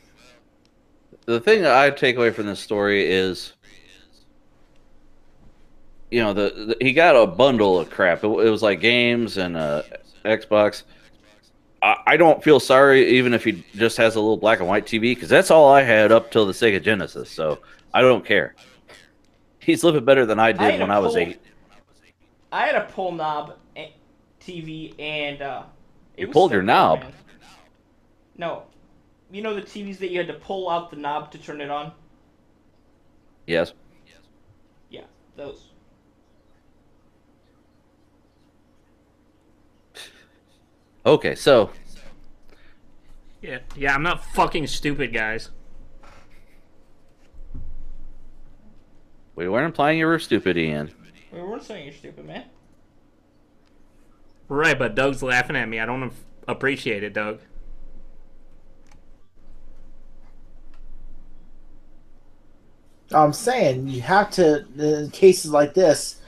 the thing that I take away from this story is, he got a bundle of crap. It was like games and Xbox. I don't feel sorry even if he just has a little black and white TV, because that's all I had up till the Sega Genesis, so I don't care. He's living better than I did when I was 8. I had a pull knob TV, and you pulled your knob? Man. No. You know the TVs that you had to pull out the knob to turn it on? Yes. Yeah, those. Okay, so. Yeah, I'm not fucking stupid, guys. We weren't implying you were stupid, Ian. We weren't saying you're stupid, man. Right, but Doug's laughing at me. I don't appreciate it, Doug. I'm saying you have to, in cases like this,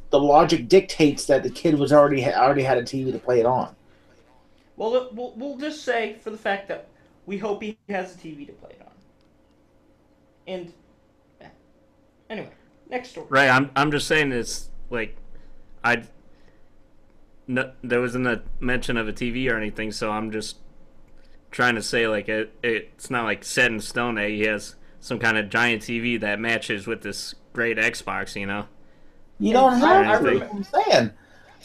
the logic dictates that the kid was already had a TV to play it on. Well, we'll just say for the fact that we hope he has a TV to play it on. And anyway, next story. Right, I'm just saying it's like there wasn't a mention of a TV or anything, so I'm just trying to say like it's not like set in stone that he has some kind of giant TV that matches with this great Xbox, You don't have to. I'm saying.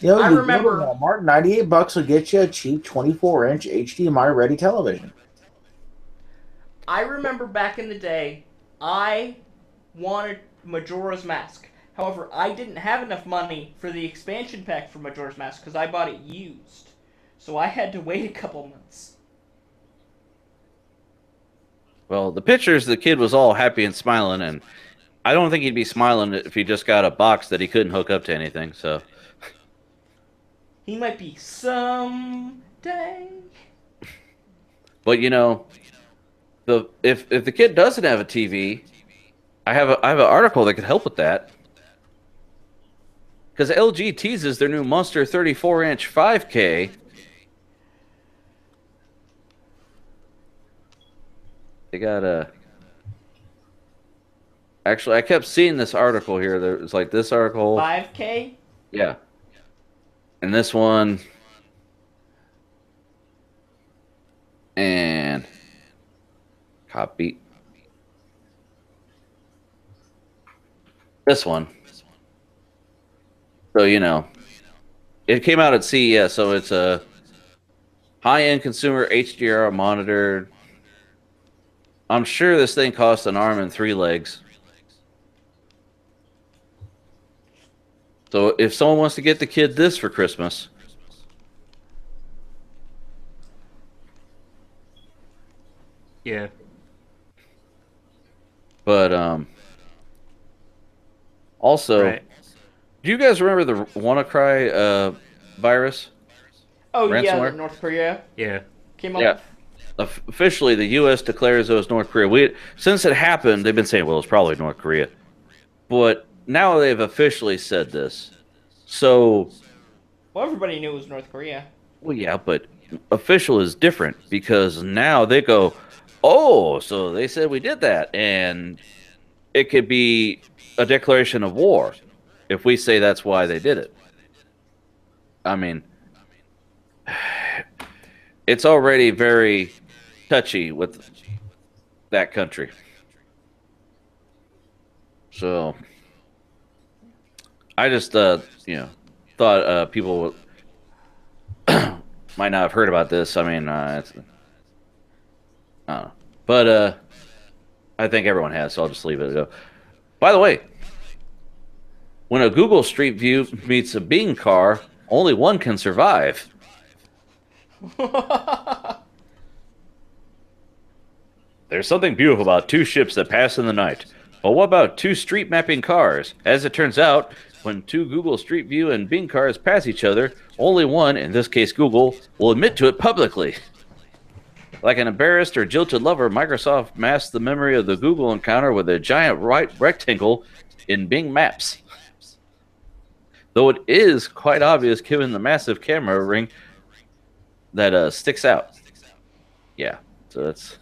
I remember Walmart, $98 will get you a cheap 24-inch HDMI ready television. I remember back in the day, I wanted Majora's Mask. However, I didn't have enough money for the expansion pack for Majora's Mask because I bought it used. So I had to wait a couple months. Well, the pictures, the kid was all happy and smiling, and I don't think he'd be smiling if he just got a box that he couldn't hook up to anything, so... He might be someday. But if the kid doesn't have a TV, I have an article that could help with that. Because LG teases their new Monster 34-inch 5K. They got a. Actually, I kept seeing this article here. There was like this article. 5K. Yeah. And this one, and copy this one. So it came out at CES. So it's a high-end consumer HDR monitor. I'm sure this thing costs an arm and 3 legs. So if someone wants to get the kid this for Christmas, yeah, But also, Right. do you guys remember the WannaCry virus? Oh yeah, Ransomware? that North Korea Yeah. came up Yeah. with. Officially, the U.S. declares it was North Korea. Since it happened, they've been saying, well, it's probably North Korea. But now they've officially said this. So, Well, everybody knew it was North Korea. well, yeah, but official is different because now they go, oh, so they said we did that. And it could be a declaration of war if we say that's why they did it. I mean, it's already very touchy with that country. So I just thought people might not have heard about this. I mean, I don't know. But I think everyone has, so I'll just leave it go. By the way, when a Google Street View meets a Bing car, only one can survive. There's something beautiful about two ships that pass in the night. But what about two street mapping cars? As it turns out, when two Google Street View and Bing cars pass each other, only one, in this case Google, will admit to it publicly. Like an embarrassed or jilted lover, Microsoft masked the memory of the Google encounter with a giant right rectangle in Bing Maps. Though it is quite obvious given the massive camera ring that sticks out. Yeah, so that's...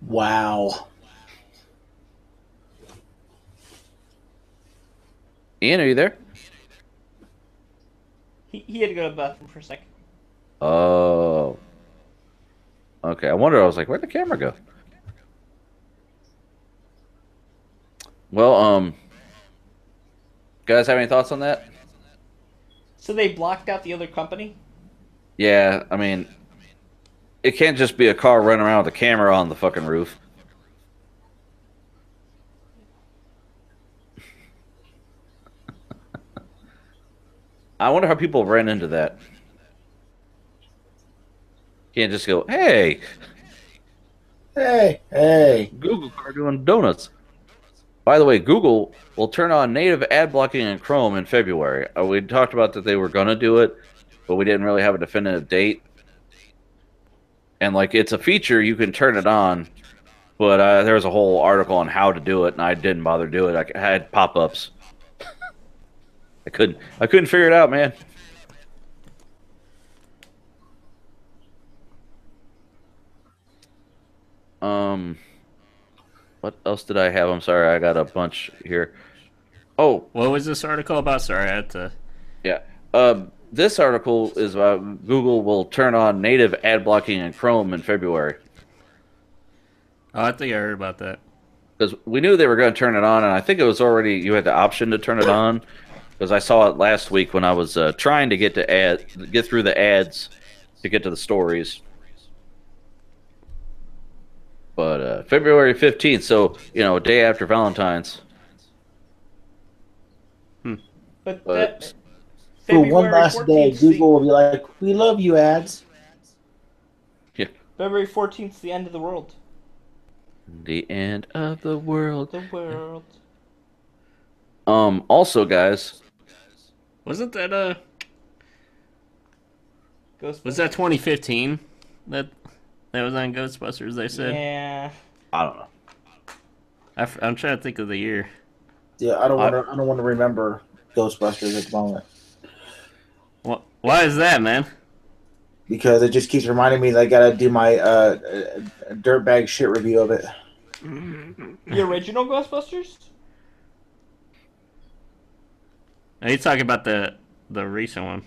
Wow. Ian, are you there? He had to go to the bathroom for a second. Oh. Okay, I wonder, I was like, where'd the camera go? Well, guys have any thoughts on that? So they blocked out the other company? Yeah, I mean, it can't just be a car running around with a camera on the fucking roof. I wonder how people ran into that. Can't just go, hey, Hey. Google car doing donuts. By the way, Google will turn on native ad blocking in Chrome in February. We talked about that they were going to do it, but we didn't really have a definitive date. And, like, it's a feature, you can turn it on, but there was a whole article on how to do it, and I didn't bother to do it. I had pop-ups. I couldn't figure it out, man. What else did I have? I'm sorry, I got a bunch here. Oh, What was this article about? Sorry, I had to. yeah. This article is about Google will turn on native ad blocking in Chrome in February. Oh, I think I heard about that. Because we knew they were going to turn it on, and I think it was already, you had the option to turn it on. Because I saw it last week when I was trying to get through the ads to get to the stories. But February 15th, so, a day after Valentine's. But But- that For one last day, 14th 's Google will be like, we love you, ads. February 14th is the end of the world. The end of the world. The world. Also, guys, Wasn't that Ghostbusters. was that 2015? That was on Ghostbusters. They said. Yeah. I don't know. I'm trying to think of the year. Yeah, I don't want to remember Ghostbusters at the moment Why is that, man? because it just keeps reminding me that I gotta do my dirtbag shit review of it. The original Ghostbusters? Are you talking about the recent one?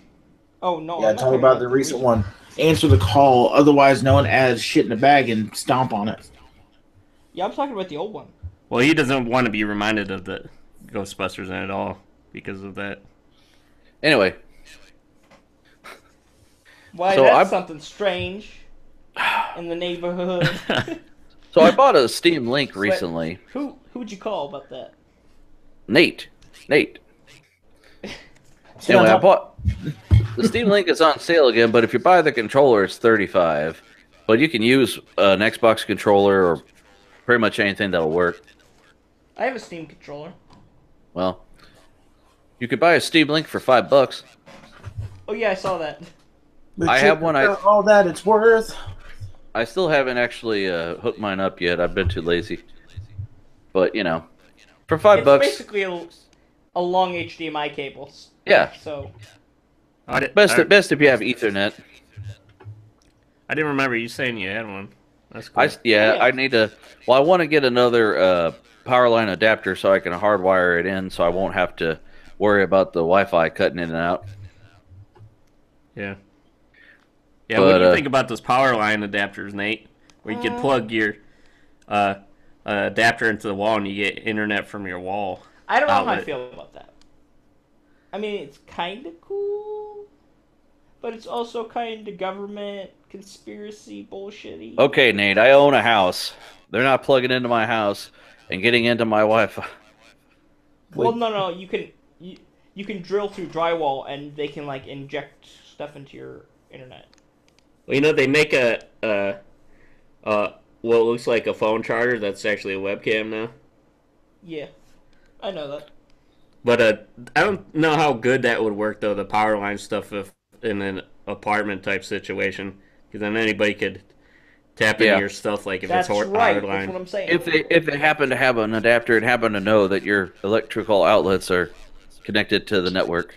Oh, no. Yeah, I'm not talk about the recent one. Answer the call, otherwise known as shit in a bag and stomp on it. Yeah, I'm talking about the old one. Well, he doesn't want to be reminded of the Ghostbusters at all because of that. Anyway, Why, So that's I- something strange in the neighborhood. so I bought a Steam Link recently. Who'd you call about that? Nate. Stay on Anyway, I top- bought the Steam Link is on sale again, but if you buy the controller, it's $35. But you can use an Xbox controller or pretty much anything that'll work. I have a Steam controller. Well, you could buy a Steam Link for $5. Oh yeah, I saw that. But I have one. All that it's worth. I still haven't actually hooked mine up yet. I've been too lazy. But you know, for $5, It's basically a long HDMI cable. Yeah. So. Best if you have Ethernet. I didn't remember you saying you had one. That's cool. I need to. Well, I want to get another power line adapter so I can hardwire it in, so I won't have to worry about the Wi-Fi cutting in and out. Yeah. Yeah. What do you think about those power line adapters, Nate? Where you can plug your adapter into the wall and you get internet from your wall. I don't know how I feel about that. I mean, it's kind of cool, but it's also kind of government conspiracy bullshitty. Okay, Nate, I own a house. They're not plugging into my house and getting into my Wi-Fi. Well, no, you can drill through drywall and they can like inject stuff into your internet. Well, you know they make a what looks like a phone charger that's actually a webcam now. Yeah, I know that. But I don't know how good that would work though, the power line stuff if in an apartment type situation, because then anybody could tap into your stuff like if that's it's right. power line. That's what I'm saying. If they happen to have an adapter and happen to know that your electrical outlets are connected to the network.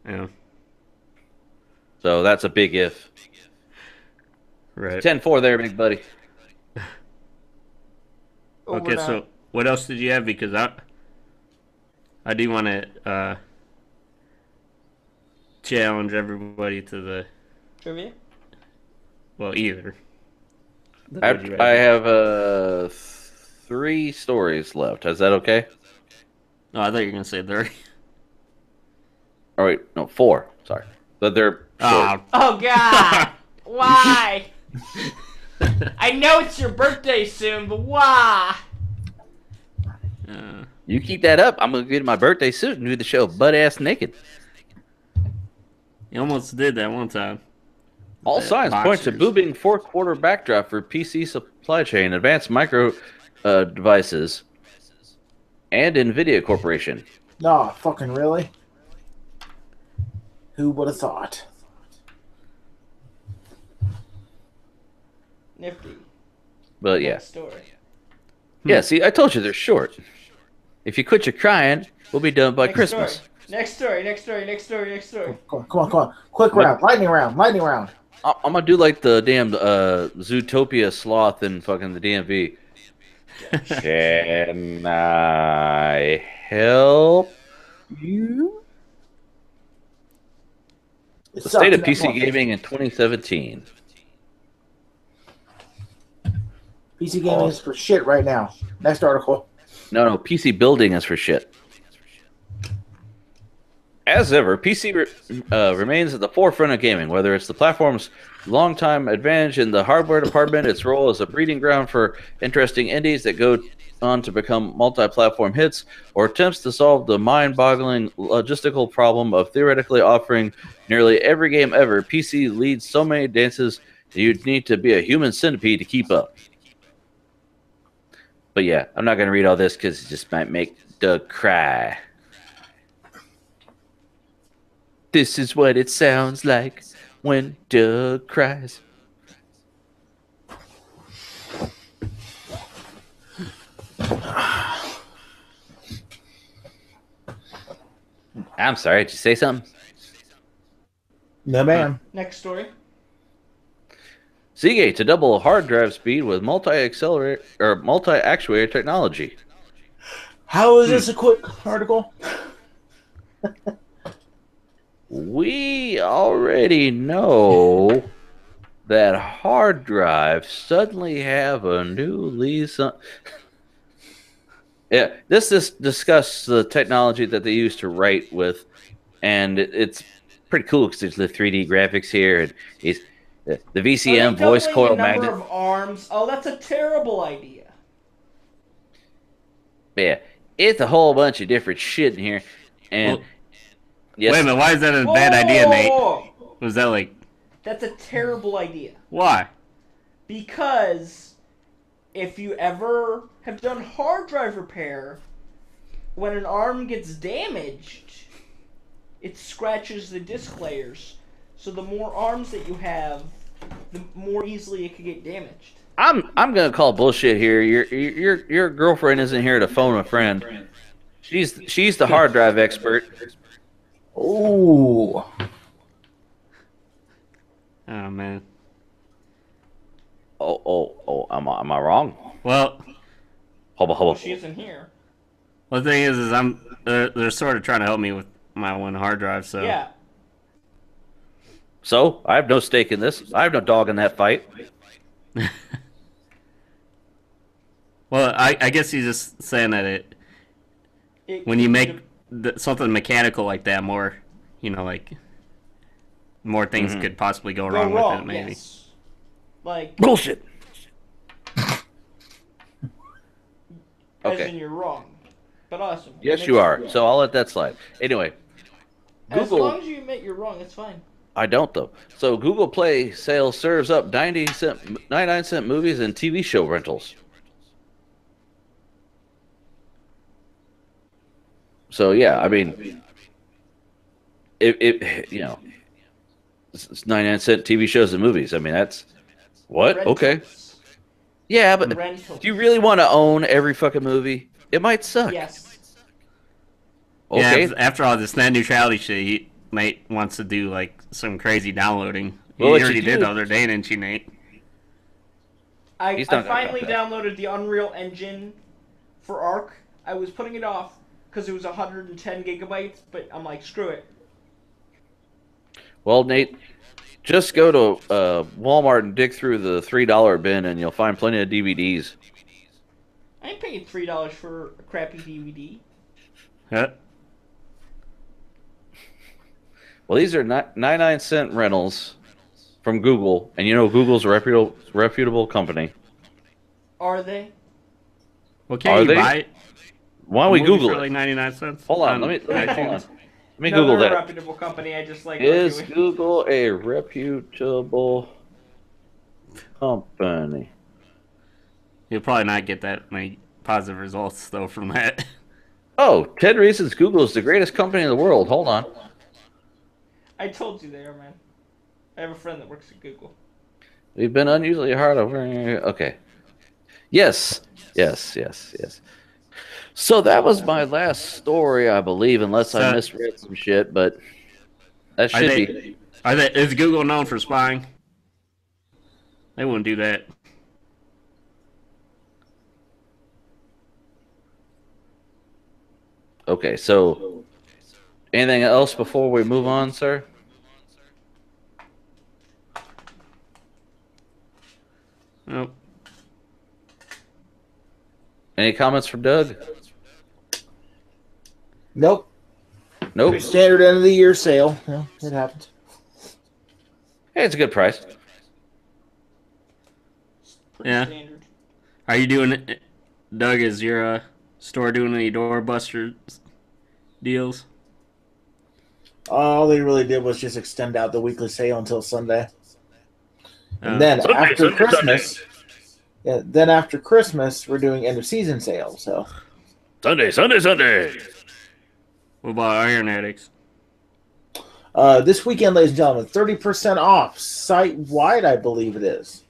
Yeah. So that's a big if. Right. 10-4 there, big buddy. Okay, so what else did you have? Because I do want to challenge everybody to the trivia. Well, either. I have 3 stories left. Is that okay? No, I thought you were gonna say 30. Oh wait, no, 4. Sorry, but they're short. Oh God! Why? I know it's your birthday soon, but why? You keep that up, I'm gonna get in my birthday suit and do the show butt ass naked. You almost did that one time. All signs point to booming fourth quarter backdrop for PC supply chain, advanced micro devices, and NVIDIA Corporation. Nah, fucking really? Who would have thought? Nifty. But yeah. Story. Yeah, see, I told you they're short. If you quit your crying, we'll be done by Christmas. Story. Next story. Come on. Quick round. Lightning round. I'm gonna do like the damn Zootopia sloth in fucking the DMV. Can I help you? The state of PC gaming in 2017. PC gaming is for shit right now. Next article. No, PC building is for shit. As ever, PC remains at the forefront of gaming, whether it's the platform's long-time advantage in the hardware department, its role as a breeding ground for interesting indies that go on to become multi-platform hits, or attempts to solve the mind-boggling logistical problem of theoretically offering nearly every game ever. PC leads so many dances that you'd need to be a human centipede to keep up. But yeah, I'm not going to read all this because it just might make Doug cry. This is what it sounds like when Doug cries. I'm sorry, did you say something? No, ma'am. Next story. Seagate to double hard drive speed with multi-actuator technology. How is this a quick article? We already know that hard drives suddenly have a new lease on... Yeah, this discusses the technology that they use to write with, and it's pretty cool because there's the 3D graphics here, and the VCM voice coil magnet. Of arms. Oh, that's a terrible idea. Yeah, it's a whole bunch of different shit in here, and yes. Wait a minute, why is that a bad idea, Nate? Was that like? That's a terrible idea. Why? Because if you ever have done hard drive repair, when an ARM gets damaged, it scratches the disk layers. So the more ARMs that you have, the more easily it could get damaged. I'm gonna call bullshit here. Your girlfriend isn't here to phone a friend. She's the hard drive expert. Ooh. Oh man. Oh. Am I wrong? Well, Hubba. She isn't here. well, the thing is they're sort of trying to help me with my one hard drive. So Yeah. So I have no stake in this. I have no dog in that fight. Well, I guess he's just saying that when you make something mechanical like that, more, like more things could possibly go wrong with it, maybe. Yes. Like Bullshit. as in you're wrong, but awesome. Yes, you are. So I'll let that slide. Anyway, As Google. long as you admit you're wrong, it's fine. I don't though. So Google Play sales serves up 99-cent movies and TV show rentals. So yeah, I mean, it's 99-cent TV shows and movies. I mean, that's what? Rentals. Okay. Yeah, but Rentals. do you really want to own every fucking movie? It might suck. Yes. Okay. Yeah, after all this net neutrality shit, Nate wants to do like some crazy downloading. Well, He already did the other day, didn't you, Nate? I not gonna finally cut that. downloaded the Unreal Engine for Arc. I was putting it off because it was 110 gigabytes, but I'm like, screw it. Well, Nate, just go to Walmart and dig through the $3 bin, and you'll find plenty of DVDs. I ain't paying $3 for a crappy DVD. Huh? Well, these are 99-cent rentals from Google, and Google's a reputable company. Are they? Well, can't you buy it? Why don't we movie Google for it? like 99 cents? Hold on, let me iTunes? Google they're that. a reputable company. I just like Is reviewing. Google a reputable company? You'll probably not get that many positive results though from that. Oh, 10 reasons Google is the greatest company in the world. Hold on. I told you they are, man. I have a friend that works at Google. We've been unusually hard over. Okay. Yes. So that was my last story, I believe, unless I misread some shit, but that should be. Is Google known for spying? They wouldn't do that. Okay, so anything else before we move on, sir? Nope. Any comments from Doug? Nope. Nope. Standard end of the year sale. Yeah, it happens. Hey, it's a good price. Pretty Yeah. standard. Are you doing it, Doug? Is your store doing any doorbuster deals? All they really did was just extend out the weekly sale until Sunday. And then Sunday, after Sunday, Christmas, Sunday. yeah, then after Christmas, we're doing end of season sale. So Sunday. What about Iron Addicts? this weekend, ladies and gentlemen, 30% off site wide. I believe it is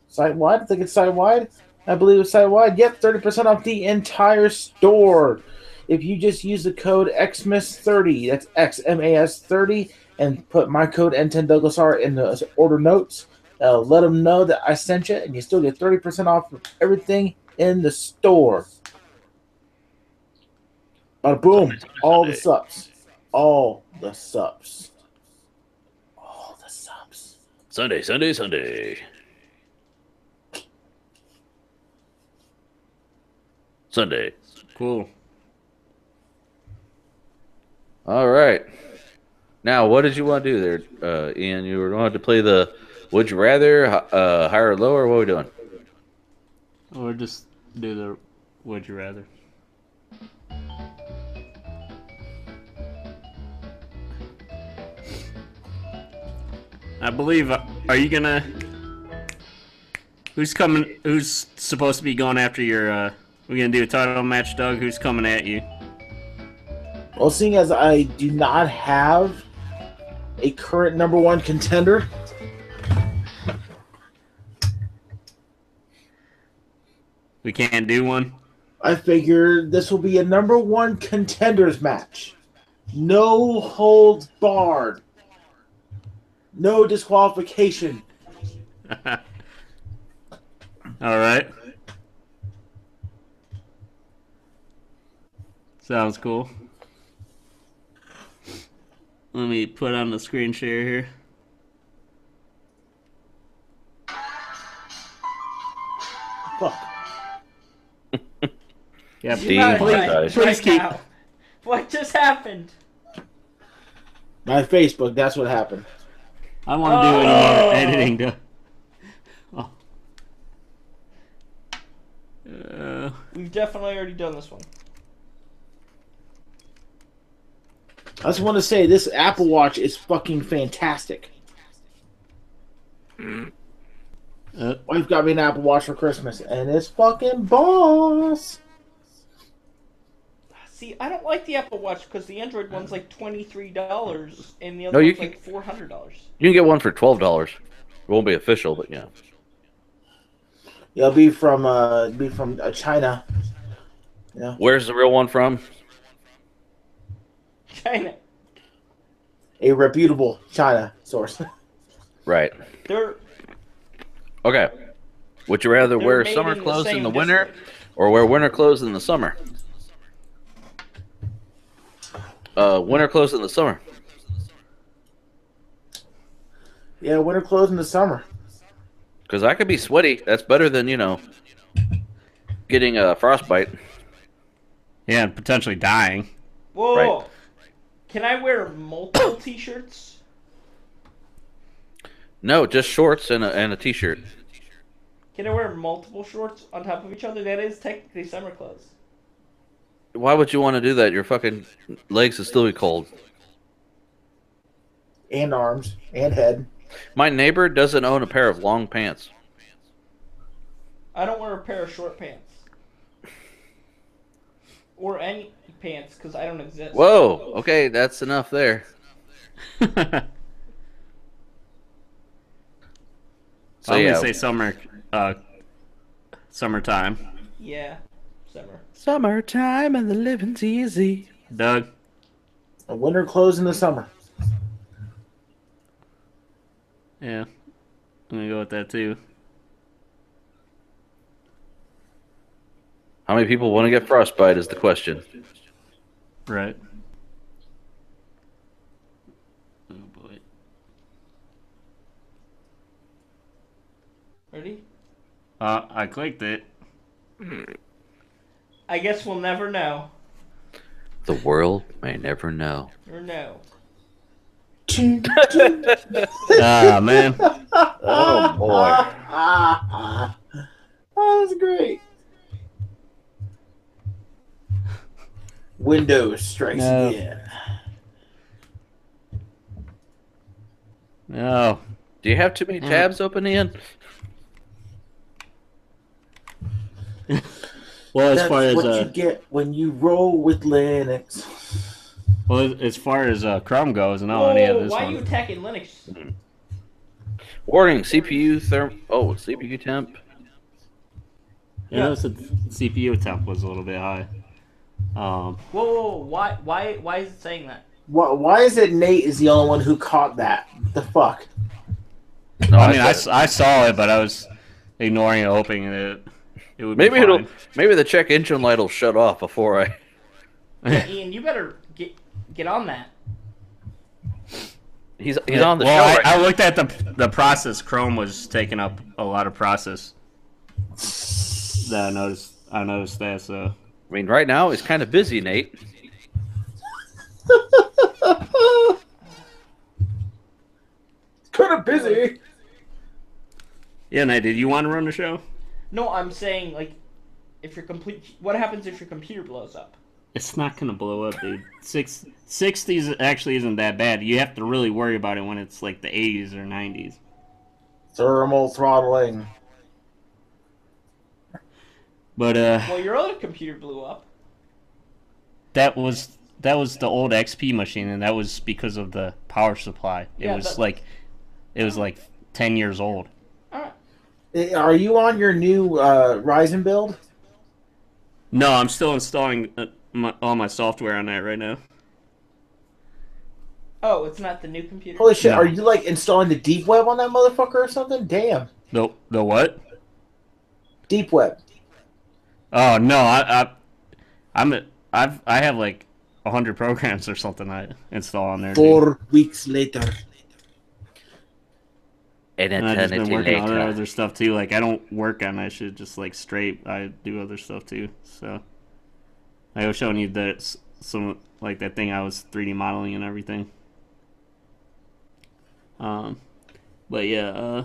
site wide. I think it's site wide. I believe it's site wide. Yep, 30% off the entire store. If you just use the code XMAS30, that's XMAS30, and put my code N10DouglasR in the order notes, let them know that I sent you, and you still get 30% off of everything in the store. Bada boom. All the subs. All the subs. All the subs. Sunday. Sunday. Cool. All right. Now, what did you want to do there, Ian? You were going to play the Would You Rather, higher or lower? What are we doing? Or just do the Would You Rather. I believe. Are you gonna Who's coming? Who's supposed to be going after your? We're gonna do a title match, Doug. Who's coming at you? Well, seeing as I do not have a current number one contender, We can't do one. I figure this will be a number one contenders match. No holds barred. No disqualification. All right. Sounds cool. Let me put on the screen share here. Fuck. Yeah, Please keep. What just happened? My Facebook, that's what happened. I want to do any more editing to. Oh. We've definitely already done this one. I just want to say this Apple Watch is fucking fantastic. Wife got me an Apple Watch for Christmas, and it's fucking boss. See, I don't like the Apple Watch because the Android one's like $23, and the other one's like $400. You can get one for $12. It won't be official, but yeah. It'll be from China. Yeah. Where's the real one from? China. A reputable China source. Right. They're Okay. Would you rather wear made summer in the clothes in same the winter district. or wear winter clothes in the summer? Winter clothes in the summer. Yeah, winter clothes in the summer. Because I could be sweaty. That's better than, getting a frostbite. Yeah, and potentially dying. Whoa. Right. Can I wear multiple t-shirts? No, just shorts and a t-shirt. Can I wear multiple shorts on top of each other? That is technically summer clothes. Why would you want to do that? Your fucking legs would still be cold. And arms. And head. My neighbor doesn't own a pair of long pants. I don't wear a pair of short pants. Or any pants, because I don't exist. Whoa! Okay, that's enough there. So I'm yeah, gonna say summertime. Yeah, summer. Summertime and the living's easy. Doug. A winter clothes in the summer. Yeah, I'm gonna go with that too. How many people want to get frostbite is the question. Right. Oh boy. Ready? I clicked it. I guess we'll never know. The world may never know. Or no. Ah, man. Oh boy. Oh, that's great. Windows strikes again. No. Do you have too many tabs open, Ian? Well, as That's far as what you get when you roll with Linux. as far as Chrome goes, no, any of this why one. are you attacking Linux? Warning: CPU CPU temp. I noticed that the CPU temp was a little bit high. Whoa, why is it saying that? Why is it Nate is the only one who caught that? The fuck? No, I mean, I saw it, but I was ignoring it, hoping that it would. Maybe be fine. maybe the check engine light will shut off before I. Yeah, Ian, you better get on that. He's on the show. Well, Right I now. looked at the process. Chrome was taking up a lot of process. That I noticed that. So I mean, right now he's kind of busy, Nate. Kind of busy. yeah, Nate, did you want to run the show? No, I'm saying like, what happens if your computer blows up? It's not gonna blow up, dude. 60s actually isn't that bad. You have to really worry about it when it's like the 80s or 90s. Thermal throttling. But Well, your other computer blew up. that was the old XP machine, and that was because of the power supply. It Yeah, was like 10 years old. Alright. Are you on your new Ryzen build? No, I'm still installing all my software on that right now. Oh, it's not the new computer? Holy shit, No. are you like installing the deep web on that motherfucker or something? Damn. The what? Deep web. Oh no, I have like 100 programs or something I install on there. 4 weeks later. An And I've just been eternity working on later. other stuff too. Like I don't work on that shit just like straight. I do other stuff too. So I was showing you that some like that thing I was 3D modeling and everything. But yeah,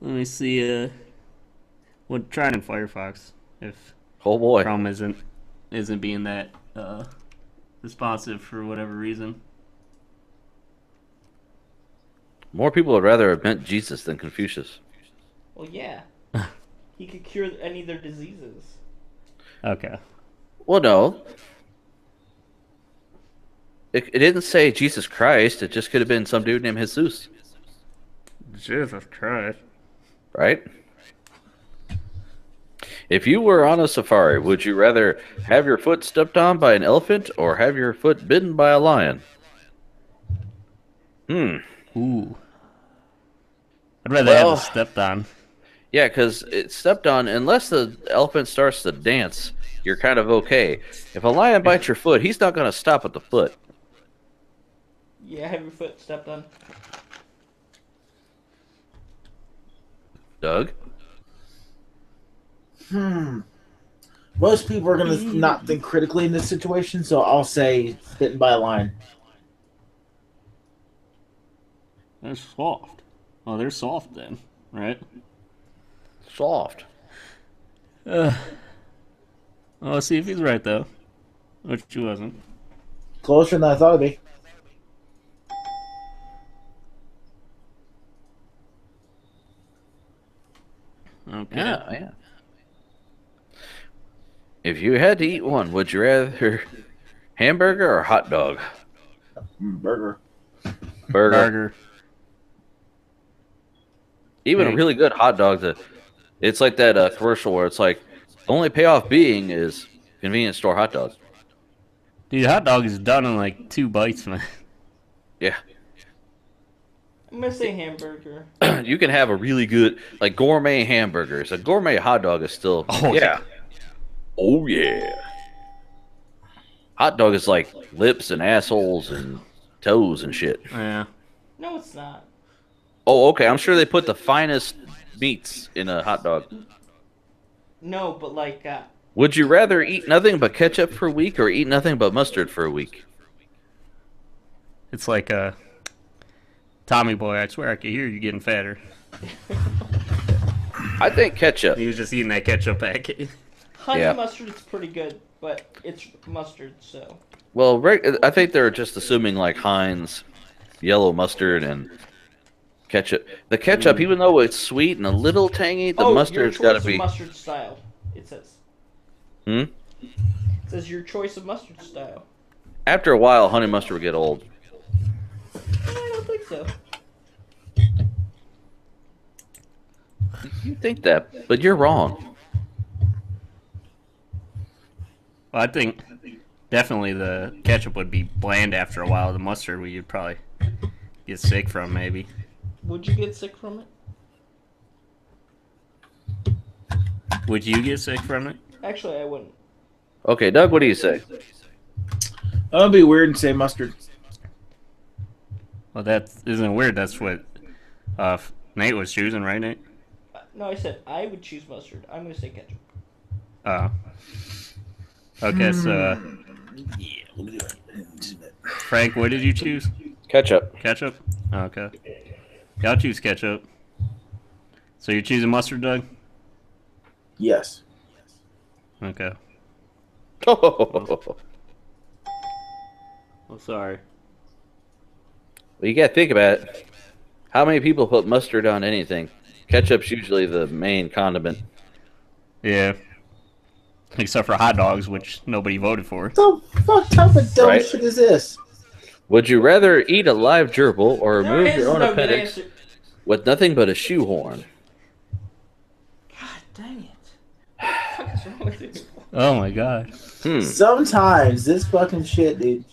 let me see. What try it in Firefox if Oh boy. Chrome isn't being that responsive for whatever reason. More people would rather have met Jesus than Confucius. Well, yeah. He could cure any of their diseases. Okay. Well, no. It didn't say Jesus Christ. It just could have been some dude named Jesus. Jesus Christ. Right? If you were on a safari, would you rather have your foot stepped on by an elephant or have your foot bitten by a lion? Ooh. I'd rather have it stepped on. Yeah, because it stepped on, unless the elephant starts to dance, you're kind of okay. If a lion bites your foot, he's not going to stop at the foot. Yeah, have your foot stepped on. Doug? Most people are going to not think critically in this situation, so I'll say bitten by a lion. They're soft. Oh, they're soft then, right? Soft. Well, let's see if he's right though. Which he wasn't. Closer than I thought it'd be. Okay. Yeah. If you had to eat one, would you rather hamburger or hot dog? Burger. Burger. Even Hey. a really good hot dog, it's like that commercial where it's like, the only payoff being is convenience store hot dog. Dude, hot dog is done in like 2 bites, man. Yeah. I'm gonna say hamburger. You can have a really good, like, gourmet hamburgers. A gourmet hot dog is still, Oh, yeah. Oh, yeah. Hot dog is like lips and assholes and toes and shit. Yeah. No, it's not. Oh, okay. I'm sure they put the finest meats in a hot dog. No, but like, Would you rather eat nothing but ketchup for a week or eat nothing but mustard for a week? It's like Tommy Boy, I swear I could hear you getting fatter. I think ketchup. He was just eating that ketchup packet. honey Yeah. mustard is pretty good, but it's mustard, so. Well, I think they're just assuming like Heinz, yellow mustard, and ketchup. The ketchup, even though it's sweet and a little tangy, the mustard's your got choice to of be. mustard style. It says. Hmm? It says your choice of mustard style. After a while, honey mustard would get old. I don't think so. You think that, but you're wrong. Well, I think definitely the ketchup would be bland after a while. The mustard, you'd probably get sick from, maybe. Would you get sick from it? Would you get sick from it? Actually, I wouldn't. Okay, Doug, what do you say? That'll be weird and say mustard. Well, that isn't weird. That's what Nate was choosing, right, Nate? No, I said I would choose mustard. I'm gonna say ketchup. Okay, so Frank, what did you choose? Ketchup. Ketchup? Okay. Yeah, I'll choose ketchup. So you're choosing mustard, Doug? Yes. Okay. Well, Oh, sorry. you got to think about it. How many people put mustard on anything? Ketchup's usually the main condiment. Yeah. Except for hot dogs, which nobody voted for. What the fuck type of dumb shit is this? Would you rather eat a live gerbil or remove your own no good appendix answer. with nothing but a shoehorn? God dang it. What the fuck is wrong with you? Oh my god. Sometimes this fucking shit, dude.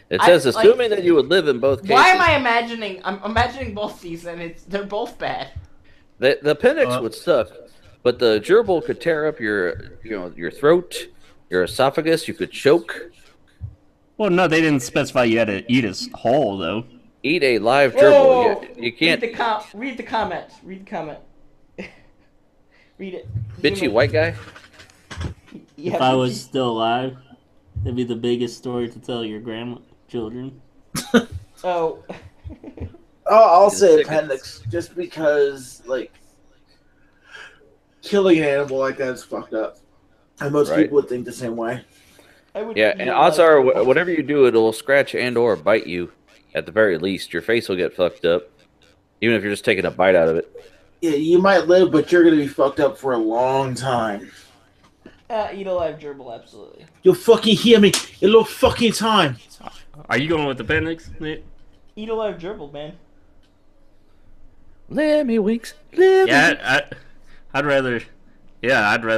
It says, assuming that you would live in both cases. Why am I imagining? I'm imagining both these, and they're both bad. The appendix would suck, but the gerbil could tear up your throat, your esophagus. You could choke. Well, no, they didn't specify you had to eat it whole, though. Eat a live gerbil. Whoa! You can't. Read the comment. Read the comment. Read it. Bitchy white guy. Yeah, If I was still alive, it'd be the biggest story to tell your grandchildren. Oh. I'll say appendix, just because, like, killing an animal like that is fucked up. And most people would think the same way. Yeah, and odds are, whatever you do, it'll scratch and or bite you. At the very least, your face will get fucked up, even if you're just taking a bite out of it. Yeah, you might live, but you're gonna be fucked up for a long time. Eat a live gerbil, absolutely. You'll fucking hear me in a little fucking time. Are you going with appendix, Nate? Eat a live gerbil, man. Lemmy winks. I'd rather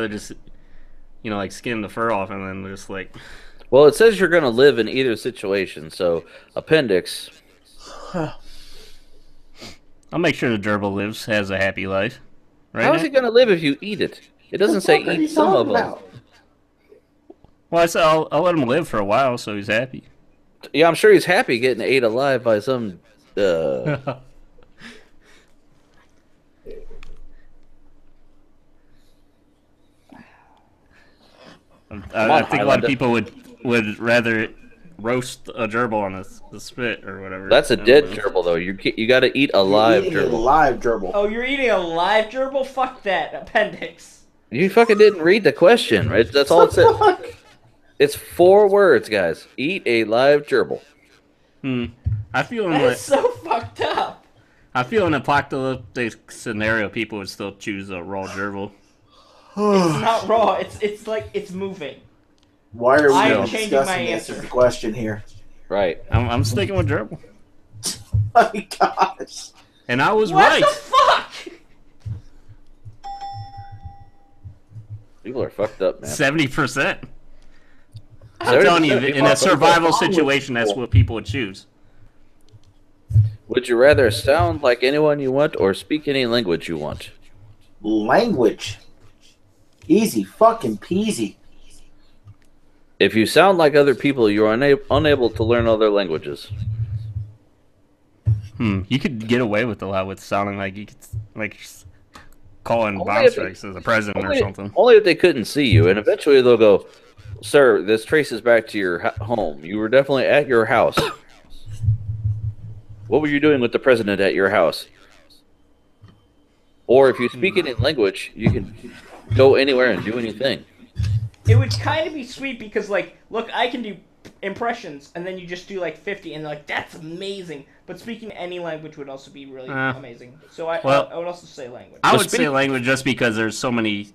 just, like skin the fur off and then just like. Well, it says you're gonna live in either situation, so appendix. I'll make sure the gerbil has a happy life. Right? How is he gonna live if you eat it? It doesn't say eat some of them. Well, I said I'll let him live for a while, so he's happy. Yeah, I'm sure he's happy getting ate alive by some. I think a lot of people would rather roast a gerbil on the spit or whatever. That's a dead gerbil, though. You got to eat a live gerbil. A live gerbil. Oh, you're eating a live gerbil? Fuck that. Appendix. You fucking didn't read the question, right? That's all it said. It's 4 words, guys. Eat a live gerbil. I feel That's so fucked up. I feel in an apocalyptic scenario, people would still choose a raw gerbil. It's not raw. It's like it's moving. Why are we changing discussing my this answer? as a question here? Right. I'm sticking with gerbil. My gosh. And I was What right. the fuck? People are fucked up, man. 70%. I'm telling you, in a survival situation, that's what people would choose. Would you rather sound like anyone you want or speak any language you want? Language. Easy fucking peasy. If you sound like other people, you are unable to learn other languages. You could get away with a lot with sounding like you could, like, calling Only bomb if strikes as a president or something. Only if they couldn't see you, and eventually they'll go, "Sir, this traces back to your home. You were definitely at your house. What were you doing with the president at your house?" Or if you speak any language, you can go anywhere and do anything. It would kind of be sweet because, like, look, I can do impressions, and then you just do, like, 50, and they're like, that's amazing. But speaking any language would also be really amazing. So I would also say language. I would say language just because there's so many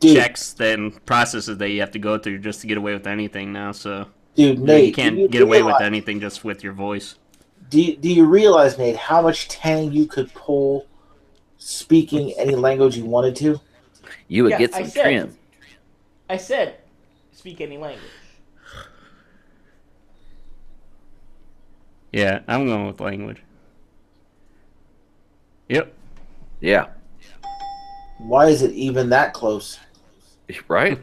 checks and processes that you have to go through just to get away with anything now. So Nate, you can't get away with anything just with your voice. Do you realize, Nate, how much tang you could pull speaking any language you wanted to? You would get some trim. I said, speak any language. Yeah, I'm going with language. Yep. Yeah. Why is it even that close? Right?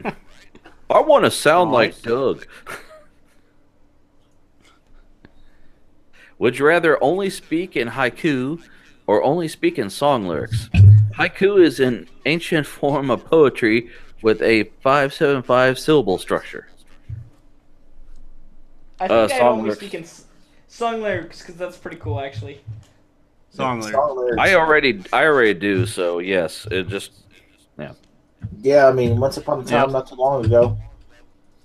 I want to sound like Doug. Would you rather only speak in haiku or only speak in song lyrics? Haiku is an ancient form of poetry with a 575 syllable structure. I think I'd only speak in song lyrics because that's pretty cool, actually. Song lyrics. I already do. So yes, it just Yeah, I mean, once upon a time, not too long ago.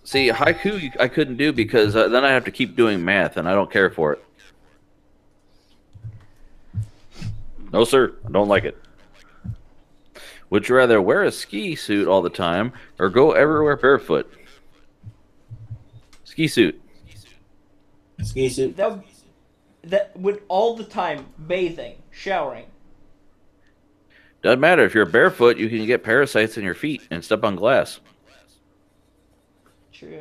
See, haiku I couldn't do because then I have to keep doing math, and I don't care for it. No, sir, I don't like it. Would you rather wear a ski suit all the time or go everywhere barefoot? Ski suit. Ski suit. That would all the time bathing, showering. Doesn't matter. If you're barefoot, you can get parasites in your feet and step on glass. True.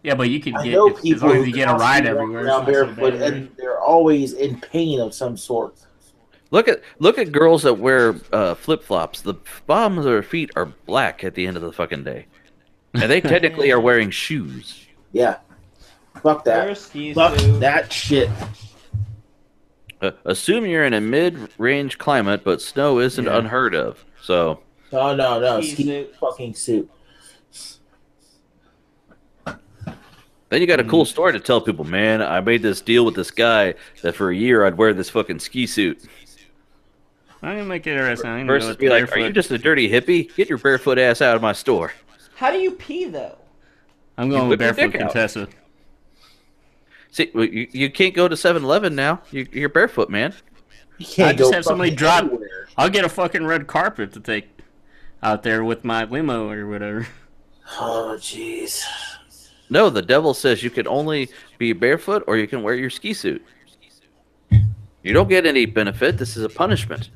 Yeah, but you could I get know as people long as who you get a ride everywhere. It's around not so barefoot, bad, and they're always in pain of some sort. Look at girls that wear flip flops. The bottoms of their feet are black at the end of the fucking day, and they technically are wearing shoes. Yeah, fuck Wear a that. ski Fuck suit. that shit. Assume you're in a mid-range climate, but snow isn't unheard of. So No, Ski ski suit. fucking suit. then you got a cool story to tell people. Man, I made this deal with this guy that for a year I'd wear this fucking ski suit. I'm gonna make it interesting. I'm gonna Versus go with be like, are barefoot. you just a dirty hippie? Get your barefoot ass out of my store. How do you pee though? I'm going You with whip your barefoot dick out. Contessa. See, well, you can't go to 7-Eleven now. You're barefoot, man. You can't I just go have somebody fucking drop. anywhere. I'll get a fucking red carpet to take out there with my limo or whatever. Oh jeez. No, the devil says you can only be barefoot or you can wear your ski suit. You don't get any benefit. This is a punishment.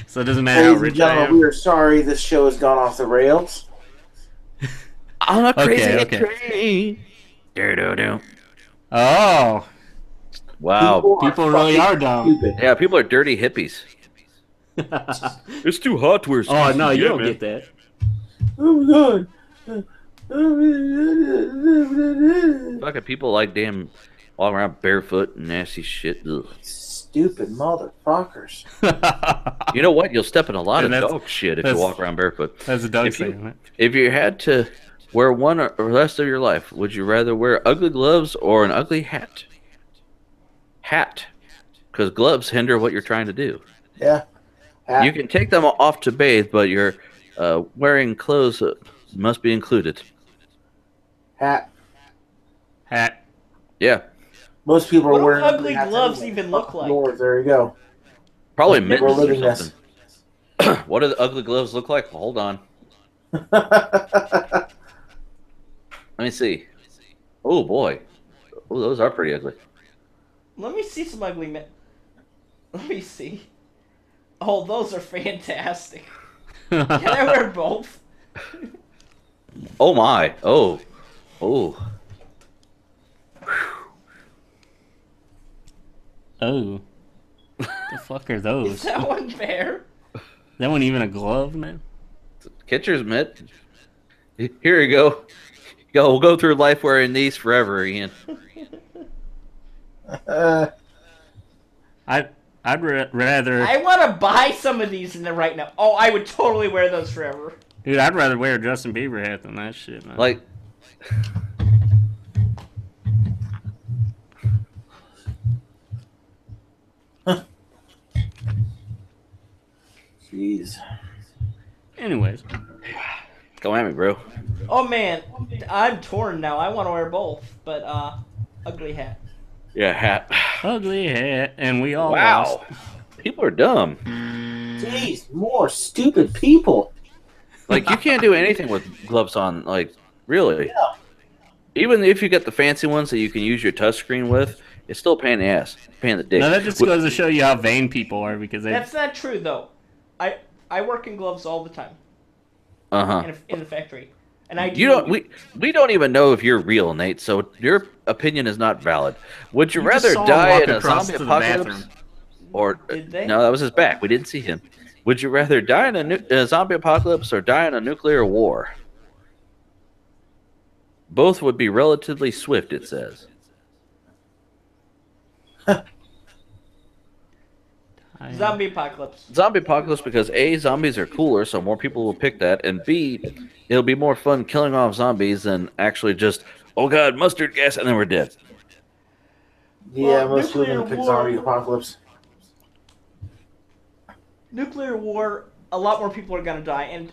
So it doesn't matter how Ladies and rich I gentlemen, am. we are sorry this show has gone off the rails. On a crazy Okay. train. Do-do-do. Oh, Wow. People really fucking are dumb. Stupid. Yeah, people are dirty hippies. It's too hot to wear ski Oh suit, no, you yeah, don't man. get that. Oh my god. Fucking people like damn walking around barefoot and nasty shit. Ugh. Stupid motherfuckers. You know what? You'll step in a lot And of that's- dog shit if you that's- walk around barefoot. That's a Doug If you- saying. If you had to wear one or the rest of your life, would you rather wear ugly gloves or an ugly hat? Hat. Because gloves hinder what you're trying to do. Yeah. Hat. You can take them off to bathe, but your wearing clothes must be included. Hat. Hat. Yeah. Most people What are do wearing ugly hats gloves anyway. even look Fuck like? yours, there you go. Probably We're mittens or living this. something. What do the ugly gloves look like? Hold on. Let me see. Oh, boy. Oh, those are pretty ugly. Let me see some ugly men. Let me see. Oh, those are fantastic. Can I wear both? Oh, my. Oh. Oh. Oh. The fuck are Is those? that one fair? That one even a glove, man? Catcher's mitt. Here you go. Yo, we'll go through life wearing these forever, Ian. I'd rather, I want to buy some of these in the right now. Oh, I would totally wear those forever. dude. I'd rather wear a Justin Bieber hat than that shit, man. Like, Jeez. anyways, go at me, bro. Oh man, I'm torn now. I want to wear both, but ugly hat. Yeah, hat. ugly hat, and we all Wow. lost. People are dumb. Jeez, more stupid people. Like, you can't do anything with gloves on. Like, really. Yeah. Even if you get the fancy ones that you can use your touchscreen with, it's still a pain in the ass. Pain in the dick. No, that just goes to show you how vain people are because they. That's not true though. I work in gloves all the time Uh-huh. in the factory, and I do. You don't. We don't even know if you're real, Nate. So your opinion is not valid. Would you, You just rather saw him die walk in a across zombie to the apocalypse, bathroom. or Did they? no? That was his back. We didn't see him. Would you rather die in a zombie apocalypse or die in a nuclear war? Both would be relatively swift, it says. Zombie apocalypse. Zombie apocalypse because A, zombies are cooler, so more people will pick that, and B, it'll be more fun killing off zombies than actually just, oh god, mustard gas, and then we're dead. Yeah, Well, most people are nuclear gonna pick war- zombie apocalypse. Nuclear war. A lot more people are gonna die, and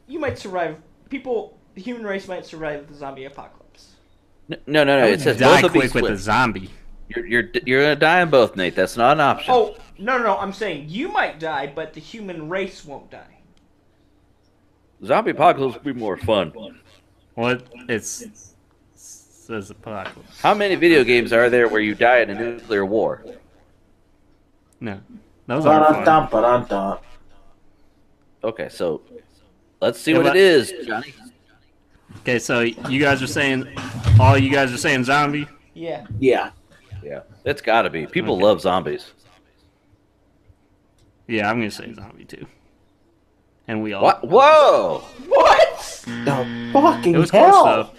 you might survive. People, the human race might survive the zombie apocalypse. No. I It would says die both will be quick with a swift. zombie. You're gonna die in both, Nate. That's not an option. Oh, No. I'm saying you might die, but the human race won't die. Zombie apocalypse would be more fun. What? Says apocalypse. How many video games are there where you die in a nuclear war? No. Those are fun. Okay, so let's see what it is, Johnny. Okay, so you guys are saying, all you guys are saying zombie? Yeah. Yeah. Yeah, it's got to be. People love zombies. Yeah, I'm gonna say zombie too. And we all. What? Whoa! What? The fucking It was hell. close though.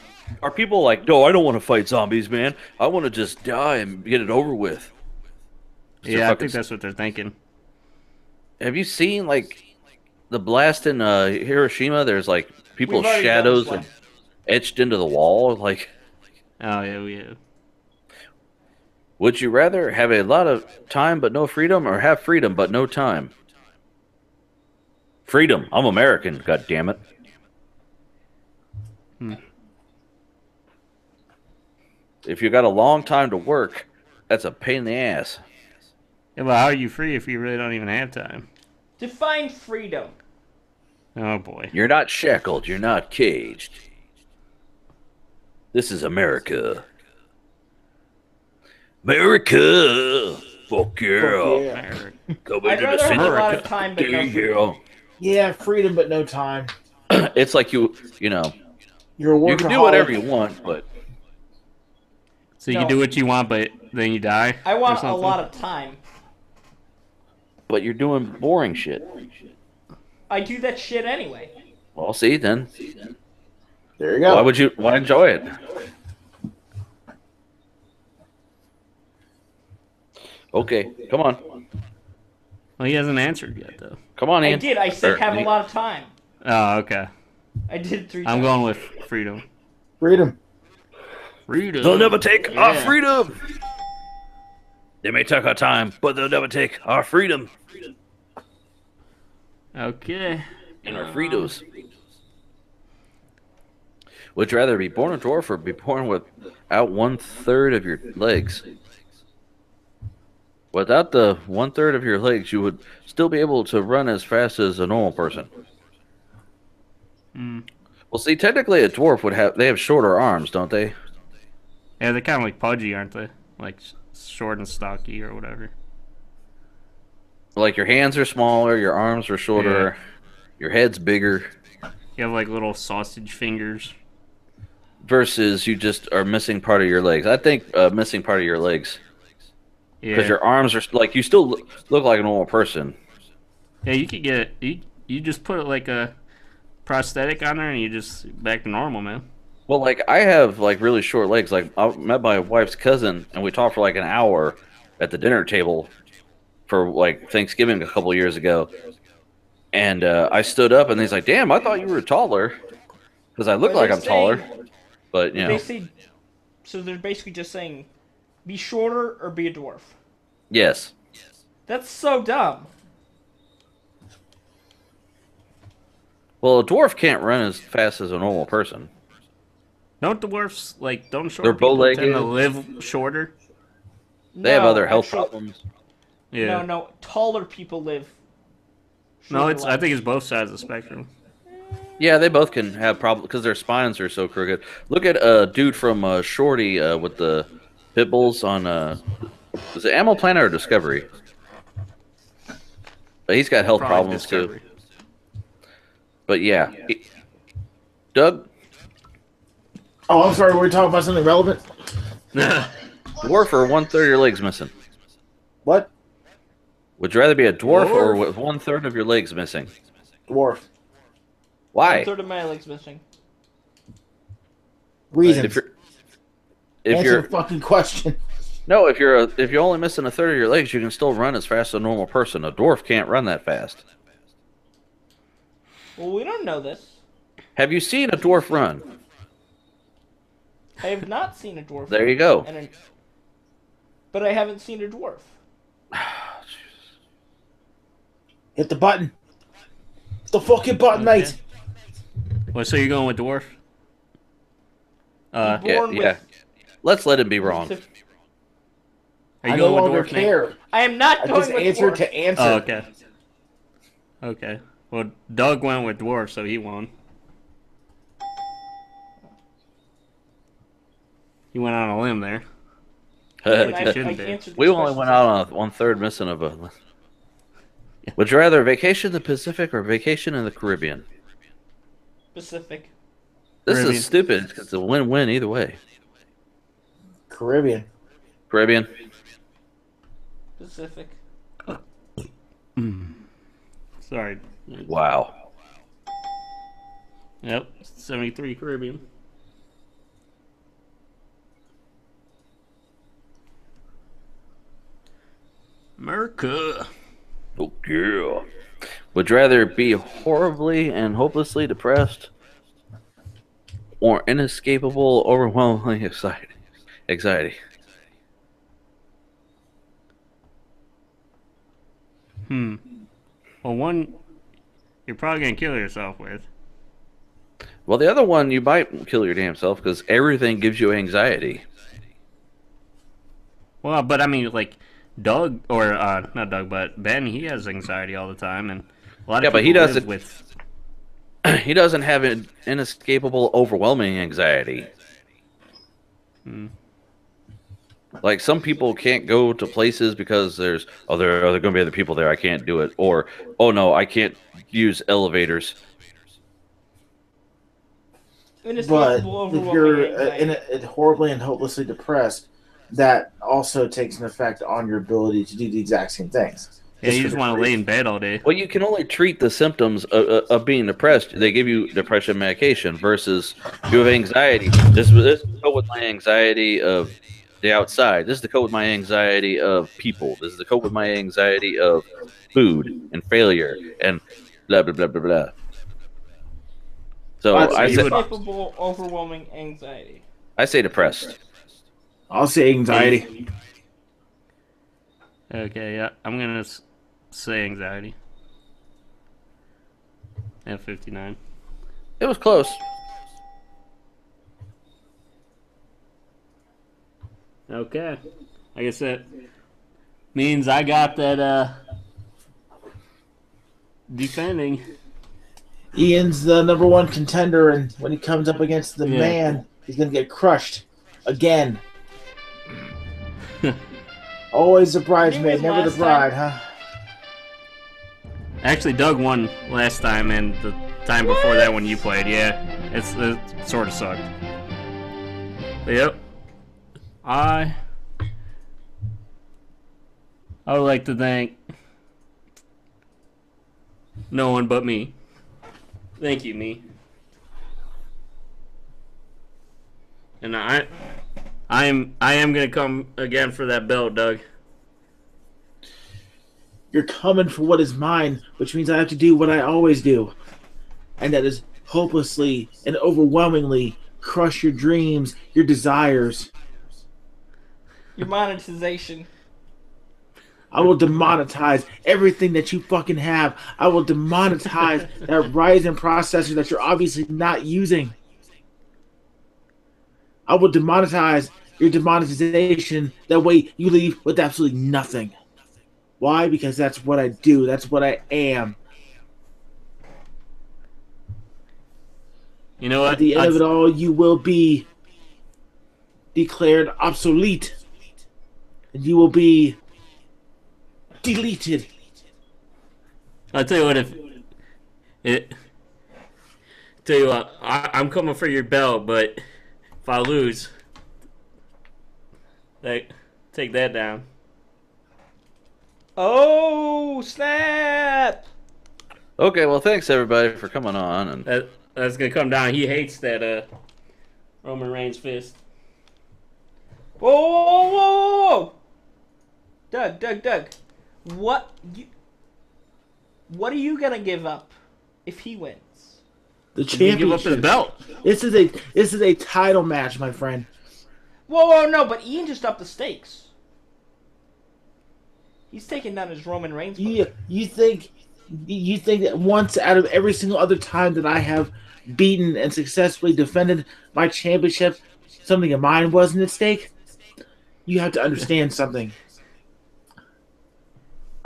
Are people like, no, I don't want to fight zombies, man. I want to just die and get it over with. Yeah, I think that's what they're thinking. Have you seen, like, the blast in Hiroshima? There's, like, people's We've already shadows done and etched into the wall. Like, Oh, yeah, we have. would you rather have a lot of time but no freedom, or have freedom but no time? Freedom. I'm American, god damn it. If you got a long time to work, that's a pain in the ass. Yeah, well, how are you free if you really don't even have time? Define freedom. Oh, boy. You're not shackled. You're not caged. This is America. America! Fuck yeah. Come I'd into the rather have a lot of city. time, but no freedom. Yeah, freedom but no time. It's like you know, You're a workaholic. you can do whatever you want, but So you can do what you want, but then you die? I or want a something? lot of time. you're doing boring shit. I do that shit anyway. Well, see then. There you go. Why enjoy it? Okay, come on. Well, he hasn't answered yet, though. Come on, I Ian. did. I said have a lot of time. Oh, okay. I did 3 I'm times. going with freedom. Freedom. Freedom. They'll never take our freedom. They may take our time, but they'll never take our freedom Okay. and our Fritos. Would you rather be born a dwarf or be born without 1/3 of your legs? Without the 1/3 of your legs, you would still be able to run as fast as a normal person. Well, see, technically a dwarf they have shorter arms, don't they? Yeah, they're kind of like pudgy, aren't they? Like short and stocky or whatever. Like your hands are smaller, your arms are shorter, your head's bigger. You have like little sausage fingers. Versus you just are missing part of your legs. I think missing part of your legs. Yeah. Because your arms are, like, you still look like a normal person. Yeah, you could get you just put like a prosthetic on there and you just back to normal, man. Well, like, I have, like, really short legs. Like, I met my wife's cousin, and we talked for, like, an hour at the dinner table for, like, Thanksgiving a couple years ago. And I stood up, and he's like, damn, I thought you were taller. Because I look like I'm taller. But, you know. They say, so they're basically just saying, be shorter or be a dwarf. Yes. That's so dumb. Well, a dwarf can't run as fast as a normal person. Don't dwarfs don't short They're people bow-legged. tend to live shorter? They have No, other health actually- problems. Yeah. No, taller people live. No, shorter it's I lives. think it's both sides of the spectrum. Yeah, they both can have problems because their spines are so crooked. Look at a dude from Shorty with the pit bulls on was it Animal Planet or Discovery? But he's got health Probably problems Discovery. too. But yeah, Doug, Oh, I'm sorry. We're talking about something relevant. dwarf or 1/3 of your legs missing? What? Would you rather be a dwarf or Dwarf. with 1/3 of your legs missing? Dwarf. Why? 1/3 of my legs missing. Reasons. If Answer you're the fucking question. no, if you're only missing 1/3 of your legs, you can still run as fast as a normal person. A dwarf can't run that fast. Well, we don't know this. Have you seen a dwarf run? I have not seen a dwarf. There you go. But I haven't seen a dwarf. Hit the button. Hit the fucking button, Okay. mate. Well, so you're going with dwarf? Born Yeah. with Let's let him be wrong. with- Are you I no going with longer dwarf, Nate? care. I am not I going just with answered dwarf. to answer. Oh, okay. Okay. Well, Doug went with dwarf, so he won. He went on a limb there. Like you shouldn't do. answered We these only questions. went out on 1/3 missing of a. Would you rather vacation in the Pacific or vacation in the Caribbean? Pacific. This Caribbean. is stupid. It's a win-win either way. Caribbean. Caribbean. Pacific. Sorry. Wow. Yep. 73 Caribbean. America. Oh, yeah. Would you rather be horribly and hopelessly depressed or inescapable, overwhelming anxiety? Well, one you're probably going to kill yourself with. Well, the other one, you might kill your damn self because everything gives you anxiety. Well, but I mean, like, Doug, or not Doug, but Ben, he has anxiety all the time, and a lot of people but he live doesn't. with. He doesn't have an inescapable, overwhelming anxiety. Like some people can't go to places because there are going to be other people there. I can't do it, or oh no, I can't use elevators. But if you're horribly and hopelessly depressed, that also takes an effect on your ability to do the exact same things. Yeah, you just want to lay in bed all day. Well, you can only treat the symptoms of being depressed. They give you depression medication versus you have anxiety. This is to cope with my anxiety of the outside. This is to cope with my anxiety of people. This is to cope with my anxiety of food and failure and blah, blah, blah, blah, blah. So I say, capable, overwhelming anxiety. I say depressed. I'll say anxiety. Okay, yeah, I'm gonna say anxiety. At 59. It was close. Okay, I guess that means I got that defending. Ian's the #1 contender, and when he comes up against the man, he's gonna get crushed again. Always the bridesmaid, never the bride, huh? Actually, Doug won last time, and the time before that when you played, yeah, it sort of sucked. But yep, I would like to thank no one but me. Thank you, me. And I am gonna come again for that belt, Doug. You're coming for what is mine, which means I have to do what I always do, and that is hopelessly and overwhelmingly crush your dreams, your desires. Your monetization. I will demonetize everything that you fucking have. I will demonetize that Ryzen processor that you're obviously not using. I will demonetize your demonetization. That way you leave with absolutely nothing. Why? Because that's what I do. That's what I am. You know what? At the end of it all, you will be declared obsolete. And you will be deleted. I'll tell you what, tell you what, I'm coming for your belt, but if I lose, take that down. Oh, snap! Okay, well, thanks everybody for coming on. And That's gonna come down. He hates that Roman Reigns fist. Whoa, whoa, whoa, whoa, whoa! Doug. What are you gonna give up if he wins? The Give up championship. his belt. This is a title match, my friend. Whoa, no! But Ian just upped the stakes. He's taking down his Roman Reigns. You think that once out of every single other time that I have beaten and successfully defended my championship, something of mine wasn't at stake? You have to understand something.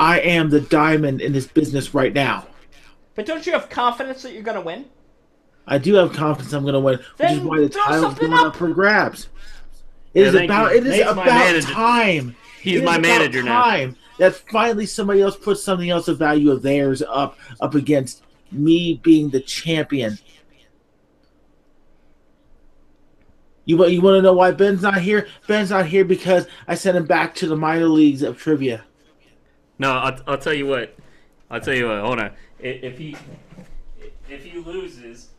I am the diamond in this business right now. But don't you have confidence that you're going to win? I do have confidence I'm going to win, which is Then why the throw title's something going up. up for grabs. Yeah, It is thank about you. it is Nate's my about manager. time. He's It my is about manager now. time that finally somebody else puts something else of value of theirs up against me being the champion. You want to know why Ben's not here? Ben's not here because I sent him back to the minor leagues of trivia. No, I'll tell you what. I'll tell you what. Hold on. If he loses,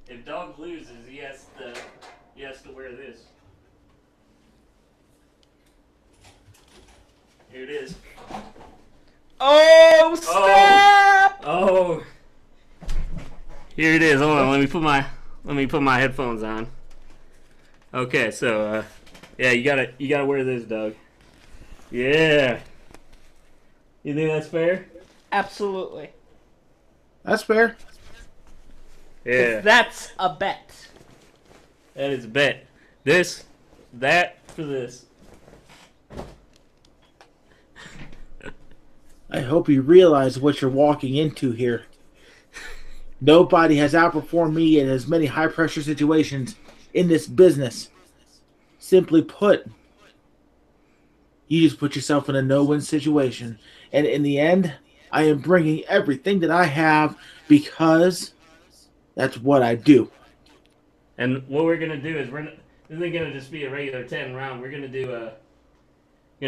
if Dog loses, he has to wear this. Here it is. Oh, snap! Oh. Here it is. Hold on. Let me put my headphones on. Okay, so yeah, you gotta wear this, Doug. Yeah. You think that's fair? Absolutely. That's fair. Yeah. That's a bet. That is a bet. That for this. I hope you realize what you're walking into here. Nobody has outperformed me in as many high-pressure situations in this business. Simply put, you just put yourself in a no-win situation. And in the end, I am bringing everything that I have because that's what I do. And what we're gonna do is this isn't gonna just be a regular 10 round. We're gonna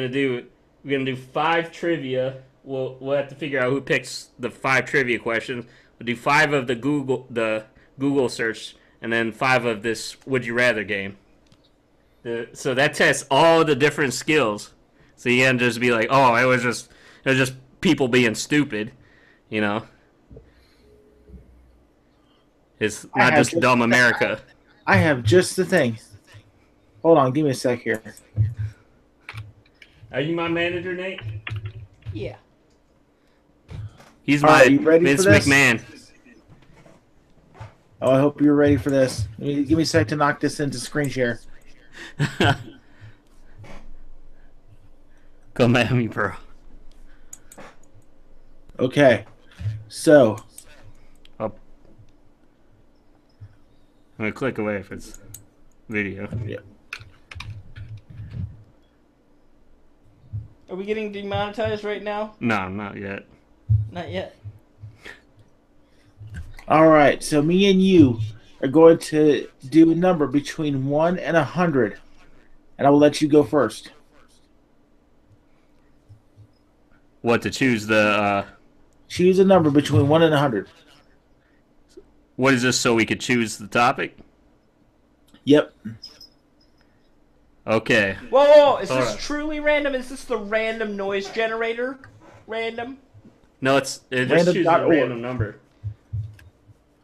do 5 trivia. We'll have to figure out who picks the 5 trivia questions. We'll do 5 of the Google search, and then 5 of this Would You Rather game. So that tests all the different skills. So you can't just be like, oh, it was just people being stupid, you know. It's not just dumb America. I have just the thing. Hold on, give me a sec here. Are you my manager, Nate? Yeah. He's All my right, you ready Vince for this? McMahon. Oh, I hope you're ready for this. Give me a sec to knock this into screen share. Come at me, bro. Okay, so Up. I'm gonna click away if it's video. yeah. Are we getting demonetized right now? No, not yet. Not yet. All right, so me and you are going to do a number between 1 and 100, and I will let you go first. What to choose the? Choose a number between 1 and 100. What is this? So we could choose the topic. Yep. Okay. Whoa, is All this right. truly random? Is this the random noise generator? Random? No, it just Random chooses dot a org. random number.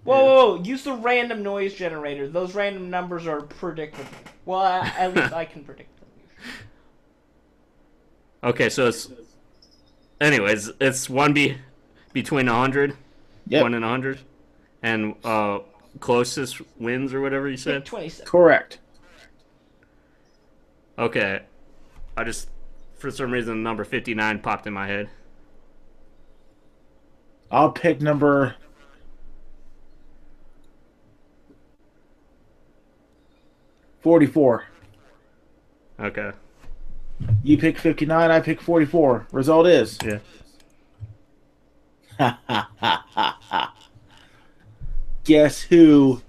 Whoa, use the random noise generator. Those random numbers are predictable. Well, at least I can predict them. Okay, so it's one between 100, Yep. 1 and 100, and closest wins or whatever you Pick said. 27. Correct. Okay, I just for some reason the number 59 popped in my head. I'll pick number 44. Okay. You pick 59, I pick 44. Result is. Yeah. Guess who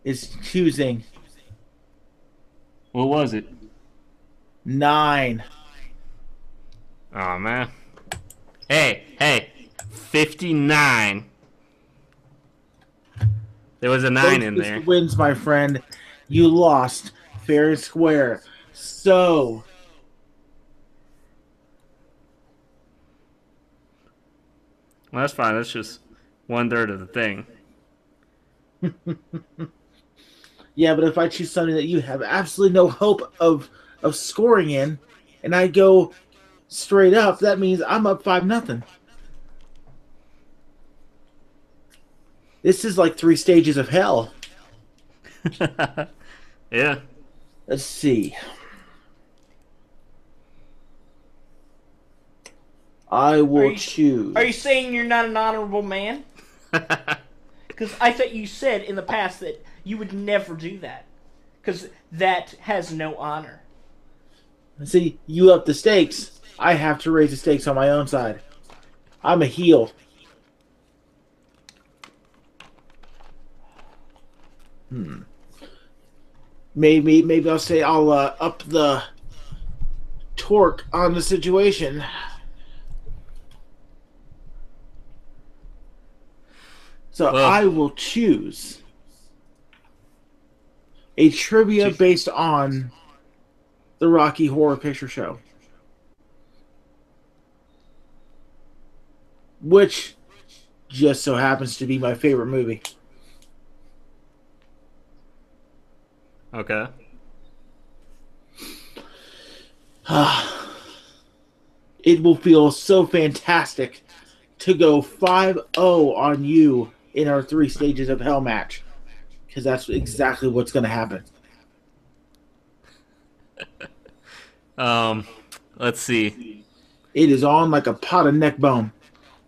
is choosing What was it? 9? Oh man. Hey, 59. There was a 9 in Those there. wins, my friend. You lost fair and square. So, Well, that's fine. That's just 1/3 of the thing. yeah, but if I choose something that you have absolutely no hope of scoring in, and I go straight up, that means I'm up 5-0. This is like 3 stages of hell. Yeah. Let's see. I will choose. Are you saying you're not an honorable man? Because I thought you said in the past that you would never do that. Because that has no honor. See, you up the stakes. I have to raise the stakes on my own side. I'm a heel. Maybe I'll say I'll up the torque on the situation. So I will choose a trivia based on the Rocky Horror Picture Show, which just so happens to be my favorite movie. Okay. It will feel so fantastic to go 5-0 on you in our 3 stages of hell match, because that's exactly what's going to happen. Let's see. It is on like a pot of neck bone.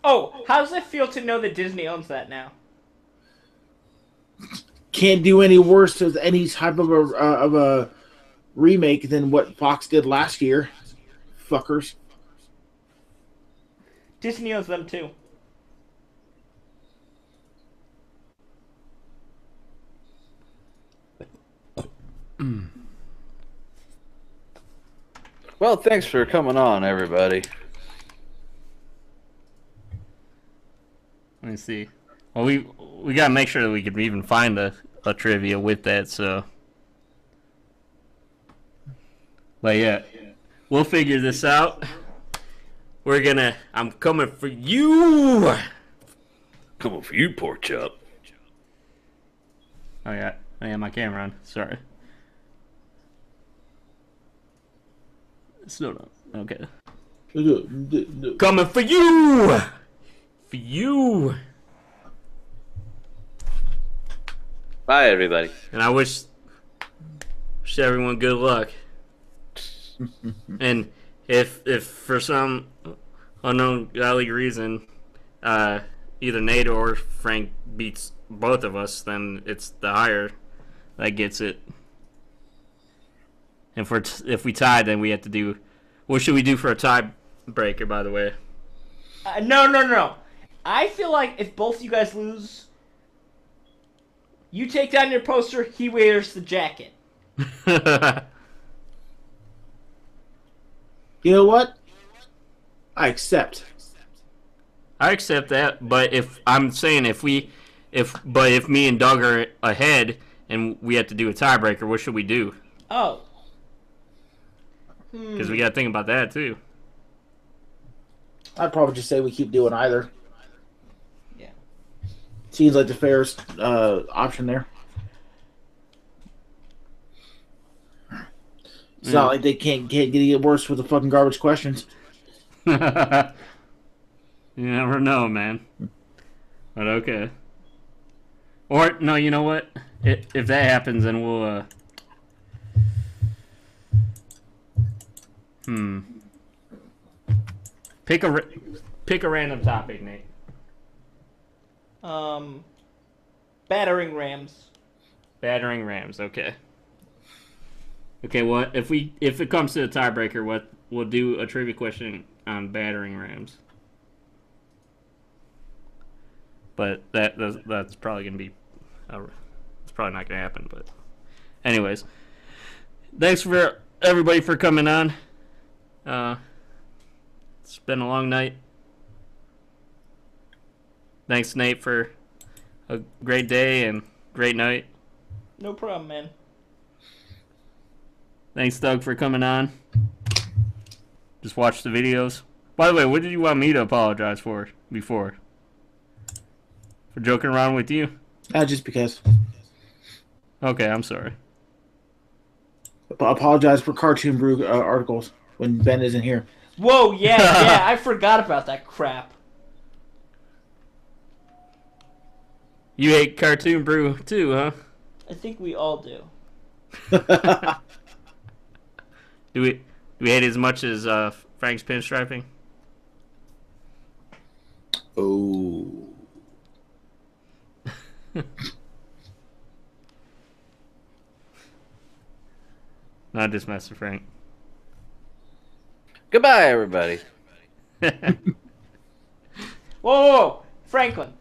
Oh, how does it feel to know that Disney owns that now? Can't do any worse to any type of a remake than what Fox did last year. Fuckers. Disney owns them too. Well, thanks for coming on, everybody. Let me see. Well, we gotta make sure that we can even find a trivia with that. So, but yeah, we'll figure this out. I'm coming for you. Coming for you, pork chop. Oh yeah, my camera on. Sorry. Still not. Okay. Coming for you! For you! Bye, everybody. And I wish everyone good luck. And if for some unknown godly reason, either Nate or Frank beats both of us, then it's the higher that gets it. And if we tie, then we have to do. What should we do for a tiebreaker? By the way. No. I feel like if both you guys lose, you take down your poster. He wears the jacket. You know what? I accept. I accept that, but if me and Doug are ahead and we have to do a tiebreaker, what should we do? Oh. Because we got to think about that, too. I'd probably just say we keep doing either. Yeah. Seems like the fairest option there. It's not like they can't get it worse with the fucking garbage questions. You never know, man. But okay. Or, no, you know what? If that happens, then we'll... Pick a random topic, Nate. Battering rams. Battering rams. Okay. Okay. Well, if it comes to a tiebreaker, we'll do a trivia question on battering rams. But that's probably gonna be. It's probably not gonna happen. But, anyways, thanks for everybody for coming on. It's been a long night. Thanks, Nate, for a great day and great night. No problem, man. Thanks, Doug, for coming on. Just watch the videos. By the way, what did you want me to apologize for before? For joking around with you? Just because. Okay, I'm sorry. Apologize for Cartoon Brew articles when Ben isn't here. Whoa, yeah, I forgot about that crap. You hate Cartoon Brew too, huh? I think we all do. Do we hate it as much as Frank's pinstriping? Oh. Not just Master Frank. Goodbye, everybody. Whoa, Franklin.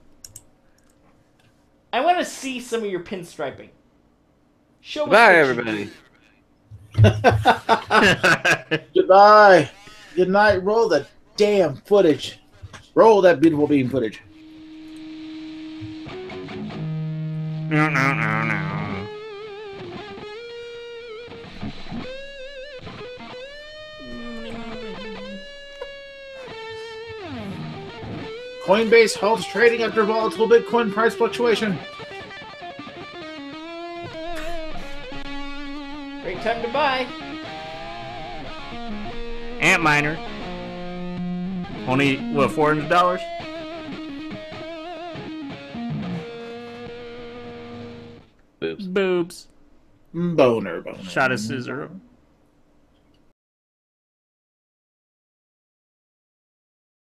I want to see some of your pinstriping. Show Goodbye, us what you everybody. do. Goodbye. Good night. Roll the damn footage. Roll that beautiful beam footage. No, no, no, no. Coinbase halts trading after volatile Bitcoin price fluctuation. Great time to buy. Antminer. Only, what, $400? Boobs. Boobs. Boner. Shot a scissor.